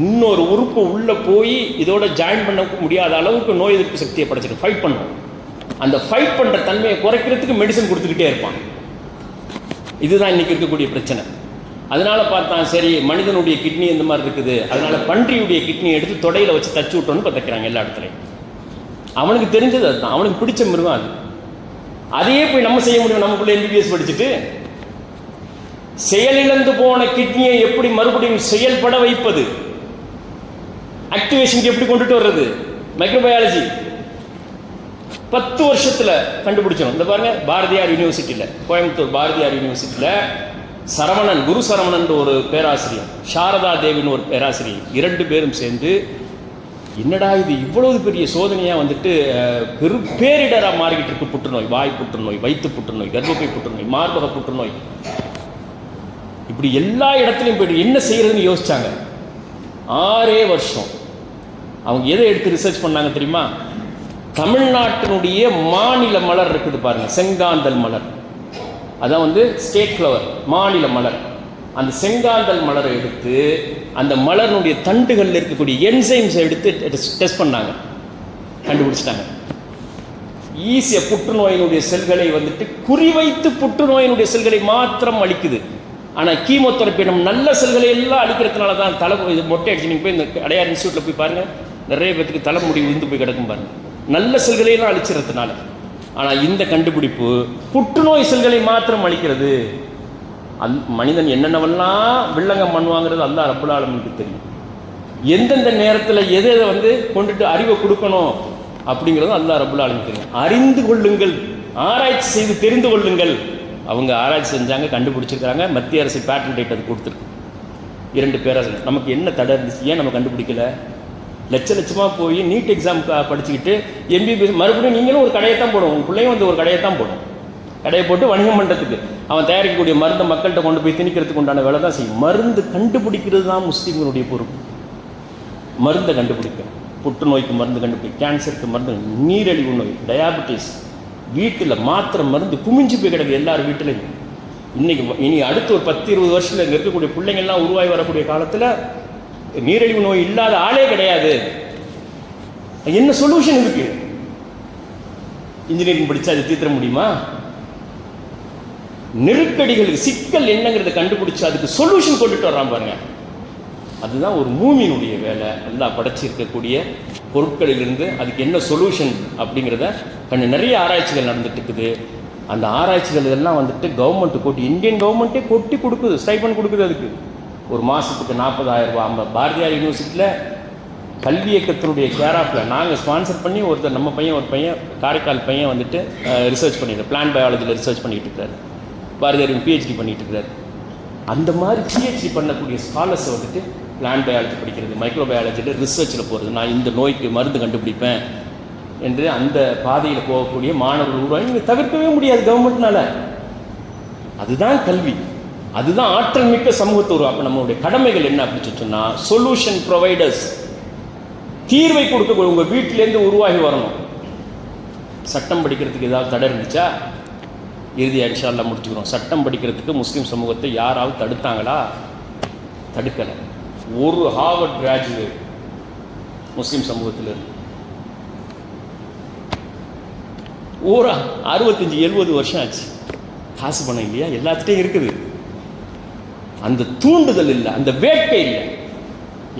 இன்னொரு உறுப்பு உள்ளே போய் இதோட ஜாயின் பண்ண முடியாத அளவுக்கு நோய் எதிர்ப்பு சக்தியை படைச்சிருக்கு. ஃபைட் பண்ணுறோம். அந்த ஃபைட் பண்ணுற தன்மையை குறைக்கிறதுக்கு மெடிசன் கொடுத்துக்கிட்டே இருப்பான். இதுதான் இன்றைக்கி இருக்கக்கூடிய பிரச்சனை. அதனால் பார்த்தா சரி, மனிதனுடைய கிட்னி இந்த மாதிரி இருக்குது, அதனால் பன்றியுடைய கிட்னியை எடுத்து தொடையில் வச்சு தச்சு விட்டோன்னு பார்த்துக்கிறாங்க எல்லா இடத்துலையும். அவனுக்கு தெரிஞ்சது அதுதான், அவனுக்கு பிடிச்ச மிருகம் அது. அதையே போய் நம்ம செய்ய முடியும்? நமக்குள்ள எம்பிபிஎஸ் படிச்சுட்டு செயலிழந்து போன கிட்னியை எப்படி மறுபடியும் செயல்பட வைப்பது, ஆக்டிவேஷனுக்கு எப்படி கொண்டுட்டு வர்றது? மைக்ரோபயாலஜி 10 வருஷத்தில் கண்டுபிடிச்சோம். இந்த பாருங்க, பாரதியார் யூனிவர்சிட்டியில், கோயம்புத்தூர் பாரதியார் யூனிவர்சிட்டியில் சரவணன், குரு சரவணன் ஒரு பேராசிரியர், சாரதா தேவின்னு ஒரு பேராசிரியர், 2 பேரும் சேர்ந்து என்னடா இது இவ்வளவு பெரிய சோதனையாக வந்துட்டு பேரிடராக மாறிக்கிட்டு இருக்கு புற்றுநோய், வாய் புற்றுநோய், வயிற்று புற்றுநோய், கர்ப்பப்பை புற்றுநோய், மார்பக புற்றுநோய், இப்படி எல்லா இடத்துலையும் போய்ட்டு என்ன செய்யறதுன்னு யோசிச்சாங்க. 6 வருஷம் அவங்க எதை எடுத்து ரிசர்ச் பண்ணாங்க தெரியுமா? தமிழ்நாட்டினுடைய மாநில மலர் இருக்குது பாருங்க, செங்காந்தல் மலர். அதான் வந்து ஸ்டேட் ஃப்ளவர், மாநில மலர். அந்த செங்காந்தல் மலரை எடுத்து அந்த மலர்னுடைய தண்டுகளில் இருக்கக்கூடிய என்சைம்ஸை எடுத்து டெஸ்ட் பண்ணாங்க. கண்டுபிடிச்சிட்டாங்க. ஈஸியாக புற்றுநோயினுடைய செல்களை வந்துட்டு குறிவைத்து புற்றுநோயினுடைய செல்களை மாத்திரம் அழிக்குது. ஆனால் கீமோதெரப்பி நம்ம நல்ல செல்களை எல்லாம் அழிக்கிறதுனால தான் தலை மொட்டை அடிச்சு. நீங்கள் போய் இந்த அடையார் இன்ஸ்டியூட்டில் போய் பாருங்கள், நிறைய பேத்துக்கு தலைமுடி விழுந்து போய் கிடக்கும் பாருங்கள், நல்ல செல்களையெல்லாம் அழிச்சிடறதுனால. ஆனால் இந்த கண்டுபிடிப்பு புற்றுநோய் செல்களை மாத்திரம் அழிக்கிறது. மனிதன் என்னென்னவெல்லாம் வில்லங்கம் பண்ணுவாங்கிறது அல்லாஹ் ரப்பல் ஆலமீனுக்கு தெரியும். எந்தெந்த நேரத்தில் எதை வந்து கொண்டுட்டு அறிவை கொடுக்கணும் அப்படிங்கிறதும் அல்லாஹ் ரப்பல் ஆலமீனுக்கு தெரியும். அறிந்து கொள்ளுங்கள், ஆராய்ச்சி செய்து தெரிந்து கொள்ளுங்கள். அவங்க ஆராய்ச்சி செஞ்சாங்க, கண்டுபிடிச்சிருக்காங்க. மத்திய அரசு பேட்டன் ரைட் அது கொடுத்துருக்கு. 2 பேராசிரியர். நமக்கு என்ன தடை இருந்துச்சு? ஏன் நம்ம கண்டுபிடிக்கல? லட்சமாக போய் நீட் எக்ஸாம் படிச்சுக்கிட்டு MBBS மறுபடியும் நீங்களும் ஒரு கடையை தான் போடும், உங்கள் பிள்ளையும் வந்து ஒரு கடையை தான் போடும். கடையை போட்டு வணிகம் பண்ணுறதுக்கு அவன் தயாரிக்கக்கூடிய மருந்தை மக்கள்கிட்ட கொண்டு போய் திணிக்கிறதுக்கு உண்டான வேலை தான் செய்யும். மருந்து கண்டுபிடிக்கிறது தான் முஸ்லீம்களுடைய பொறுப்பு. மருந்தை கண்டுபிடிக்கணும். புற்றுநோய்க்கு மருந்து கண்டுபிடிக்கும், கேன்சருக்கு மருந்து, நீரிழிவு நோய், டயாபெட்டிஸ், வீட்டில் மாத்திரை மருந்து குமிஞ்சு போய் கிடக்கு எல்லார் வீட்டிலையும். இனி அடுத்து ஒரு 10-20 வருஷத்தில் இங்கே இருக்கக்கூடிய பிள்ளைங்கள்லாம் உருவாகி வரக்கூடிய காலத்தில் நீரிழிவு நோய் இல்லாத ஆளே கிடையாது. என்ன சொல்யூஷன் இருக்கு? இன்ஜினியரிங் படித்தா அதை தீர்த்த முடியுமா? நெருக்கடிகளுக்கு சிக்கல் என்னங்கிறத கண்டுபிடிச்சு அதுக்கு சொல்யூஷன் கொண்டுட்டு வர்றான் பாருங்க. அதுதான் ஒரு மூமியினுடைய வேலை. அல்லாஹ் படைச்சிருக்கக்கூடிய பொருட்களிலிருந்து அதுக்கு என்ன சொல்யூஷன் அப்படிங்கிறத நிறைய ஆராய்ச்சிகள் நடந்துட்டு இருக்குது. அந்த ஆராய்ச்சிகள் இதெல்லாம் வந்துட்டு கவர்மெண்ட் கொட்டி, இந்தியன் கவர்மெண்ட்டே கொட்டி கொடுக்குது, ஸ்டைபன் கொடுக்குது. அதுக்கு ஒரு மாதத்துக்கு 40,000 ரூபா. பாரதியார் யூனிவர்சிட்டியில் கல்வி இயக்கத்தினுடைய கேராஃபில் நாங்கள் ஸ்பான்சர் பண்ணி ஒருத்தர் நம்ம பையன் ஒரு பையன் காரைக்கால் பையன் வந்துட்டு ரிசர்ச் பண்ணிட்டு பிளான் பயாலஜியில் ரிசர்ச் பண்ணிட்டு இருக்கிறாரு. பாரதியார் PhD பண்ணிட்டு இருக்கிறார். அந்த மாதிரி PhD பண்ணக்கூடிய ஸ்காலர்ஸை வந்துட்டு பிளான் பயாலஜி படிக்கிறது, மைக்ரோ பயாலஜியில் ரிசர்ச்சில் போகிறது, நான் இந்த நோய்க்கு மருந்து கண்டுபிடிப்பேன் என்று அந்த பாதையில் போகக்கூடிய மாணவர்கள் உருவாகி நீங்கள் தவிர்க்கவே முடியாது கவர்மெண்ட்னால. அதுதான் கல்வி, அதுதான் ஆற்றல் மிக்க சமூகத்தை உருவாக்கும். நம்மளுடைய கடமைகள் என்ன அப்படின்னு சொன்னால் சொல்யூஷன் ப்ரொவைடர்ஸ், தீர்வை கொடுக்க உங்கள் வீட்டிலேருந்து உருவாகி வரணும். சட்டம் படிக்கிறதுக்கு ஏதாவது தடை இருந்துச்சா? இறுதியாக இன்ஷா அல்லாஹ் முடிச்சுக்கிறோம். சட்டம் படிக்கிறதுக்கு முஸ்லீம் சமூகத்தை யாராவது தடுத்தாங்களா? தடுக்கலை. ஒரு ஹார்வர்ட் கிராஜுவேட் முஸ்லீம் சமூகத்தில் இருக்கு ஒரு 65-70 வருஷம் ஆச்சு. காசு பணம் இல்லையா? எல்லாத்துட்டையும் இருக்குது. அந்த தூண்டுதல் இல்லை, அந்த வேட்கை இல்லை.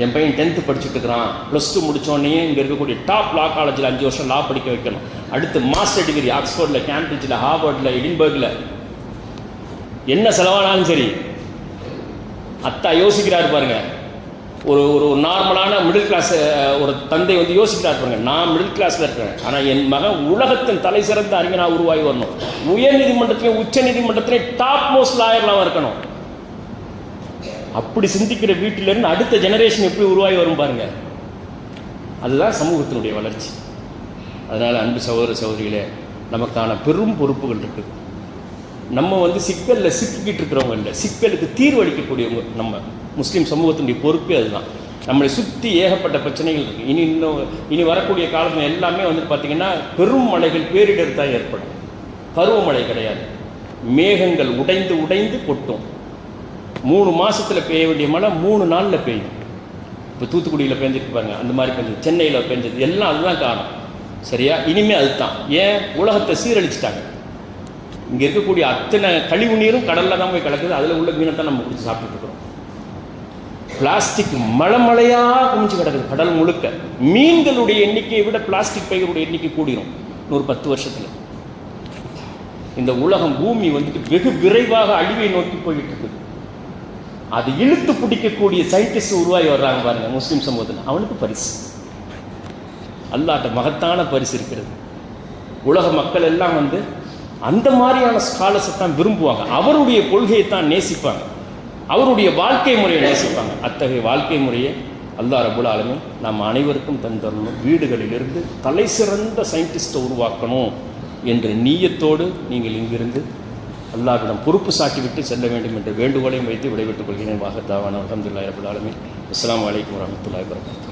என் பையன் 10th படிச்சுட்டு இருக்கிறான், +2 முடித்தோடனே இங்கே இருக்கக்கூடிய டாப் லா காலேஜில் 5 வருஷம் லா படிக்க வைக்கணும், அடுத்து மாஸ்டர் டிகிரி ஆக்ஸ்ஃபோர்டில், கேம்பிரிட்ஜில், ஹார்வர்டில், எடின்பர்கில், என்ன செலவானாலும் சரி. அத்தா யோசிக்கிறாரு பாருங்க. ஒரு ஒரு நார்மலான மிடில் கிளாஸ் ஒரு தந்தை வந்து யோசிக்கிறார் பாருங்க, நான் மிடில் கிளாஸில் இருக்கிறேன், ஆனால் என் மகன் உலகத்தின் தலை சிறந்த அறிஞனாக உருவாகி வரணும், உயர் நீதிமன்றத்திலையும் உச்ச நீதிமன்றத்திலையும் டாப் மோஸ்ட் லாயர்லாம் இருக்கணும். அப்படி சிந்திக்கிற வீட்டிலிருந்து அடுத்த ஜெனரேஷன் எப்படி உருவாகி வரும் பாருங்க. அதுதான் சமூகத்தினுடைய வளர்ச்சி. அதனால் அன்பு சகோதர சகோதரிகளே, நமக்கான பெரும் பொறுப்புகள் இருக்குது. நம்ம வந்து சிக்கலில் சிக்கிக்கிட்டு இருக்கிறவங்க இல்லை, சிக்கலுக்கு தீர்வளிக்கக்கூடியவங்க நம்ம முஸ்லீம் சமூகத்தினுடைய பொறுப்பே அதுதான். நம்மளை சுற்றி ஏகப்பட்ட பிரச்சனைகள் இருக்குது. இனி வரக்கூடிய காலத்தில் எல்லாமே வந்து பார்த்திங்கன்னா பெரும் மழைகள், பேரிடர் தான் ஏற்படும். பருவமழை கிடையாது. மேகங்கள் உடைந்து உடைந்து கொட்டும். 3 மாதத்தில் பெய்ய வேண்டிய மழை 3 நாளில் பெய்யும். இப்போ தூத்துக்குடியில் பெஞ்சிருக்கு பாருங்க, அந்த மாதிரி பெஞ்சது, சென்னையில் பெஞ்சது, எல்லாம் அதுதான் காரணம். சரியா? இனிமேல் அதுதான். ஏன்? உலகத்தை சீரழிச்சிட்டாங்க. இங்கே இருக்கக்கூடிய அத்தனை கழிவு நீரும் கடலில் தான் போய் கலக்குது. அதில் உள்ள மீனை தான் நம்ம குடிச்சு சாப்பிட்டுட்டு இருக்கிறோம். பிளாஸ்டிக் மழையாக குமிச்சு கிடக்குது கடல் முழுக்க. மீன்களுடைய எண்ணிக்கையை விட பிளாஸ்டிக் பைகளுடைய எண்ணிக்கை கூடிரும் 10 வருஷத்தில். இந்த உலகம், பூமி வந்துட்டு வெகு விரைவாக அழிவை நோக்கி போயிட்டு இருக்குது. அது இழுத்து பிடிக்கக்கூடிய சயின்டிஸ்ட் உருவாகி வர்றாங்க பாருங்க முஸ்லீம் சமூகத்தில். அவனுக்கு பரிசு, அல்லாஹ்ட்ட மகத்தான பரிசு இருக்கிறது. உலக மக்கள் எல்லாம் வந்து அந்த மாதிரியான ஸ்காலர்ஸை தான் விரும்புவாங்க. அவருடைய கொள்கையை தான் நேசிப்பாங்க, அவருடைய வாழ்க்கை முறையை நேசிப்பாங்க. அத்தகைய வாழ்க்கை முறையை அல்லாஹ் ரப்புல் ஆலமீன் நாம் அனைவருக்கும் தந்தரணும். வீடுகளிலிருந்து தலை சிறந்த சயின்டிஸ்ட்டை உருவாக்கணும் என்ற நீயத்தோடு நீங்கள் இங்கிருந்து அல்லாஹ்விடம் பொறுப்பு சாட்டிவிட்டு செல்ல வேண்டும் என்ற வேண்டுகோளையும் வைத்து விடைபெற்றுக் கொள்கிறேன். வாஹத்தாவான அல்ஹம்துலில்லாஹி ரப்பில் ஆலமீன். அஸ்ஸலாமு அலைக்கும் வரஹ்மத்துல்லாஹி வபரகாத்துஹு.